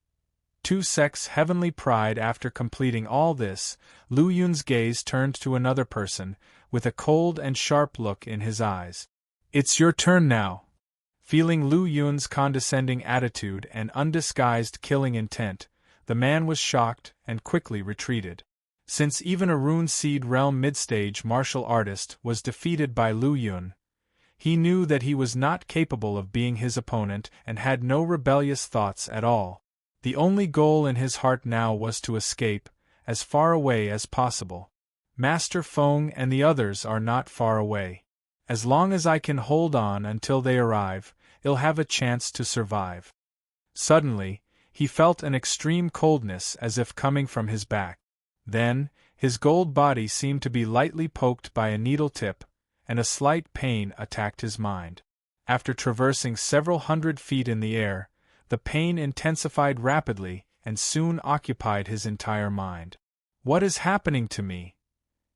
Two Sek's heavenly pride. After completing all this, Lu Yun's gaze turned to another person, with a cold and sharp look in his eyes. It's your turn now. Feeling Lu Yun's condescending attitude and undisguised killing intent, the man was shocked and quickly retreated. Since even a Rune Seed Realm mid-stage martial artist was defeated by Lu Yun, he knew that he was not capable of being his opponent and had no rebellious thoughts at all. The only goal in his heart now was to escape, as far away as possible. Master Feng and the others are not far away. As long as I can hold on until they arrive, I'll have a chance to survive. Suddenly, he felt an extreme coldness as if coming from his back. Then, his gold body seemed to be lightly poked by a needle tip, and a slight pain attacked his mind. After traversing several hundred feet in the air, the pain intensified rapidly and soon occupied his entire mind. What is happening to me?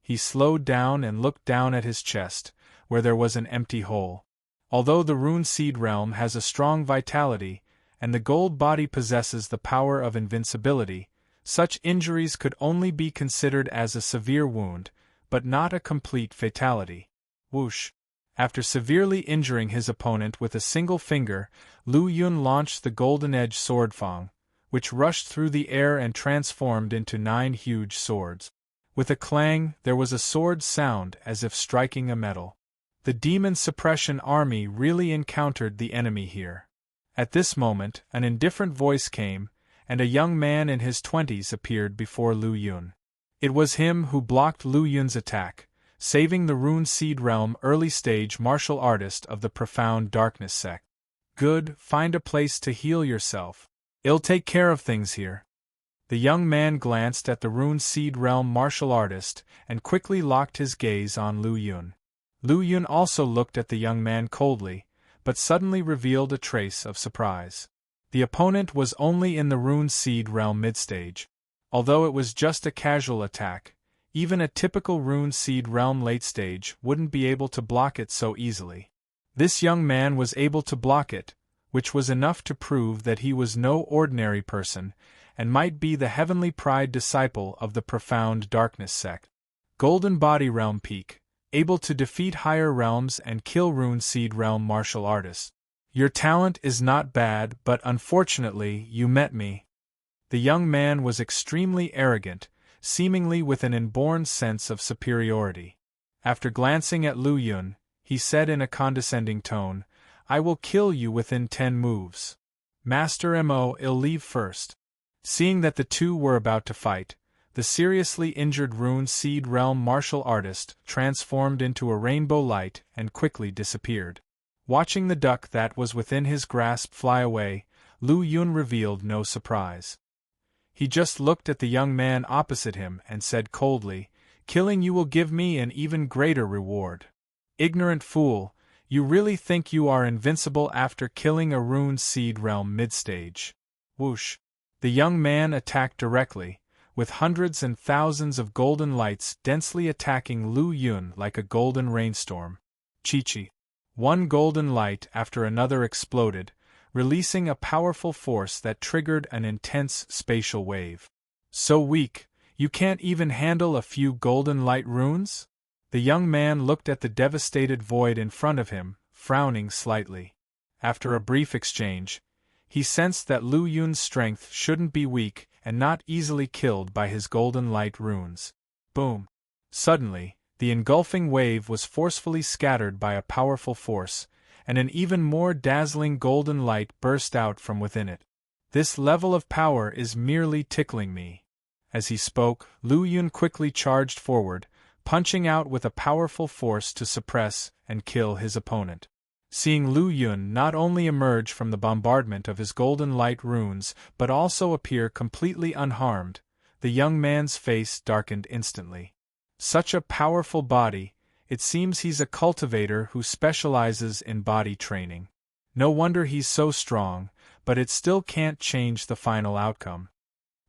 He slowed down and looked down at his chest, where there was an empty hole. Although the Rune Seed Realm has a strong vitality, and the gold body possesses the power of invincibility, such injuries could only be considered as a severe wound, but not a complete fatality. Whoosh! After severely injuring his opponent with a single finger, Lu Yun launched the golden-edged sword Fang, which rushed through the air and transformed into 9 huge swords. With a clang, there was a sword sound as if striking a metal. The Demon Suppression Army really encountered the enemy here. At this moment, an indifferent voice came, and a young man in his 20s appeared before Lu Yun. It was him who blocked Lu Yun's attack, saving the Rune Seed Realm early-stage martial artist of the Profound Darkness sect. Good, find a place to heal yourself. I'll take care of things here. The young man glanced at the Rune Seed Realm martial artist and quickly locked his gaze on Lu Yun. Lu Yun also looked at the young man coldly, but suddenly revealed a trace of surprise. The opponent was only in the Rune Seed Realm mid-stage. Although it was just a casual attack, even a typical Rune Seed Realm late stage wouldn't be able to block it so easily. This young man was able to block it, which was enough to prove that he was no ordinary person, and might be the heavenly pride disciple of the Profound Darkness sect. Golden Body Realm Peak, able to defeat higher realms and kill Rune Seed Realm martial artists. Your talent is not bad, but unfortunately you met me. The young man was extremely arrogant, seemingly with an inborn sense of superiority. After glancing at Lu Yun, he said in a condescending tone, I will kill you within 10 moves. Master Mo, I'll leave first. Seeing that the two were about to fight, the seriously injured Rune Seed Realm martial artist transformed into a rainbow light and quickly disappeared. Watching the duck that was within his grasp fly away, Lu Yun revealed no surprise. He just looked at the young man opposite him and said coldly, Killing you will give me an even greater reward. Ignorant fool, you really think you are invincible after killing a Rune Seed Realm mid-stage. Whoosh! The young man attacked directly, with hundreds and thousands of golden lights densely attacking Lu Yun like a golden rainstorm. Chi-chi! One golden light after another exploded, releasing a powerful force that triggered an intense spatial wave. So weak, you can't even handle a few golden light runes? The young man looked at the devastated void in front of him, frowning slightly. After a brief exchange, he sensed that Lu Yun's strength shouldn't be weak and not easily killed by his golden light runes. Boom! Suddenly, the engulfing wave was forcefully scattered by a powerful force, and an even more dazzling golden light burst out from within it. This level of power is merely tickling me. As he spoke, Lu Yun quickly charged forward, punching out with a powerful force to suppress and kill his opponent. Seeing Lu Yun not only emerge from the bombardment of his golden light runes but also appear completely unharmed, the young man's face darkened instantly. Such a powerful body, it seems he's a cultivator who specializes in body training. No wonder he's so strong, but it still can't change the final outcome.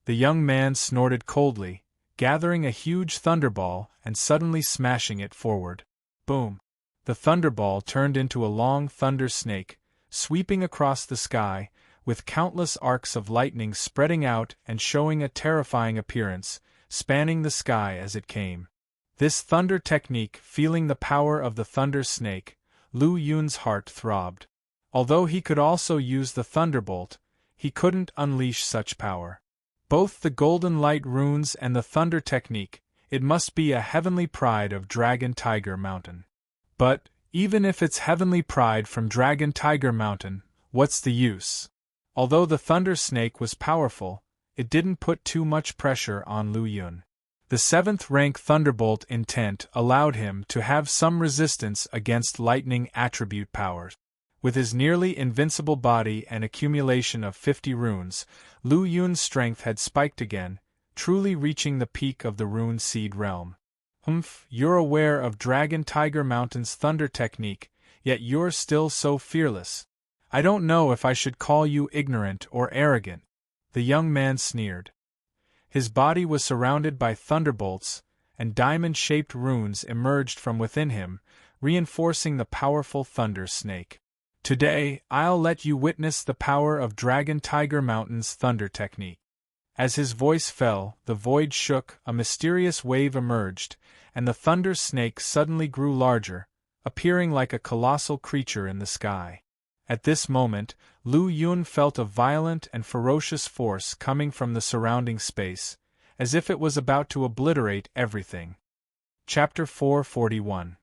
The young man snorted coldly, gathering a huge thunderball and suddenly smashing it forward. Boom! The thunderball turned into a long thunder snake, sweeping across the sky, with countless arcs of lightning spreading out and showing a terrifying appearance, spanning the sky as it came. This thunder technique, feeling the power of the thunder snake, Lu Yun's heart throbbed. Although he could also use the thunderbolt, he couldn't unleash such power. Both the golden light runes and the thunder technique, it must be a heavenly pride of Dragon Tiger Mountain. But, even if it's heavenly pride from Dragon Tiger Mountain, what's the use? Although the thunder snake was powerful, it didn't put too much pressure on Lu Yun. The 7th rank Thunderbolt intent allowed him to have some resistance against lightning attribute powers. With his nearly invincible body and accumulation of 50 runes, Lu Yun's strength had spiked again, truly reaching the peak of the rune seed realm. You're aware of Dragon Tiger Mountain's thunder technique, yet you're still so fearless. I don't know if I should call you ignorant or arrogant. The young man sneered. His body was surrounded by thunderbolts, and diamond-shaped runes emerged from within him, reinforcing the powerful thunder snake. Today, I'll let you witness the power of Dragon Tiger Mountain's thunder technique. As his voice fell, the void shook, a mysterious wave emerged, and the thunder snake suddenly grew larger, appearing like a colossal creature in the sky. At this moment, Lu Yun felt a violent and ferocious force coming from the surrounding space, as if it was about to obliterate everything. Chapter 441.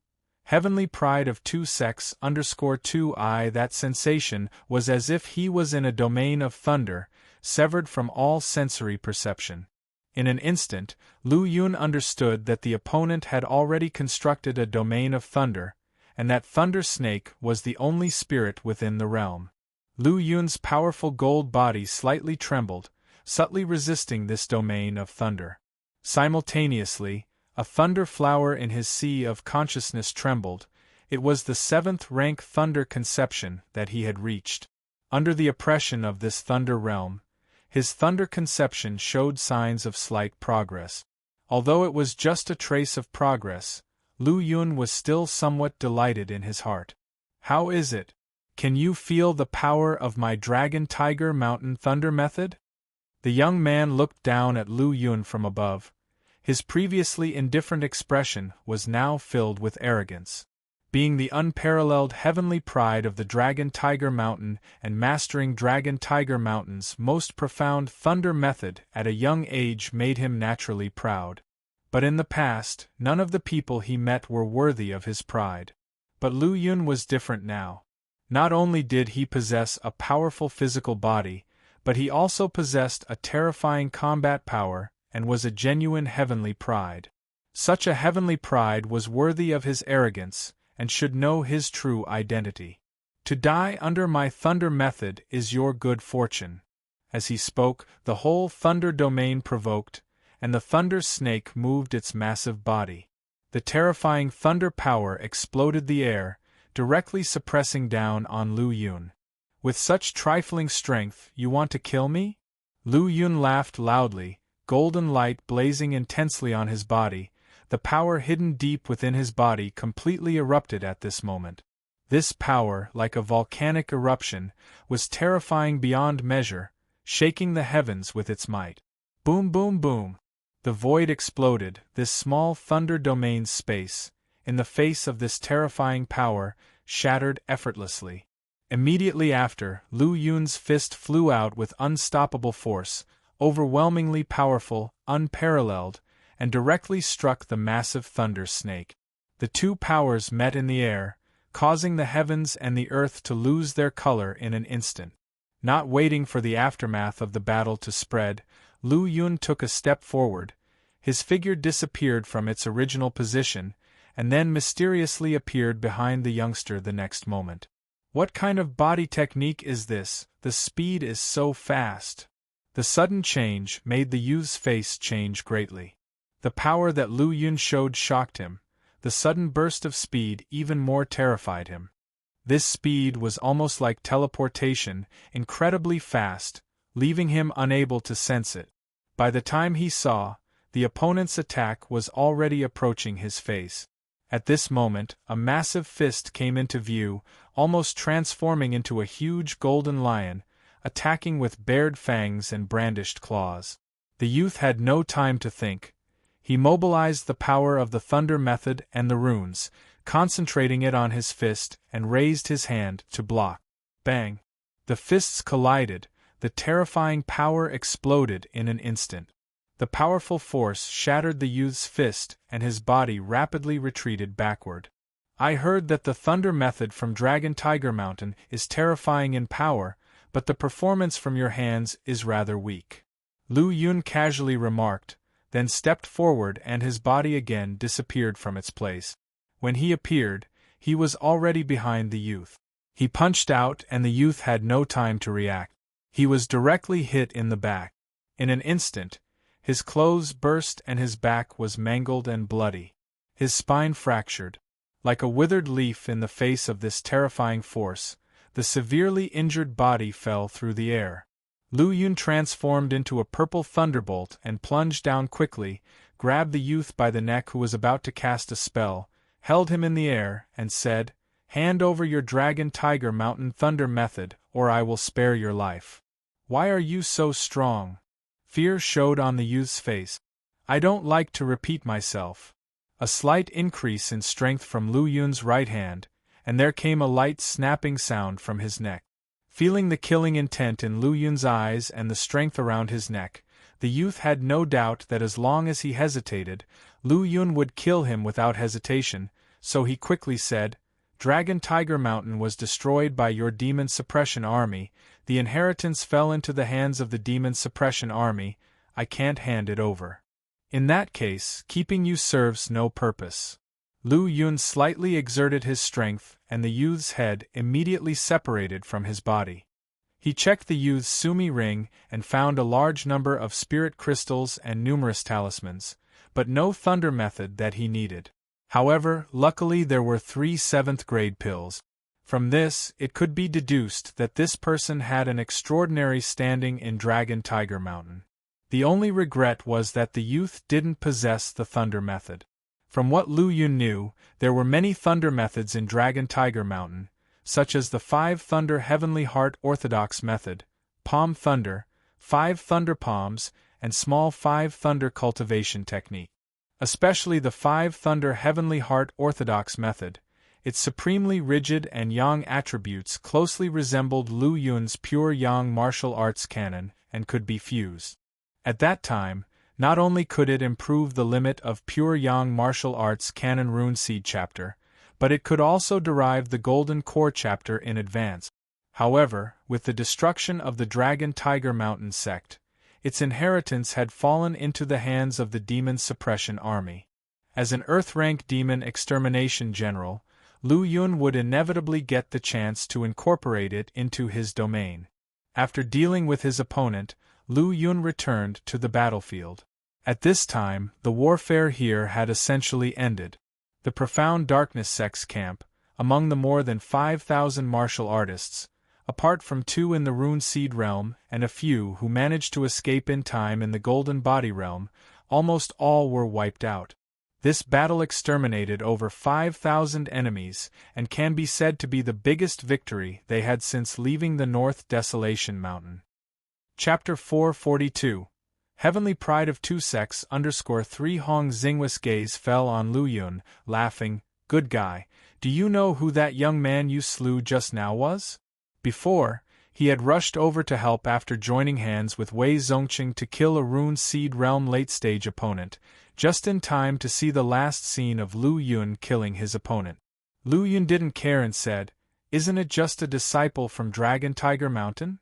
Heavenly Pride of 2-2I. That sensation was as if he was in a domain of thunder, severed from all sensory perception. In an instant, Lu Yun understood that the opponent had already constructed a domain of thunder, and that Thunder Snake was the only spirit within the realm. Lu Yun's powerful gold body slightly trembled, subtly resisting this domain of thunder. Simultaneously, a thunder flower in his sea of consciousness trembled. It was the 7th rank thunder conception that he had reached. Under the oppression of this thunder realm, his thunder conception showed signs of slight progress. Although it was just a trace of progress, Lu Yun was still somewhat delighted in his heart. How is it? Can you feel the power of my Dragon Tiger Mountain thunder method? The young man looked down at Lu Yun from above. His previously indifferent expression was now filled with arrogance. Being the unparalleled heavenly pride of the Dragon Tiger Mountain and mastering Dragon Tiger Mountain's most profound thunder method at a young age made him naturally proud. But in the past, none of the people he met were worthy of his pride. But Lu Yun was different now. Not only did he possess a powerful physical body, but he also possessed a terrifying combat power and was a genuine heavenly pride. Such a heavenly pride was worthy of his arrogance and should know his true identity. To die under my thunder method is your good fortune. As he spoke, the whole thunder domain provoked, and the thunder snake moved its massive body. The terrifying thunder power exploded the air, directly suppressing down on Lu Yun. With such trifling strength, you want to kill me? Lu Yun laughed loudly, golden light blazing intensely on his body. The power hidden deep within his body completely erupted at this moment. This power, like a volcanic eruption, was terrifying beyond measure, shaking the heavens with its might. Boom, boom, boom. The void exploded, this small thunder domain's space, in the face of this terrifying power, shattered effortlessly. Immediately after, Lu Yun's fist flew out with unstoppable force, overwhelmingly powerful, unparalleled, and directly struck the massive thunder snake. The two powers met in the air, causing the heavens and the earth to lose their color in an instant. Not waiting for the aftermath of the battle to spread, Lu Yun took a step forward. His figure disappeared from its original position, and then mysteriously appeared behind the youngster the next moment. What kind of body technique is this? The speed is so fast. The sudden change made the youth's face change greatly. The power that Lu Yun showed shocked him. The sudden burst of speed even more terrified him. This speed was almost like teleportation, incredibly fast, leaving him unable to sense it. By the time he saw, the opponent's attack was already approaching his face. At this moment, a massive fist came into view, almost transforming into a huge golden lion, attacking with bared fangs and brandished claws. The youth had no time to think. He mobilized the power of the thunder method and the runes, concentrating it on his fist, and raised his hand to block. Bang! The fists collided, the terrifying power exploded in an instant. The powerful force shattered the youth's fist, and his body rapidly retreated backward. I heard that the thunder method from Dragon Tiger Mountain is terrifying in power, but the performance from your hands is rather weak. Lu Yun casually remarked, then stepped forward and his body again disappeared from its place. When he appeared, he was already behind the youth. He punched out and the youth had no time to react. He was directly hit in the back. In an instant, his clothes burst and his back was mangled and bloody. His spine fractured. Like a withered leaf in the face of this terrifying force, the severely injured body fell through the air. Lu Yun transformed into a purple thunderbolt and plunged down quickly, grabbed the youth by the neck who was about to cast a spell, held him in the air, and said, "Hand over your Dragon Tiger Mountain Thunder method, or I will spare your life." "Why are you so strong?" Fear showed on the youth's face. "I don't like to repeat myself." A slight increase in strength from Lu Yun's right hand, and there came a light snapping sound from his neck. Feeling the killing intent in Lu Yun's eyes and the strength around his neck, the youth had no doubt that as long as he hesitated, Lu Yun would kill him without hesitation, so he quickly said, "Dragon Tiger Mountain was destroyed by your Demon Suppression Army, the inheritance fell into the hands of the Demon Suppression Army, I can't hand it over. In that case, keeping you serves no purpose." Lu Yun slightly exerted his strength, and the youth's head immediately separated from his body. He checked the youth's Sumi ring and found a large number of spirit crystals and numerous talismans, but no thunder method that he needed. However, luckily there were 3 7th-grade pills. From this, it could be deduced that this person had an extraordinary standing in Dragon Tiger Mountain. The only regret was that the youth didn't possess the thunder method. From what Lu Yun knew, there were many thunder methods in Dragon Tiger Mountain, such as the 5 Thunder Heavenly Heart Orthodox method, Palm Thunder, 5 Thunder Palms, and Small 5 Thunder Cultivation Technique. Especially the 5 Thunder Heavenly Heart Orthodox method, its supremely rigid and yang attributes closely resembled Lu Yun's pure yang martial arts canon and could be fused. At that time, not only could it improve the limit of pure yang martial arts canon rune seed chapter, but it could also derive the golden core chapter in advance. However, with the destruction of the Dragon Tiger Mountain sect, its inheritance had fallen into the hands of the Demon Suppression Army. As an Earth-rank demon extermination general, Lu Yun would inevitably get the chance to incorporate it into his domain. After dealing with his opponent, Lu Yun returned to the battlefield. At this time, the warfare here had essentially ended. The Profound Darkness sect's camp, among the more than 5,000 martial artists, apart from 2 in the Rune Seed realm and a few who managed to escape in time in the Golden Body realm, almost all were wiped out. This battle exterminated over 5,000 enemies and can be said to be the biggest victory they had since leaving the North Desolation Mountain. Chapter 442 Heavenly Pride of 2 Sects _3 Hong Xingwa's gaze fell on Lu Yun, laughing, "Good guy, do you know who that young man you slew just now was?" Before, he had rushed over to help after joining hands with Wei Zongqing to kill a Rune Seed Realm late-stage opponent, just in time to see the last scene of Lu Yun killing his opponent. Lu Yun didn't care and said, "Isn't it just a disciple from Dragon Tiger Mountain?"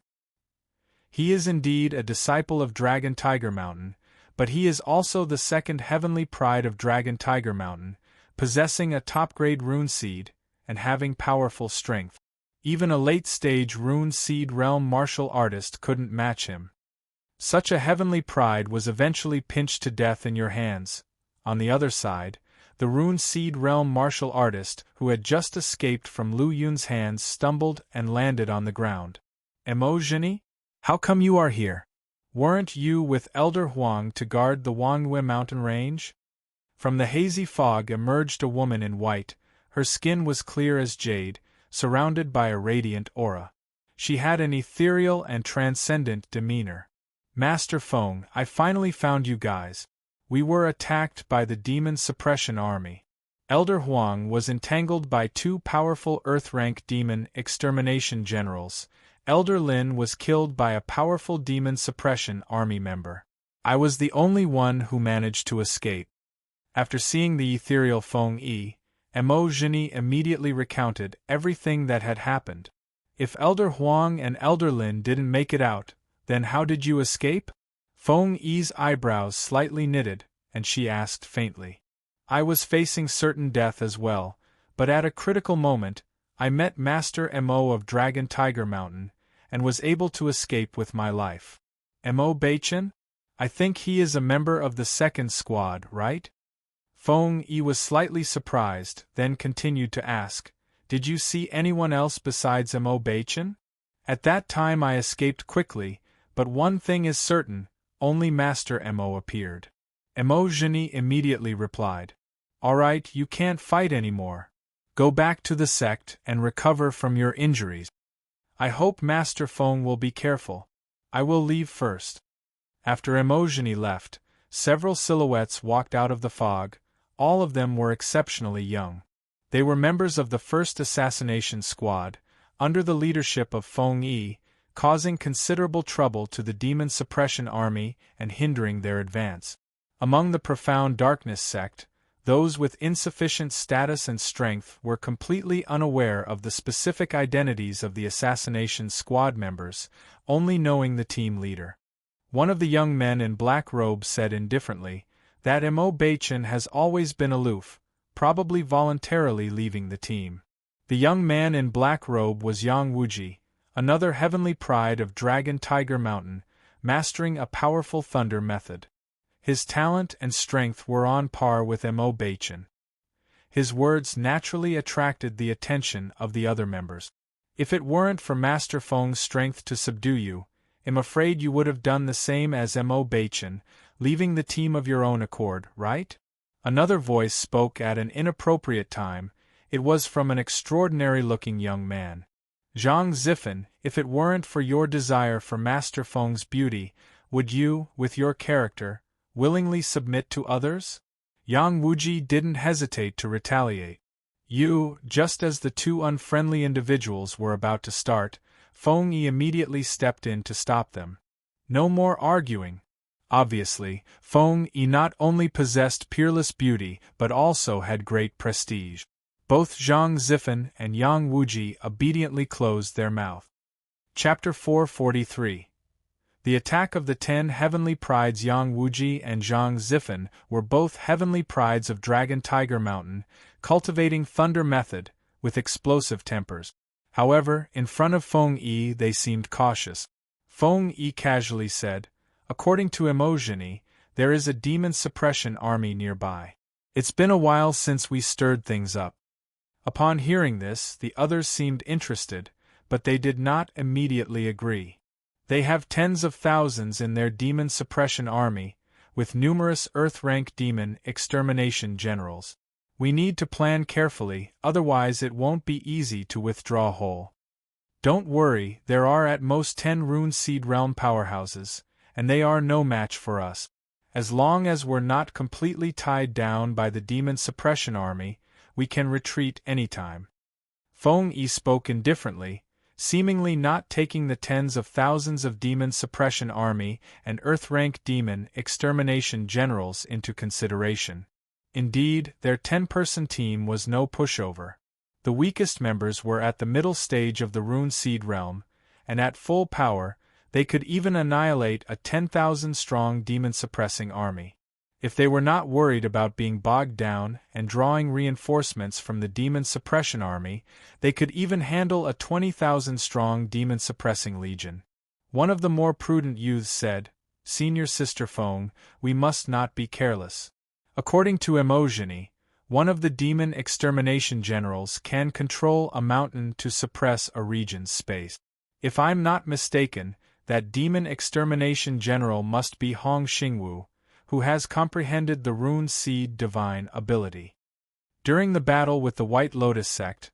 He is indeed a disciple of Dragon Tiger Mountain, but he is also the second heavenly pride of Dragon Tiger Mountain, possessing a top-grade rune seed, and having powerful strength. Even a late-stage Rune Seed Realm martial artist couldn't match him. Such a heavenly pride was eventually pinched to death in your hands. On the other side, the Rune Seed Realm martial artist who had just escaped from Lu Yun's hands stumbled and landed on the ground. "Emojini? How come you are here? Weren't you with Elder Huang to guard the Wangyue mountain range?" From the hazy fog emerged a woman in white. Her skin was clear as jade, surrounded by a radiant aura. She had an ethereal and transcendent demeanor. Master Feng, I finally found you guys. We were attacked by the demon suppression army. Elder Huang was entangled by two powerful Earth-rank demon extermination generals. Elder Lin was killed by a powerful demon suppression army member. I was the only one who managed to escape. After seeing the ethereal Feng Yi, Mo Zhini immediately recounted everything that had happened. If Elder Huang and Elder Lin didn't make it out, then how did you escape? Feng Yi's eyebrows slightly knitted, and she asked faintly. I was facing certain death as well, but at a critical moment, I met Master Mo of Dragon Tiger Mountain, and was able to escape with my life. Mo Beichen? I think he is a member of the second squad, right? Feng Yi was slightly surprised, then continued to ask, Did you see anyone else besides Mo Beichen? At that time I escaped quickly, but one thing is certain, only Master Mo appeared. Mo Zhini immediately replied, Alright, you can't fight anymore. Go back to the sect and recover from your injuries. I hope Master Feng will be careful. I will leave first. After Mo Zhini left, several silhouettes walked out of the fog. All of them were exceptionally young. They were members of the first assassination squad, under the leadership of Feng Yi, causing considerable trouble to the demon suppression army and hindering their advance. Among the profound darkness sect, those with insufficient status and strength were completely unaware of the specific identities of the assassination squad members, only knowing the team leader. One of the young men in black robes said indifferently that Mo Beichen has always been aloof, probably voluntarily leaving the team. The young man in black robe was Yang Wuji, another heavenly pride of Dragon Tiger Mountain, mastering a powerful thunder method. His talent and strength were on par with Mo Beichen. His words naturally attracted the attention of the other members. If it weren't for Master Feng's strength to subdue you, I'm afraid you would have done the same as Mo Beichen, leaving the team of your own accord, right? Another voice spoke at an inappropriate time. It was from an extraordinary-looking young man. Zhang Zifen, if it weren't for your desire for Master Feng's beauty, would you, with your character, willingly submit to others? Yang Wuji didn't hesitate to retaliate. Just as the two unfriendly individuals were about to start, Feng Yi immediately stepped in to stop them. No more arguing. Obviously, Feng Yi not only possessed peerless beauty but also had great prestige. Both Zhang Zifen and Yang Wuji obediently closed their mouth. Chapter 443. The attack of the 10 heavenly prides. Yang Wuji and Zhang Zifen were both heavenly prides of Dragon Tiger Mountain, cultivating thunder method, with explosive tempers. However, in front of Feng Yi they seemed cautious. Feng Yi casually said, According to Mo Zhini, there is a demon suppression army nearby. It's been a while since we stirred things up. Upon hearing this, the others seemed interested, but they did not immediately agree. They have tens of thousands in their demon suppression army, with numerous Earth-rank demon extermination generals. We need to plan carefully, otherwise it won't be easy to withdraw whole. Don't worry, there are at most 10 Rune Seed Realm powerhouses, and they are no match for us. As long as we're not completely tied down by the demon suppression army, we can retreat anytime. Feng Yi spoke indifferently, seemingly not taking the tens of thousands of demon suppression army and Earth-rank demon extermination generals into consideration. Indeed, their 10-person team was no pushover. The weakest members were at the middle stage of the Rune Seed Realm, and at full power, they could even annihilate a 10,000-strong demon-suppressing army. If they were not worried about being bogged down and drawing reinforcements from the demon suppression army, they could even handle a 20,000-strong demon-suppressing legion. One of the more prudent youths said, Senior Sister Feng, we must not be careless. According to Mo Zhini, one of the demon extermination generals can control a mountain to suppress a region's space. If I'm not mistaken, that demon extermination general must be Hong Xingwu, who has comprehended the Rune Seed divine ability. During the battle with the White Lotus sect,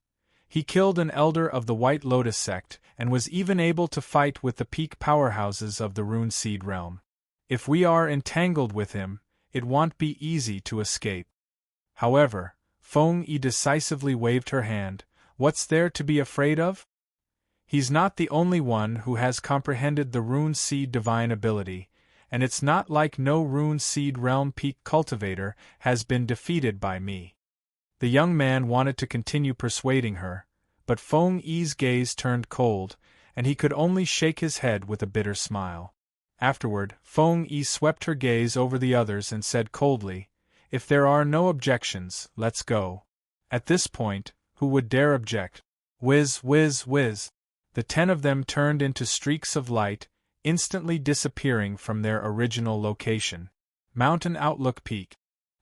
he killed an elder of the White Lotus sect and was even able to fight with the peak powerhouses of the Rune Seed realm. If we are entangled with him, it won't be easy to escape. However, Feng Yi decisively waved her hand. What's there to be afraid of? He's not the only one who has comprehended the Rune Seed divine ability, and it's not like no Rune Seed realm peak cultivator has been defeated by me. The young man wanted to continue persuading her, but Feng Yi's gaze turned cold, and he could only shake his head with a bitter smile. Afterward, Feng Yi swept her gaze over the others and said coldly, "If there are no objections, let's go." At this point, who would dare object? Whiz, whiz, whiz. The 10 of them turned into streaks of light, instantly disappearing from their original location. Mountain Outlook Peak.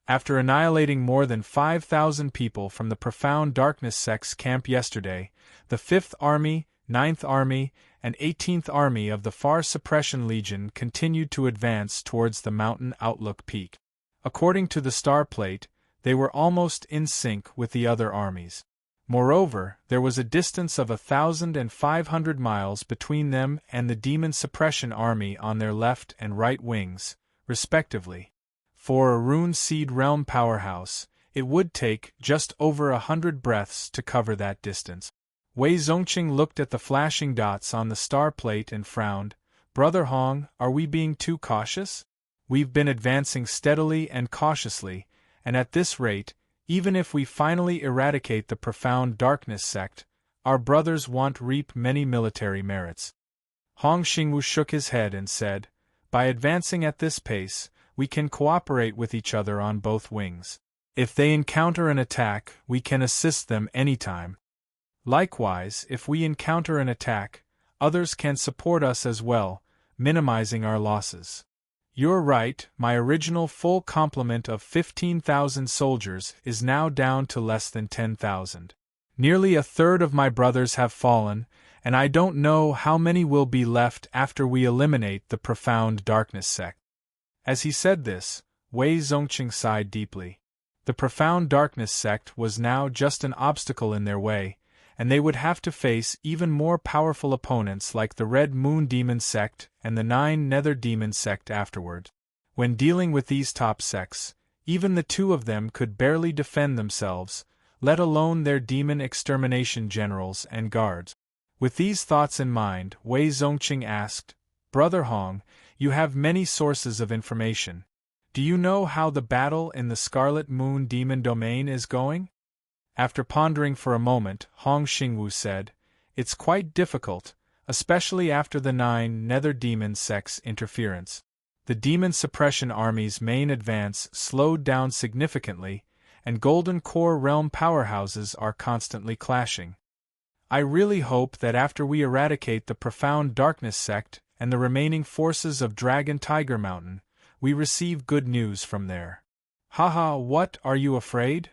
After annihilating more than 5,000 people from the Profound Darkness sect's camp yesterday, the 5th Army, 9th Army, and 18th Army of the Far Suppression Legion continued to advance towards the Mountain Outlook Peak. According to the star plate, they were almost in sync with the other armies. Moreover, there was a distance of 1,500 miles between them and the Demon Suppression Army on their left and right wings, respectively. For a Rune Seed realm powerhouse, it would take just over 100 breaths to cover that distance. Wei Zongqing looked at the flashing dots on the star plate and frowned. "Brother Hong, are we being too cautious? We've been advancing steadily and cautiously, and at this rate, even if we finally eradicate the Profound Darkness sect, our brothers won't reap many military merits." Hong Xingwu shook his head and said, "By advancing at this pace, we can cooperate with each other on both wings. If they encounter an attack, we can assist them anytime. Likewise, if we encounter an attack, others can support us as well, minimizing our losses. You're right, my original full complement of 15,000 soldiers is now down to less than 10,000. Nearly a third of my brothers have fallen, and I don't know how many will be left after we eliminate the Profound Darkness sect." As he said this, Wei Zongqing sighed deeply. The Profound Darkness sect was now just an obstacle in their way, and they would have to face even more powerful opponents like the Red Moon Demon sect and the 9 Nether Demon sect afterward. When dealing with these top sects, even the 2 of them could barely defend themselves, let alone their demon extermination generals and guards. With these thoughts in mind, Wei Zongqing asked, "Brother Hong, you have many sources of information. Do you know how the battle in the Scarlet Moon Demon domain is going?" After pondering for a moment, Hong Xingwu said, "It's quite difficult, especially after the 9 Nether Demon sect's interference. The Demon Suppression Army's main advance slowed down significantly, and Golden Core realm powerhouses are constantly clashing. I really hope that after we eradicate the Profound Darkness sect and the remaining forces of Dragon Tiger Mountain, we receive good news from there." "Haha, what, are you afraid?"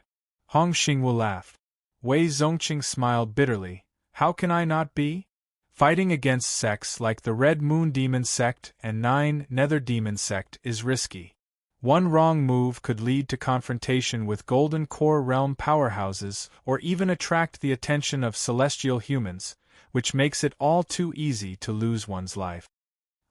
Hong Xingwu laughed. Wei Zongqing smiled bitterly. "How can I not be? Fighting against sects like the Red Moon Demon sect and 9 Nether Demon sect is risky. One wrong move could lead to confrontation with Golden Core realm powerhouses or even attract the attention of celestial humans, which makes it all too easy to lose one's life."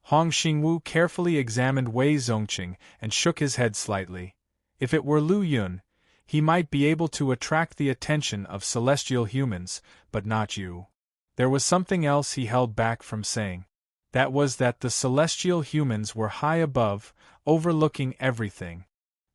Hong Xingwu carefully examined Wei Zongqing and shook his head slightly. If it were Lu Yun, he might be able to attract the attention of celestial humans, but not you. There was something else he held back from saying. That was that the celestial humans were high above, overlooking everything.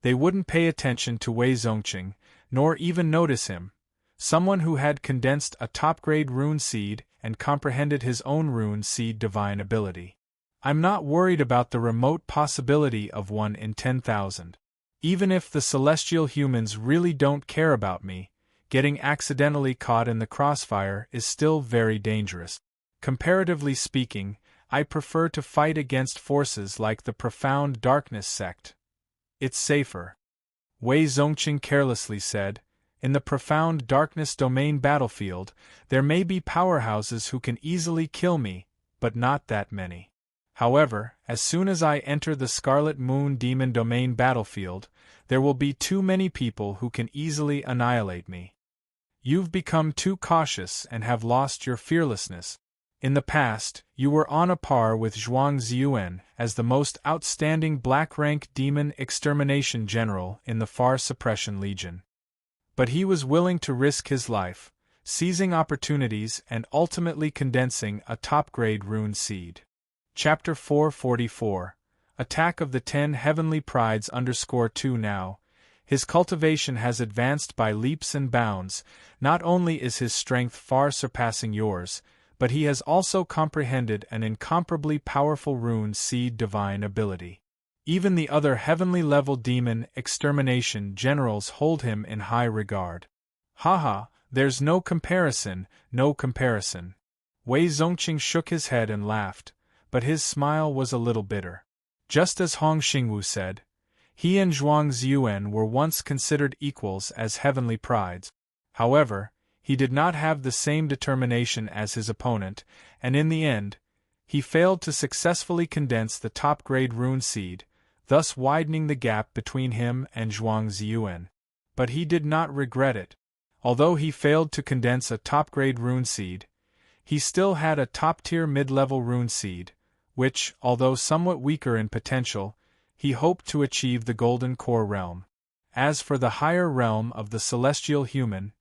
They wouldn't pay attention to Wei Zongqing, nor even notice him, someone who had condensed a top-grade rune seed and comprehended his own rune seed divine ability. I'm not worried about the remote possibility of 1 in 10,000. Even if the celestial humans really don't care about me, getting accidentally caught in the crossfire is still very dangerous. Comparatively speaking, I prefer to fight against forces like the Profound Darkness sect. It's safer." Wei Zongqing carelessly said, "In the Profound Darkness domain battlefield, there may be powerhouses who can easily kill me, but not that many. However, as soon as I enter the Scarlet Moon Demon domain battlefield, there will be too many people who can easily annihilate me. You've become too cautious and have lost your fearlessness. In the past, you were on a par with Zhuang Ziyuan as the most outstanding black-rank demon extermination general in the Far Suppression Legion. But he was willing to risk his life, seizing opportunities and ultimately condensing a top-grade rune seed. Chapter 444 Attack of the 10 Heavenly Prides _2 Now, his cultivation has advanced by leaps and bounds. Not only is his strength far surpassing yours, but he has also comprehended an incomparably powerful rune seed divine ability. Even the other heavenly-level demon extermination generals hold him in high regard. Haha, there's no comparison, no comparison. Wei Zongqing shook his head and laughed, but his smile was a little bitter. Just as Hong Xingwu said, he and Zhuang Ziyuan were once considered equals as heavenly prides. However, he did not have the same determination as his opponent, and in the end, he failed to successfully condense the top-grade rune seed, thus widening the gap between him and Zhuang Ziyuan. But he did not regret it. Although he failed to condense a top-grade rune seed, he still had a top-tier mid-level rune seed, which, although somewhat weaker in potential, he hoped to achieve the Golden Core realm. As for the higher realm of the celestial human,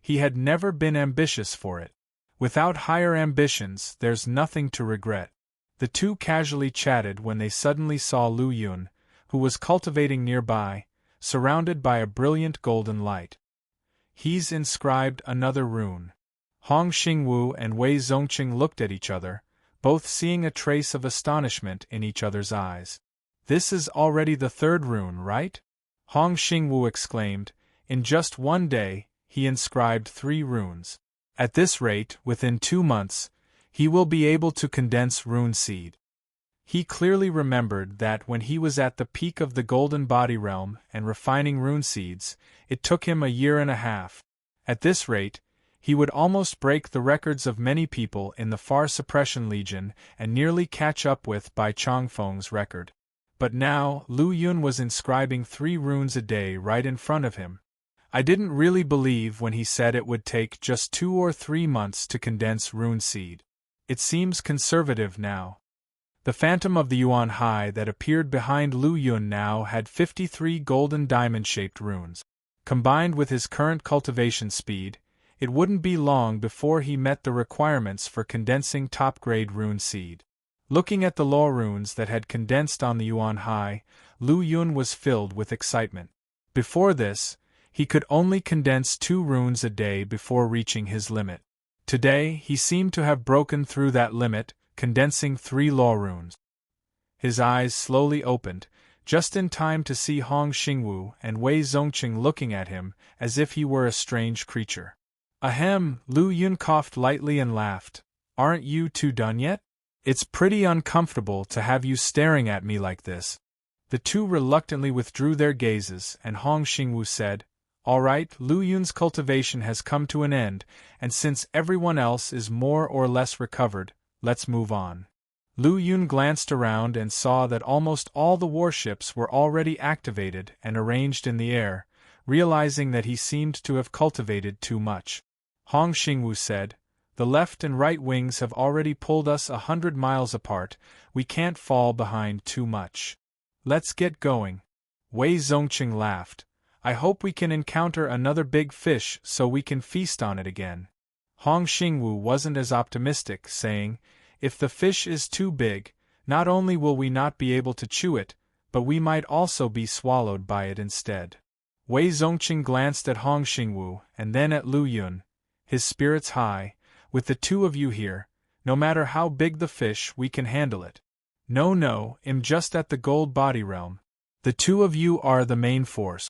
he had never been ambitious for it. Without higher ambitions, there's nothing to regret. The two casually chatted when they suddenly saw Lu Yun, who was cultivating nearby, surrounded by a brilliant golden light. He's inscribed another rune. Hong Xingwu and Wei Zongqing looked at each other, both seeing a trace of astonishment in each other's eyes. This is already the third rune, right? Hong Xingwu exclaimed. In just one day, he inscribed 3 runes. At this rate, within 2 months, he will be able to condense rune seed. He clearly remembered that when he was at the peak of the Golden Body Realm and refining rune seeds, it took him a year and a half. At this rate, he would almost break the records of many people in the Far Suppression Legion and nearly catch up with Bai Changfeng's record. But now, Lu Yun was inscribing 3 runes a day right in front of him. I didn't really believe when he said it would take just 2 or 3 months to condense rune seed. It seems conservative now. The phantom of the Yuan Hai that appeared behind Lu Yun now had 53 golden diamond-shaped runes. Combined with his current cultivation speed, it wouldn't be long before he met the requirements for condensing top-grade rune seed. Looking at the law runes that had condensed on the Yuan Hai, Lu Yun was filled with excitement. Before this, he could only condense 2 runes a day before reaching his limit. Today, he seemed to have broken through that limit, condensing 3 law runes. His eyes slowly opened, just in time to see Hong Xingwu and Wei Zongqing looking at him as if he were a strange creature. Ahem, Lu Yun coughed lightly and laughed. Aren't you 2 done yet? It's pretty uncomfortable to have you staring at me like this. The 2 reluctantly withdrew their gazes, and Hong Xingwu said, All right, Lu Yun's cultivation has come to an end, and since everyone else is more or less recovered, let's move on. Lu Yun glanced around and saw that almost all the warships were already activated and arranged in the air, realizing that he seemed to have cultivated too much. Hong Xingwu said, The left and right wings have already pulled us 100 miles apart, we can't fall behind too much. Let's get going. Wei Zongqing laughed. I hope we can encounter another big fish so we can feast on it again. Hong Xingwu wasn't as optimistic, saying, If the fish is too big, not only will we not be able to chew it, but we might also be swallowed by it instead. Wei Zongqing glanced at Hong Xingwu and then at Lu Yun, his spirits high. With the 2 of you here, no matter how big the fish, we can handle it. No, I'm just at the Gold Body Realm. The 2 of you are the main force.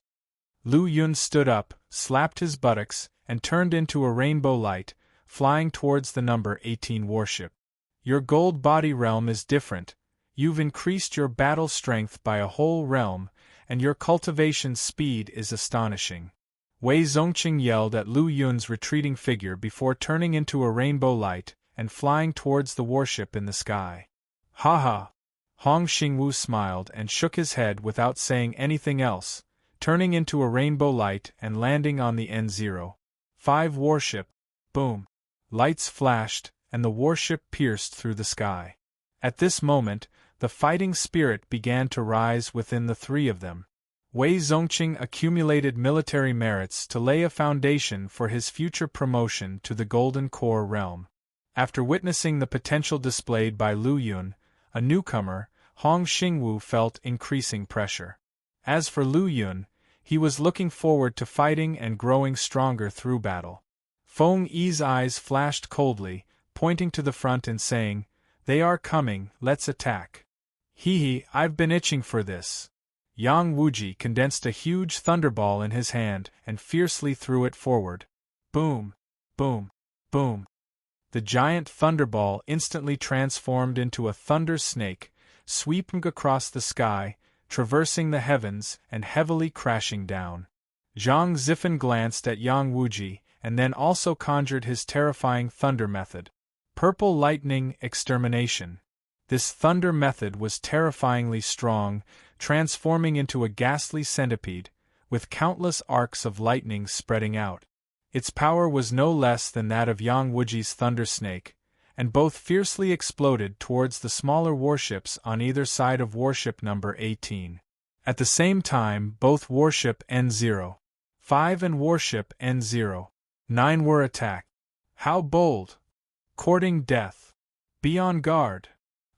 Lu Yun stood up, slapped his buttocks, and turned into a rainbow light, flying towards the number 18 warship. Your Gold Body Realm is different. You've increased your battle strength by a whole realm, and your cultivation speed is astonishing. Wei Zongqing yelled at Lu Yun's retreating figure before turning into a rainbow light and flying towards the warship in the sky. Ha! Hong Xingwu smiled and shook his head without saying anything else, turning into a rainbow light and landing on the N05 warship. Boom! Lights flashed, and the warship pierced through the sky. At this moment, the fighting spirit began to rise within the three of them. Wei Zongqing accumulated military merits to lay a foundation for his future promotion to the Golden Core realm. After witnessing the potential displayed by Lu Yun, a newcomer, Hong Xingwu felt increasing pressure. As for Lu Yun, he was looking forward to fighting and growing stronger through battle. Feng Yi's eyes flashed coldly, pointing to the front and saying, "They are coming, let's attack." "Hee, I've been itching for this." Yang Wuji condensed a huge thunderball in his hand and fiercely threw it forward. Boom! Boom! Boom! The giant thunderball instantly transformed into a thunder snake, sweeping across the sky, traversing the heavens and heavily crashing down. Zhang Zifen glanced at Yang Wuji and then also conjured his terrifying thunder method. Purple lightning extermination. This thunder method was terrifyingly strong, transforming into a ghastly centipede, with countless arcs of lightning spreading out. Its power was no less than that of Yang Wuji's thunder snake, and both fiercely exploded towards the smaller warships on either side of warship number 18. At the same time, both warship N-05 and warship N-09 were attacked. How bold! Courting death. Be on guard.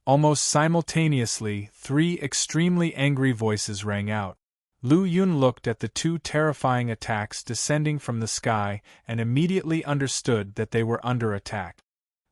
Almost simultaneously, three extremely angry voices rang out. Lu Yun looked at the two terrifying attacks descending from the sky and immediately understood that they were under attack.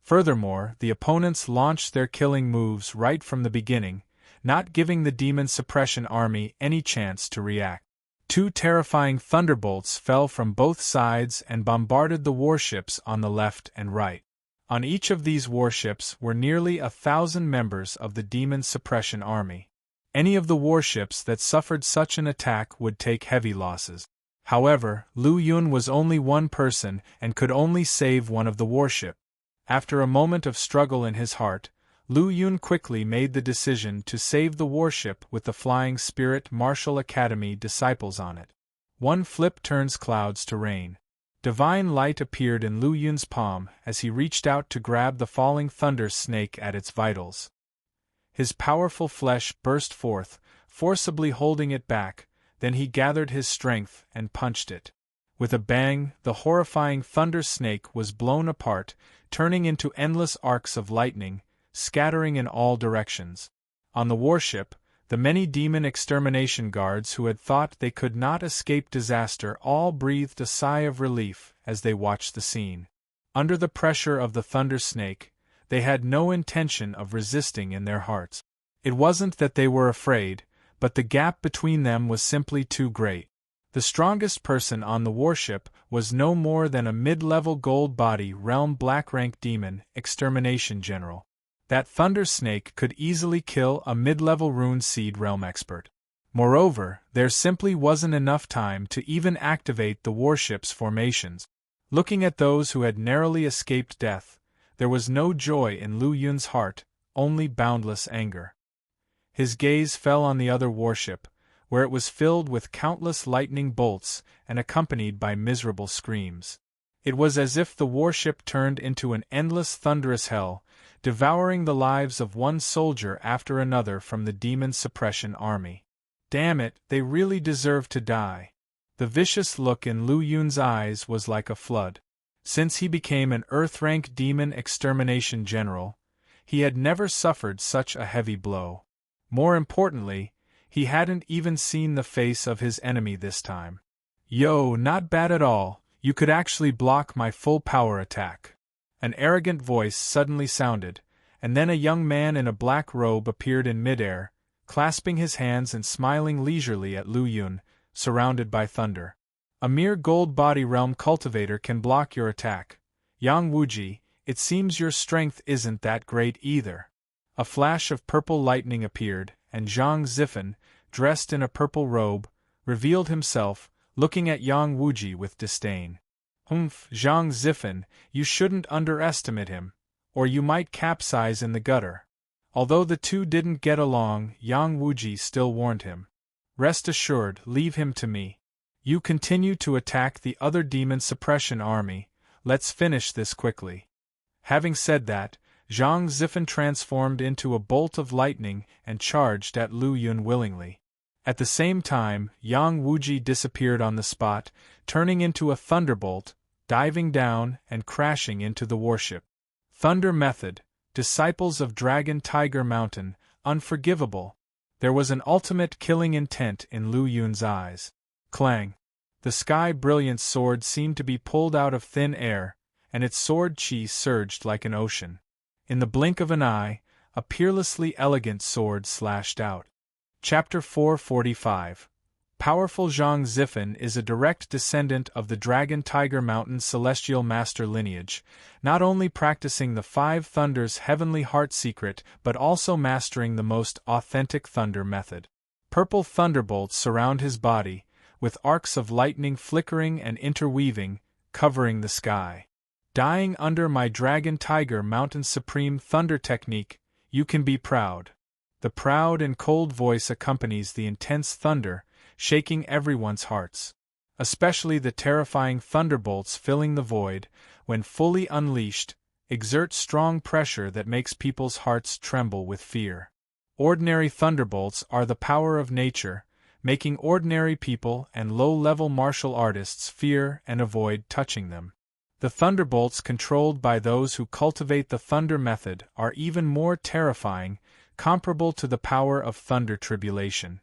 Furthermore, the opponents launched their killing moves right from the beginning, not giving the demon suppression army any chance to react. Two terrifying thunderbolts fell from both sides and bombarded the warships on the left and right. On each of these warships were nearly 1,000 members of the demon suppression army. Any of the warships that suffered such an attack would take heavy losses. However, Lu Yun was only one person and could only save one of the warship. After a moment of struggle in his heart, Lu Yun quickly made the decision to save the warship with the Flying Spirit Martial Academy disciples on it. One flip turns clouds to rain. Divine light appeared in Lu Yun's palm as he reached out to grab the falling thunder snake at its vitals. His powerful flesh burst forth, forcibly holding it back, then he gathered his strength and punched it. With a bang, the horrifying thunder snake was blown apart, turning into endless arcs of lightning, scattering in all directions. On the warship, the many demon extermination guards who had thought they could not escape disaster all breathed a sigh of relief as they watched the scene. Under the pressure of the thunder snake, they had no intention of resisting in their hearts. It wasn't that they were afraid, but the gap between them was simply too great. The strongest person on the warship was no more than a mid-level gold body realm black rank demon extermination general. That thunder snake could easily kill a mid-level rune seed realm expert. Moreover, there simply wasn't enough time to even activate the warship's formations. Looking at those who had narrowly escaped death, there was no joy in Lu Yun's heart, only boundless anger. His gaze fell on the other warship, where it was filled with countless lightning bolts and accompanied by miserable screams. It was as if the warship turned into an endless thunderous hell, devouring the lives of one soldier after another from the demon suppression army. Damn it, they really deserve to die. The vicious look in Lu Yun's eyes was like a flood. Since he became an Earth-rank demon extermination general, he had never suffered such a heavy blow. More importantly, he hadn't even seen the face of his enemy this time. "Yo, not bad at all, you could actually block my full power attack." An arrogant voice suddenly sounded, and then a young man in a black robe appeared in midair, clasping his hands and smiling leisurely at Lu Yun, surrounded by thunder. "A mere gold body realm cultivator can block your attack. Yang Wuji, it seems your strength isn't that great either." A flash of purple lightning appeared, and Zhang Zifen, dressed in a purple robe, revealed himself, looking at Yang Wuji with disdain. Zhang Zifen, you shouldn't underestimate him, or you might capsize in the gutter." Although the two didn't get along, Yang Wuji still warned him. "Rest assured, leave him to me. You continue to attack the other demon suppression army, let's finish this quickly." Having said that, Zhang Zifen transformed into a bolt of lightning and charged at Lu Yun willingly. At the same time, Yang Wuji disappeared on the spot, turning into a thunderbolt, diving down and crashing into the warship. Thunder method, disciples of Dragon Tiger Mountain, unforgivable. There was an ultimate killing intent in Lu Yun's eyes. Clang! The Sky Brilliance sword seemed to be pulled out of thin air, and its sword chi surged like an ocean. In the blink of an eye, a peerlessly elegant sword slashed out. Chapter 445. Powerful Zhang Zifen is a direct descendant of the Dragon Tiger Mountain celestial master lineage, not only practicing the Five Thunders' heavenly heart secret but also mastering the most authentic thunder method. Purple thunderbolts surround his body, with arcs of lightning flickering and interweaving, covering the sky. Dying under my Dragon Tiger Mountain supreme thunder technique, you can be proud. The proud and cold voice accompanies the intense thunder, shaking everyone's hearts. Especially the terrifying thunderbolts filling the void, when fully unleashed, exert strong pressure that makes people's hearts tremble with fear. Ordinary thunderbolts are the power of nature, making ordinary people and low-level martial artists fear and avoid touching them. The thunderbolts controlled by those who cultivate the thunder method are even more terrifying, comparable to the power of thunder tribulation.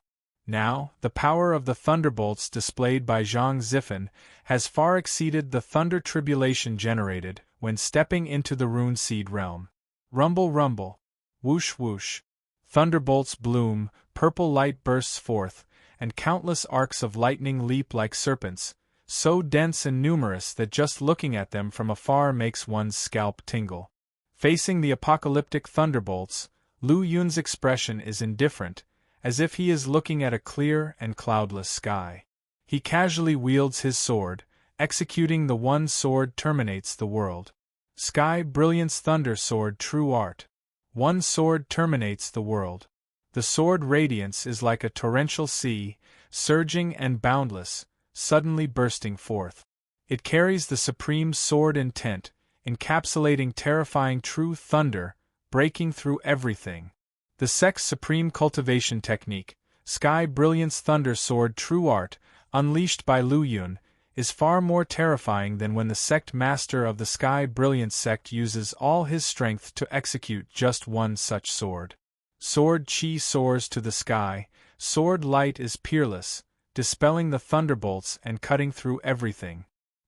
Now, the power of the thunderbolts displayed by Zhang Zifen has far exceeded the thunder tribulation generated when stepping into the rune seed realm. Rumble rumble. Whoosh whoosh. Thunderbolts bloom, purple light bursts forth, and countless arcs of lightning leap like serpents, so dense and numerous that just looking at them from afar makes one's scalp tingle. Facing the apocalyptic thunderbolts, Lu Yun's expression is indifferent, as if he is looking at a clear and cloudless sky. He casually wields his sword, executing the one sword terminates the world. Sky Brilliance Thunder Sword True Art. One sword terminates the world. The sword radiance is like a torrential sea, surging and boundless, suddenly bursting forth. It carries the supreme sword intent, encapsulating terrifying true thunder, breaking through everything. The sect's supreme cultivation technique, Sky Brilliance Thunder Sword True Art, unleashed by Lu Yun, is far more terrifying than when the sect master of the Sky Brilliance sect uses all his strength to execute just one such sword. Sword chi soars to the sky, sword light is peerless, dispelling the thunderbolts and cutting through everything.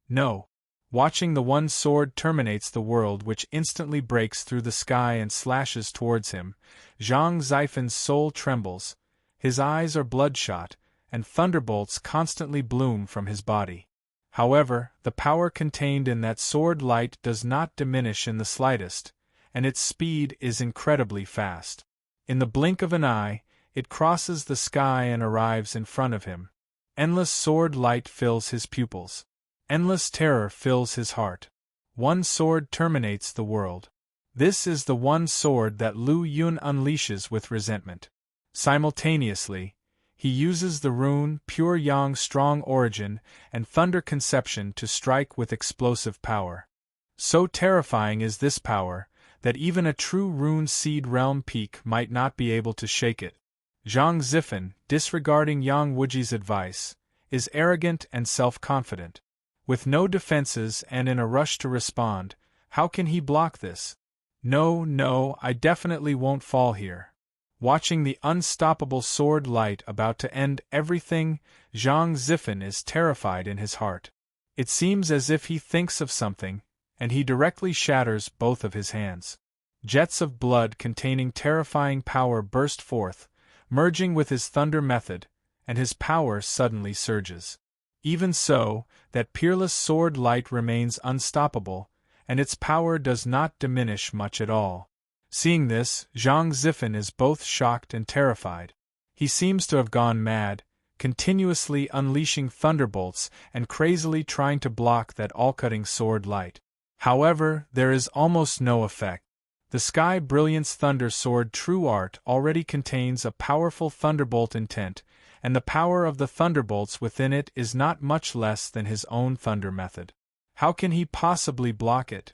No. Watching the one sword terminates the world which instantly breaks through the sky and slashes towards him, Zhang Zifen's soul trembles, his eyes are bloodshot, and thunderbolts constantly bloom from his body. However, the power contained in that sword light does not diminish in the slightest, and its speed is incredibly fast. In the blink of an eye, it crosses the sky and arrives in front of him. Endless sword light fills his pupils. Endless terror fills his heart. One sword terminates the world. This is the one sword that Lu Yun unleashes with resentment. Simultaneously, he uses the rune Pure Yang Strong Origin and Thunder Conception to strike with explosive power. So terrifying is this power, that even a true rune seed realm peak might not be able to shake it. Zhang Zifen, disregarding Yang Wuji's advice, is arrogant and self-confident. With no defenses and in a rush to respond, how can he block this? No, I definitely won't fall here. Watching the unstoppable sword light about to end everything, Zhang Zifen is terrified in his heart. It seems as if he thinks of something, and he directly shatters both of his hands. Jets of blood containing terrifying power burst forth, merging with his thunder method, and his power suddenly surges. Even so, that peerless sword light remains unstoppable, and its power does not diminish much at all. Seeing this, Zhang Zifen is both shocked and terrified. He seems to have gone mad, continuously unleashing thunderbolts and crazily trying to block that all-cutting sword light. However, there is almost no effect. The Sky Brilliance Thunder Sword True Art already contains a powerful thunderbolt intent, and the power of the thunderbolts within it is not much less than his own thunder method. How can he possibly block it?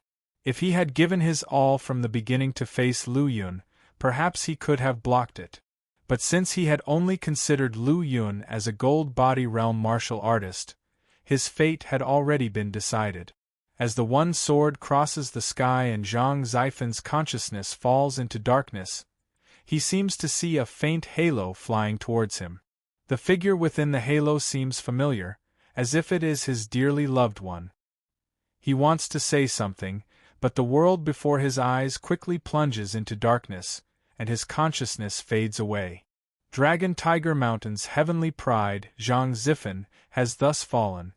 If he had given his all from the beginning to face Lu Yun, perhaps he could have blocked it. But since he had only considered Lu Yun as a gold body realm martial artist, his fate had already been decided. As the one sword crosses the sky and Zhang Zifen's consciousness falls into darkness, he seems to see a faint halo flying towards him. The figure within the halo seems familiar, as if it is his dearly loved one. He wants to say something, but the world before his eyes quickly plunges into darkness, and his consciousness fades away. Dragon Tiger Mountain's heavenly pride, Zhang Zifen, has thus fallen.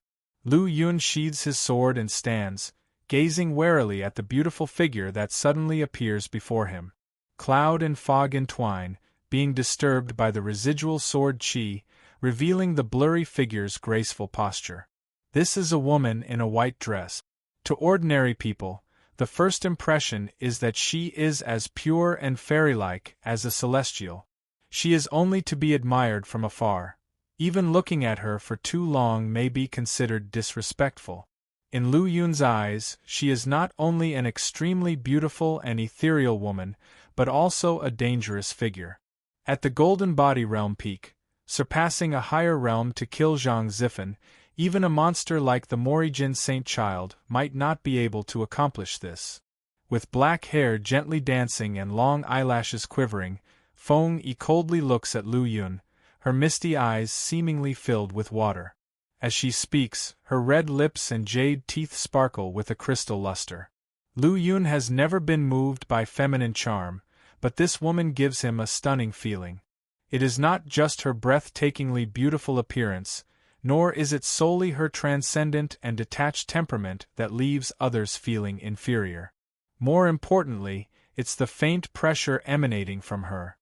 Lu Yun sheathes his sword and stands, gazing warily at the beautiful figure that suddenly appears before him. Cloud and fog entwine, being disturbed by the residual sword qi, revealing the blurry figure's graceful posture. This is a woman in a white dress. To ordinary people, the first impression is that she is as pure and fairy-like as a celestial. She is only to be admired from afar. Even looking at her for too long may be considered disrespectful. In Lu Yun's eyes, she is not only an extremely beautiful and ethereal woman, but also a dangerous figure. At the Golden Body Realm peak, surpassing a higher realm to kill Zhang Zifen, even a monster like the Morijin Saint Child might not be able to accomplish this. With black hair gently dancing and long eyelashes quivering, Feng Yi coldly looks at Lu Yun, her misty eyes seemingly filled with water. As she speaks, her red lips and jade teeth sparkle with a crystal luster. Lu Yun has never been moved by feminine charm, but this woman gives him a stunning feeling. It is not just her breathtakingly beautiful appearance, nor is it solely her transcendent and detached temperament that leaves others feeling inferior. More importantly, it's the faint pressure emanating from her.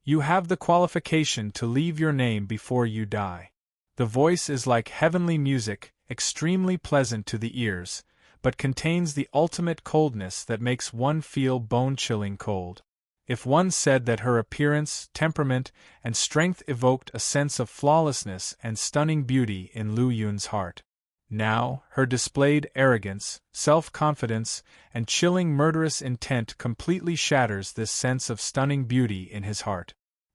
You have the qualification to leave your name before you die. The voice is like heavenly music, extremely pleasant to the ears, but contains the ultimate coldness that makes one feel bone-chilling cold. If one said that her appearance, temperament, and strength evoked a sense of flawlessness and stunning beauty in Lu Yun's heart, now, her displayed arrogance, self-confidence, and chilling murderous intent completely shatters this sense of stunning beauty in his heart.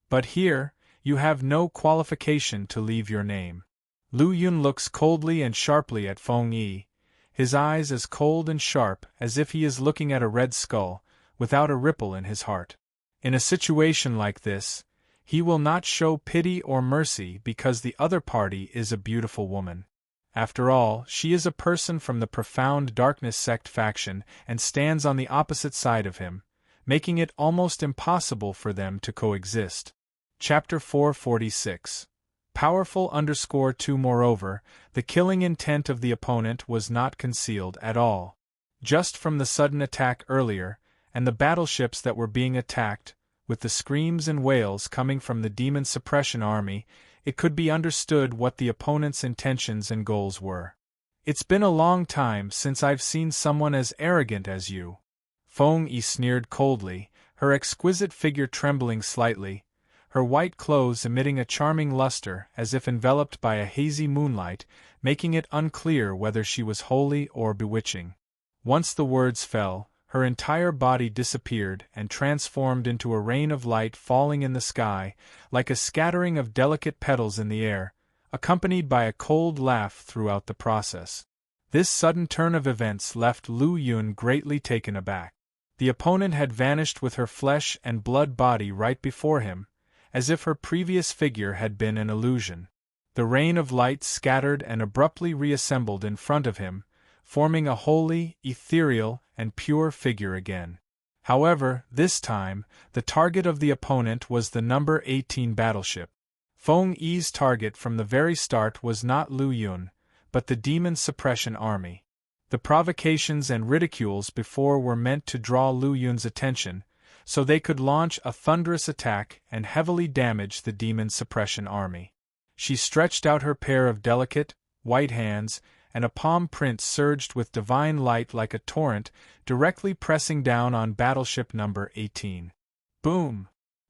But here, you have no qualification to leave your name. Lu Yun looks coldly and sharply at Feng Yi, his eyes as cold and sharp as if he is looking at a red skull, without a ripple in his heart. In a situation like this, he will not show pity or mercy because the other party is a beautiful woman. After all, she is a person from the Profound Darkness sect faction and stands on the opposite side of him, making it almost impossible for them to coexist. Chapter 446. Powerful_2 Moreover, the killing intent of the opponent was not concealed at all. Just from the sudden attack earlier, and the battleships that were being attacked, with the screams and wails coming from the Demon Suppression Army, it could be understood what the opponent's intentions and goals were. "It's been a long time since I've seen someone as arrogant as you." Feng Yi sneered coldly, her exquisite figure trembling slightly, her white clothes emitting a charming luster as if enveloped by a hazy moonlight, making it unclear whether she was holy or bewitching. Once the words fell, her entire body disappeared and transformed into a rain of light falling in the sky, like a scattering of delicate petals in the air, accompanied by a cold laugh throughout the process. This sudden turn of events left Lu Yun greatly taken aback. The opponent had vanished with her flesh and blood body right before him, as if her previous figure had been an illusion. The rain of light scattered and abruptly reassembled in front of him, forming a holy, ethereal, and pure figure again. However, this time, the target of the opponent was the number 18 battleship. Feng Yi's target from the very start was not Lu Yun, but the Demon Suppression Army. The provocations and ridicules before were meant to draw Lu Yun's attention, so they could launch a thunderous attack and heavily damage the Demon Suppression Army. She stretched out her pair of delicate, white hands, and a palm print surged with divine light like a torrent, directly pressing down on battleship number 18. Boom!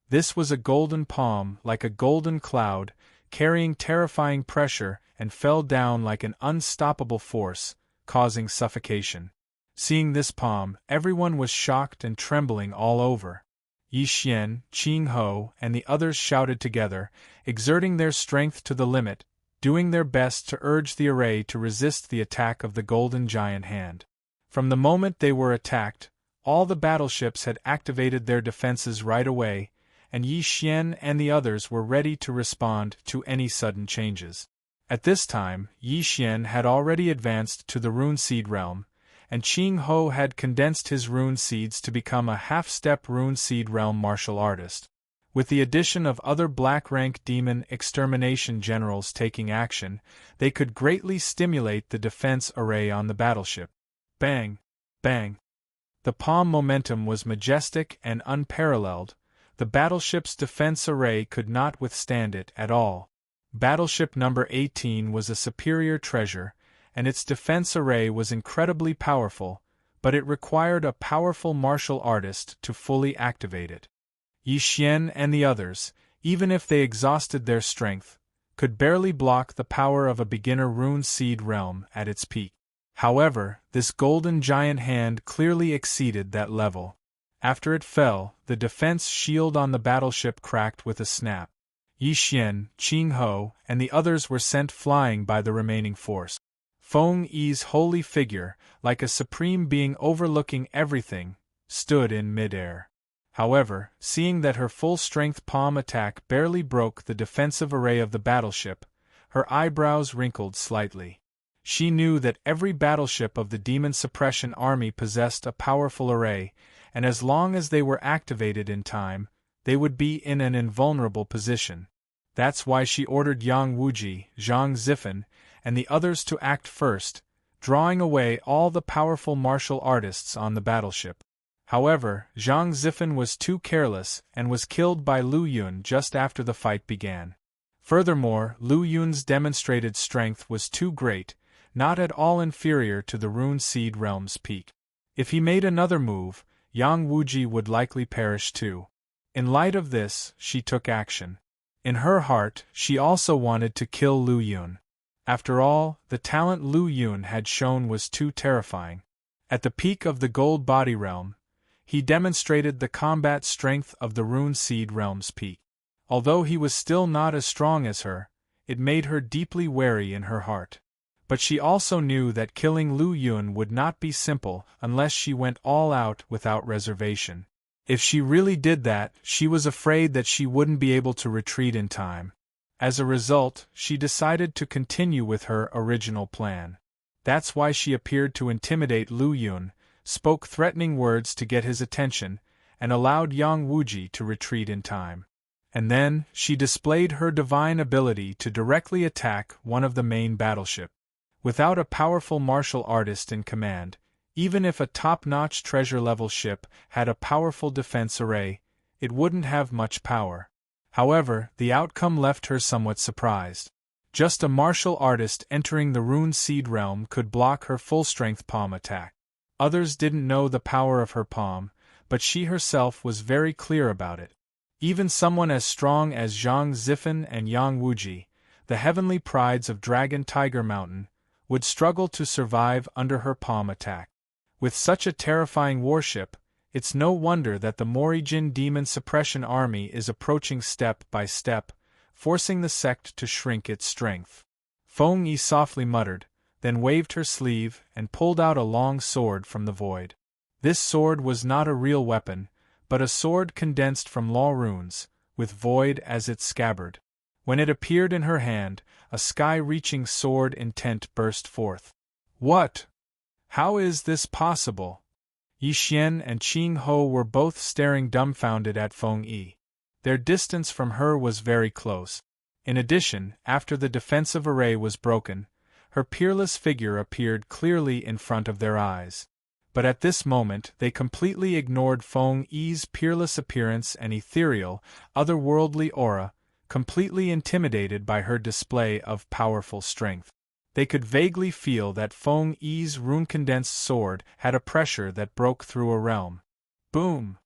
This was a golden palm, like a golden cloud, carrying terrifying pressure, and fell down like an unstoppable force, causing suffocation. Seeing this palm, everyone was shocked and trembling all over. Yi Xian, Qing Ho, and the others shouted together, exerting their strength to the limit, doing their best to urge the array to resist the attack of the golden giant hand. From the moment they were attacked, all the battleships had activated their defenses right away, and Yi Xian and the others were ready to respond to any sudden changes. At this time, Yi Xian had already advanced to the rune seed realm, and Qing Ho had condensed his rune seeds to become a half-step rune seed realm martial artist. With the addition of other black-rank demon extermination generals taking action, they could greatly stimulate the defense array on the battleship. Bang! Bang! The palm momentum was majestic and unparalleled. The battleship's defense array could not withstand it at all. Battleship number 18 was a superior treasure, and its defense array was incredibly powerful, but it required a powerful martial artist to fully activate it. Yi Xian and the others, even if they exhausted their strength, could barely block the power of a beginner rune seed realm at its peak. However, this golden giant hand clearly exceeded that level. After it fell, the defense shield on the battleship cracked with a snap. Yi Xian, Qing Ho, and the others were sent flying by the remaining force. Feng Yi's holy figure, like a supreme being overlooking everything, stood in mid-air. However, seeing that her full-strength palm attack barely broke the defensive array of the battleship, her eyebrows wrinkled slightly. She knew that every battleship of the Demon Suppression Army possessed a powerful array, and as long as they were activated in time, they would be in an invulnerable position. That's why she ordered Yang Wuji, Zhang Zifen, and the others to act first, drawing away all the powerful martial artists on the battleship. However, Zhang Zifen was too careless and was killed by Lu Yun just after the fight began. Furthermore, Lu Yun's demonstrated strength was too great, not at all inferior to the Rune Seed Realm's peak. If he made another move, Yang Wuji would likely perish too. In light of this, she took action. In her heart, she also wanted to kill Lu Yun. After all, the talent Lu Yun had shown was too terrifying. At the peak of the Gold Body Realm, he demonstrated the combat strength of the Rune Seed Realm's peak. Although he was still not as strong as her, it made her deeply wary in her heart. But she also knew that killing Lu Yun would not be simple unless she went all out without reservation. If she really did that, she was afraid that she wouldn't be able to retreat in time. As a result, she decided to continue with her original plan. That's why she appeared to intimidate Lu Yun, spoke threatening words to get his attention, and allowed Yang Wuji to retreat in time. And then, she displayed her divine ability to directly attack one of the main battleships. Without a powerful martial artist in command, even if a top-notch treasure-level ship had a powerful defense array, it wouldn't have much power. However, the outcome left her somewhat surprised. Just a martial artist entering the Rune Seed Realm could block her full-strength palm attack. Others didn't know the power of her palm, but she herself was very clear about it. Even someone as strong as Zhang Zifen and Yang Wuji, the heavenly prides of Dragon Tiger Mountain, would struggle to survive under her palm attack. With such a terrifying warship, it's no wonder that the Morijin Demon Suppression Army is approaching step by step, forcing the sect to shrink its strength. Feng Yi softly muttered, then waved her sleeve and pulled out a long sword from the void. This sword was not a real weapon, but a sword condensed from law runes, with void as its scabbard. When it appeared in her hand, a sky-reaching sword intent burst forth. What? How is this possible? Yi Xian and Qing Ho were both staring dumbfounded at Feng Yi. Their distance from her was very close. In addition, after the defensive array was broken, her peerless figure appeared clearly in front of their eyes. But at this moment they completely ignored Feng Yi's peerless appearance and ethereal, otherworldly aura, completely intimidated by her display of powerful strength. They could vaguely feel that Feng Yi's rune-condensed sword had a pressure that broke through a realm. Boom!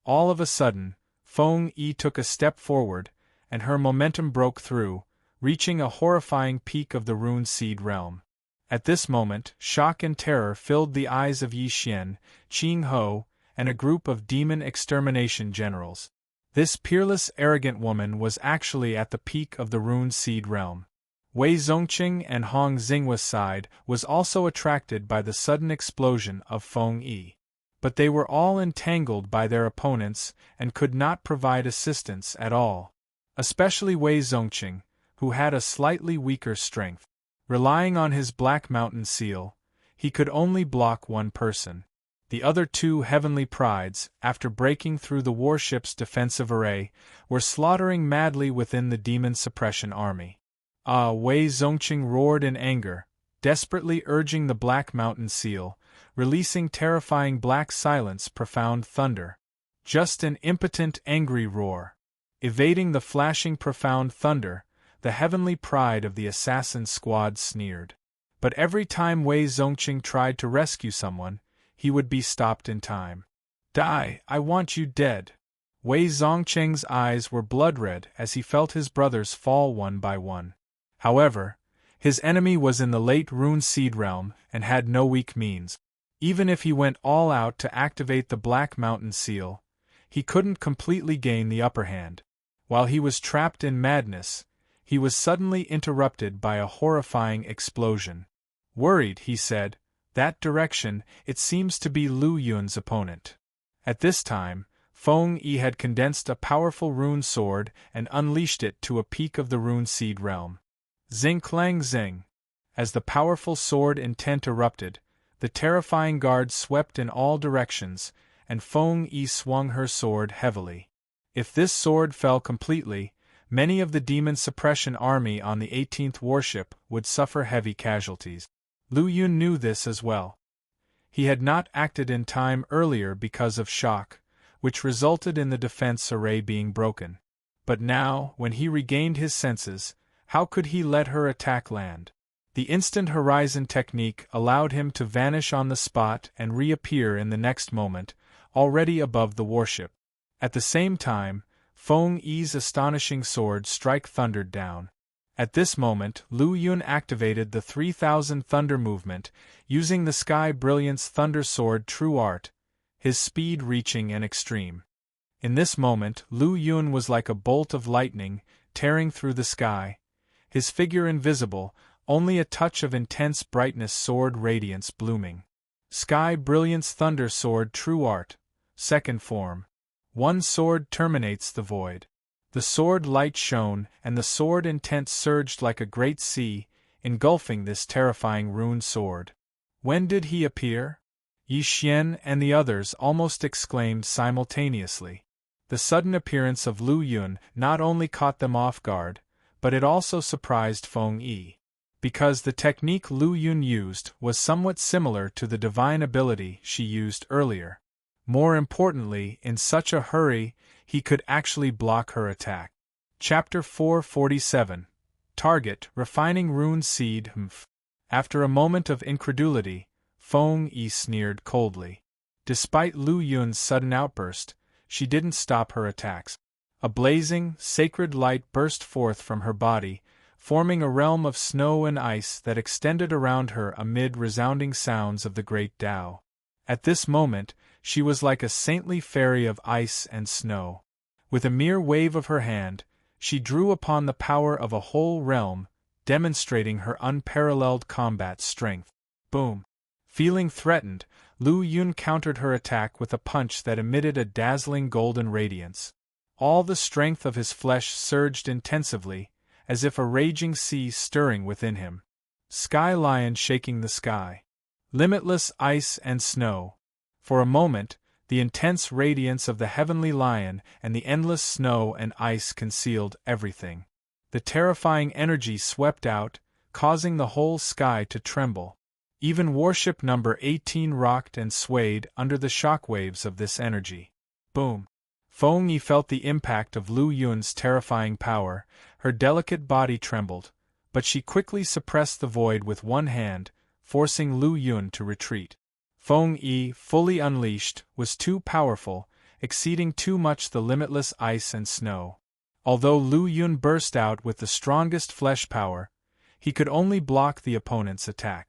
All of a sudden, Feng Yi took a step forward, and her momentum broke through, reaching a horrifying peak of the Rune Seed Realm. At this moment, shock and terror filled the eyes of Yi Xian, Qing Ho, and a group of demon extermination generals. This peerless, arrogant woman was actually at the peak of the rune seed realm. Wei Zongqing and Hong Xinghua's side was also attracted by the sudden explosion of Feng Yi. But they were all entangled by their opponents and could not provide assistance at all. Especially Wei Zongqing, who had a slightly weaker strength. Relying on his Black Mountain seal, he could only block one person. The other two heavenly prides, after breaking through the warship's defensive array, were slaughtering madly within the demon suppression army. Wei Zongqing roared in anger, desperately urging the Black Mountain seal, releasing terrifying black silence, profound thunder. Just an impotent, angry roar. Evading the flashing profound thunder, the heavenly pride of the assassin squad sneered. But every time Wei Zongqing tried to rescue someone, he would be stopped in time. Die, I want you dead. Wei Zongqing's eyes were blood-red as he felt his brothers fall one by one. However, his enemy was in the late rune seed realm and had no weak means. Even if he went all out to activate the Black Mountain seal, he couldn't completely gain the upper hand. While he was trapped in madness, he was suddenly interrupted by a horrifying explosion. Worried, he said, "That direction, it seems to be Lu Yun's opponent." At this time, Feng Yi had condensed a powerful rune sword and unleashed it to a peak of the rune seed realm. Zing clang zing. As the powerful sword intent erupted, the terrifying guard swept in all directions, and Feng Yi swung her sword heavily. If this sword fell completely, many of the demon suppression army on the 18th warship would suffer heavy casualties. Lu Yun knew this as well. He had not acted in time earlier because of shock, which resulted in the defense array being broken. But now, when he regained his senses, how could he let her attack land? The instant horizon technique allowed him to vanish on the spot and reappear in the next moment, already above the warship. At the same time, Feng Yi's astonishing sword strike thundered down. At this moment, Lu Yun activated the 3000 Thunder movement, using the Sky Brilliance Thunder Sword True Art, his speed reaching an extreme. In this moment, Lu Yun was like a bolt of lightning, tearing through the sky. His figure invisible, only a touch of intense brightness sword radiance blooming. Sky Brilliance Thunder Sword True Art, second form. One sword terminates the void. The sword light shone, and the sword intent surged like a great sea, engulfing this terrifying rune sword. When did he appear? Yi Xian and the others almost exclaimed simultaneously. The sudden appearance of Lu Yun not only caught them off guard, but it also surprised Feng Yi. Because the technique Lu Yun used was somewhat similar to the divine ability she used earlier. More importantly, in such a hurry, he could actually block her attack. Chapter 447. Target, Refining Rune Seed. After a moment of incredulity, Feng Yi sneered coldly. Despite Lu Yun's sudden outburst, she didn't stop her attacks. A blazing, sacred light burst forth from her body, forming a realm of snow and ice that extended around her amid resounding sounds of the great Tao. At this moment, she was like a saintly fairy of ice and snow. With a mere wave of her hand, she drew upon the power of a whole realm, demonstrating her unparalleled combat strength. Boom! Feeling threatened, Lu Yun countered her attack with a punch that emitted a dazzling golden radiance. All the strength of his flesh surged intensively, as if a raging sea stirring within him. Sky Lion shaking the sky. Limitless ice and snow. For a moment, the intense radiance of the heavenly lion and the endless snow and ice concealed everything. The terrifying energy swept out, causing the whole sky to tremble. Even warship number 18 rocked and swayed under the shockwaves of this energy. Boom! Feng Yi felt the impact of Lu Yun's terrifying power. Her delicate body trembled, but she quickly suppressed the void with one hand, forcing Lu Yun to retreat. Feng Yi, fully unleashed, was too powerful, exceeding too much the limitless ice and snow. Although Lu Yun burst out with the strongest flesh power, he could only block the opponent's attack.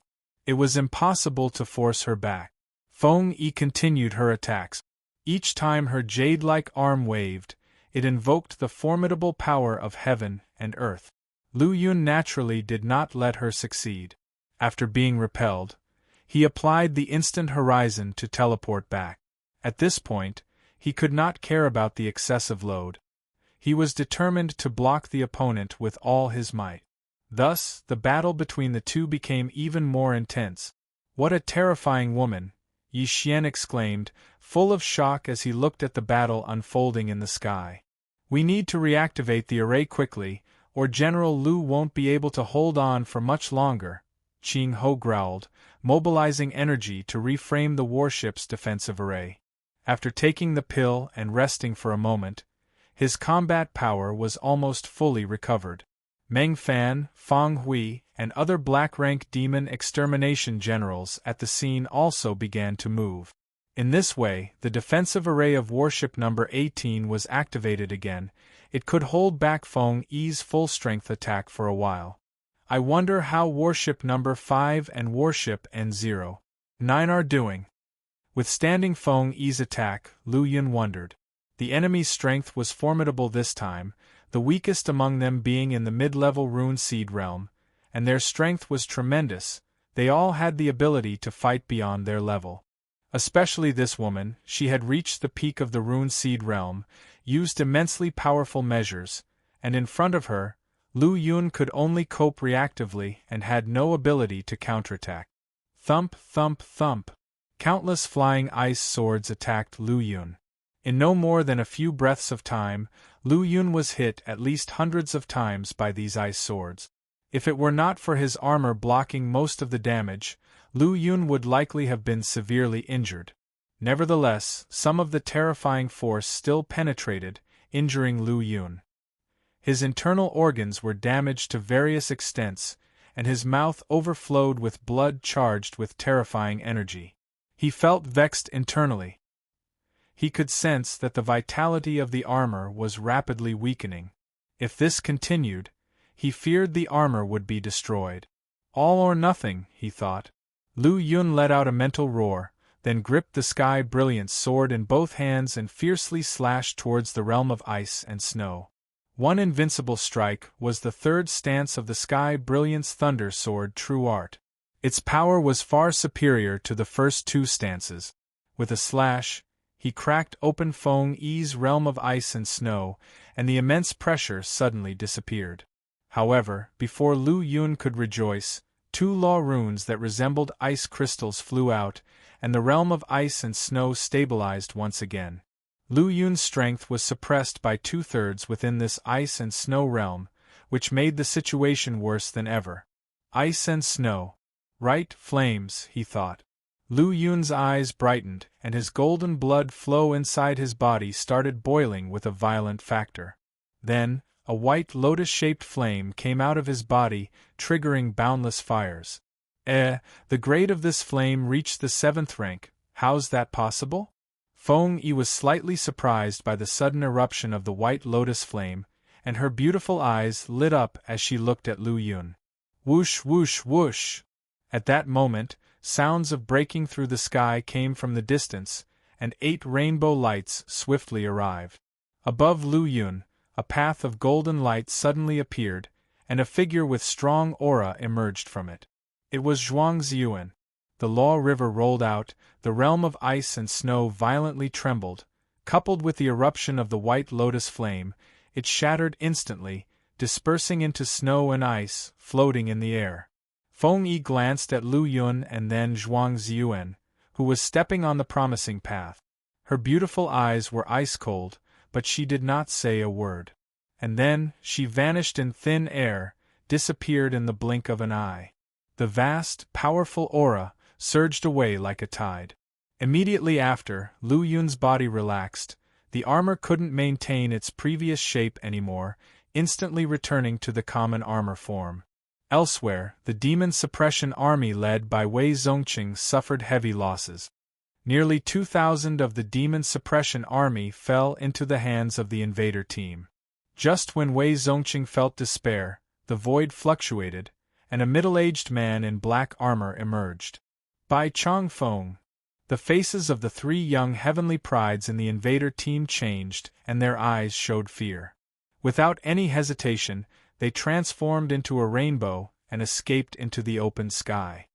It was impossible to force her back. Feng Yi continued her attacks. Each time her jade-like arm waved, it invoked the formidable power of heaven and earth. Lu Yun naturally did not let her succeed. After being repelled, he applied the instant horizon to teleport back. At this point, he could not care about the excessive load. He was determined to block the opponent with all his might. Thus, the battle between the two became even more intense. "What a terrifying woman!" Yi Xian exclaimed, full of shock as he looked at the battle unfolding in the sky. "We need to reactivate the array quickly, or General Lu won't be able to hold on for much longer," Qing Ho growled, mobilizing energy to reframe the warship's defensive array. After taking the pill and resting for a moment, his combat power was almost fully recovered. Meng Fan, Fang Hui, and other black-rank demon extermination generals at the scene also began to move. In this way, the defensive array of warship number 18 was activated again. It could hold back Feng Yi's full-strength attack for a while. I wonder how warship number 5 and warship N09 are doing. Withstanding Feng Yi's attack, Lu Yun wondered. The enemy's strength was formidable this time, the weakest among them being in the mid-level rune seed realm, and their strength was tremendous. They all had the ability to fight beyond their level. Especially this woman, she had reached the peak of the rune seed realm, used immensely powerful measures, and in front of her, Lu Yun could only cope reactively and had no ability to counterattack. Thump, thump, thump. Countless flying ice swords attacked Lu Yun. In no more than a few breaths of time, Lu Yun was hit at least hundreds of times by these ice swords. If it were not for his armor blocking most of the damage, Lu Yun would likely have been severely injured. Nevertheless, some of the terrifying force still penetrated, injuring Lu Yun. His internal organs were damaged to various extents, and his mouth overflowed with blood charged with terrifying energy. He felt vexed internally. He could sense that the vitality of the armor was rapidly weakening. If this continued, he feared the armor would be destroyed. All or nothing, he thought. Lu Yun let out a mental roar, then gripped the Sky Brilliance sword in both hands and fiercely slashed towards the realm of ice and snow. One invincible strike was the third stance of the Sky Brilliance Thunder Sword True Art. Its power was far superior to the first two stances. With a slash, he cracked open Feng Yi's realm of ice and snow, and the immense pressure suddenly disappeared. However, before Lu Yun could rejoice, two law runes that resembled ice crystals flew out, and the realm of ice and snow stabilized once again. Lu Yun's strength was suppressed by 2/3 within this ice and snow realm, which made the situation worse than ever. Ice and snow. Right, flames, he thought. Lu Yun's eyes brightened, and his golden blood flow inside his body started boiling with a violent factor. Then, a white lotus-shaped flame came out of his body, triggering boundless fires. The grade of this flame reached the 7th rank. How's that possible? Feng Yi was slightly surprised by the sudden eruption of the white lotus flame, and her beautiful eyes lit up as she looked at Lu Yun. Whoosh, whoosh, whoosh! At that moment, sounds of breaking through the sky came from the distance, and 8 rainbow lights swiftly arrived. Above Lu Yun, a path of golden light suddenly appeared, and a figure with strong aura emerged from it. It was Zhuang Ziyuan. The Law River rolled out, the realm of ice and snow violently trembled. Coupled with the eruption of the white lotus flame, it shattered instantly, dispersing into snow and ice, floating in the air. Feng Yi glanced at Lu Yun and then Zhuang Ziyuan, who was stepping on the promising path. Her beautiful eyes were ice-cold, but she did not say a word. And then, she vanished in thin air, disappeared in the blink of an eye. The vast, powerful aura surged away like a tide. Immediately after, Lu Yun's body relaxed. The armor couldn't maintain its previous shape anymore, instantly returning to the common armor form. Elsewhere, the Demon Suppression Army led by Wei Zongqing suffered heavy losses. Nearly 2,000 of the Demon Suppression Army fell into the hands of the invader team. Just when Wei Zongqing felt despair, the void fluctuated, and a middle-aged man in black armor emerged. By Chong Fong. The faces of the three young heavenly prides in the invader team changed, and their eyes showed fear. Without any hesitation, they transformed into a rainbow and escaped into the open sky.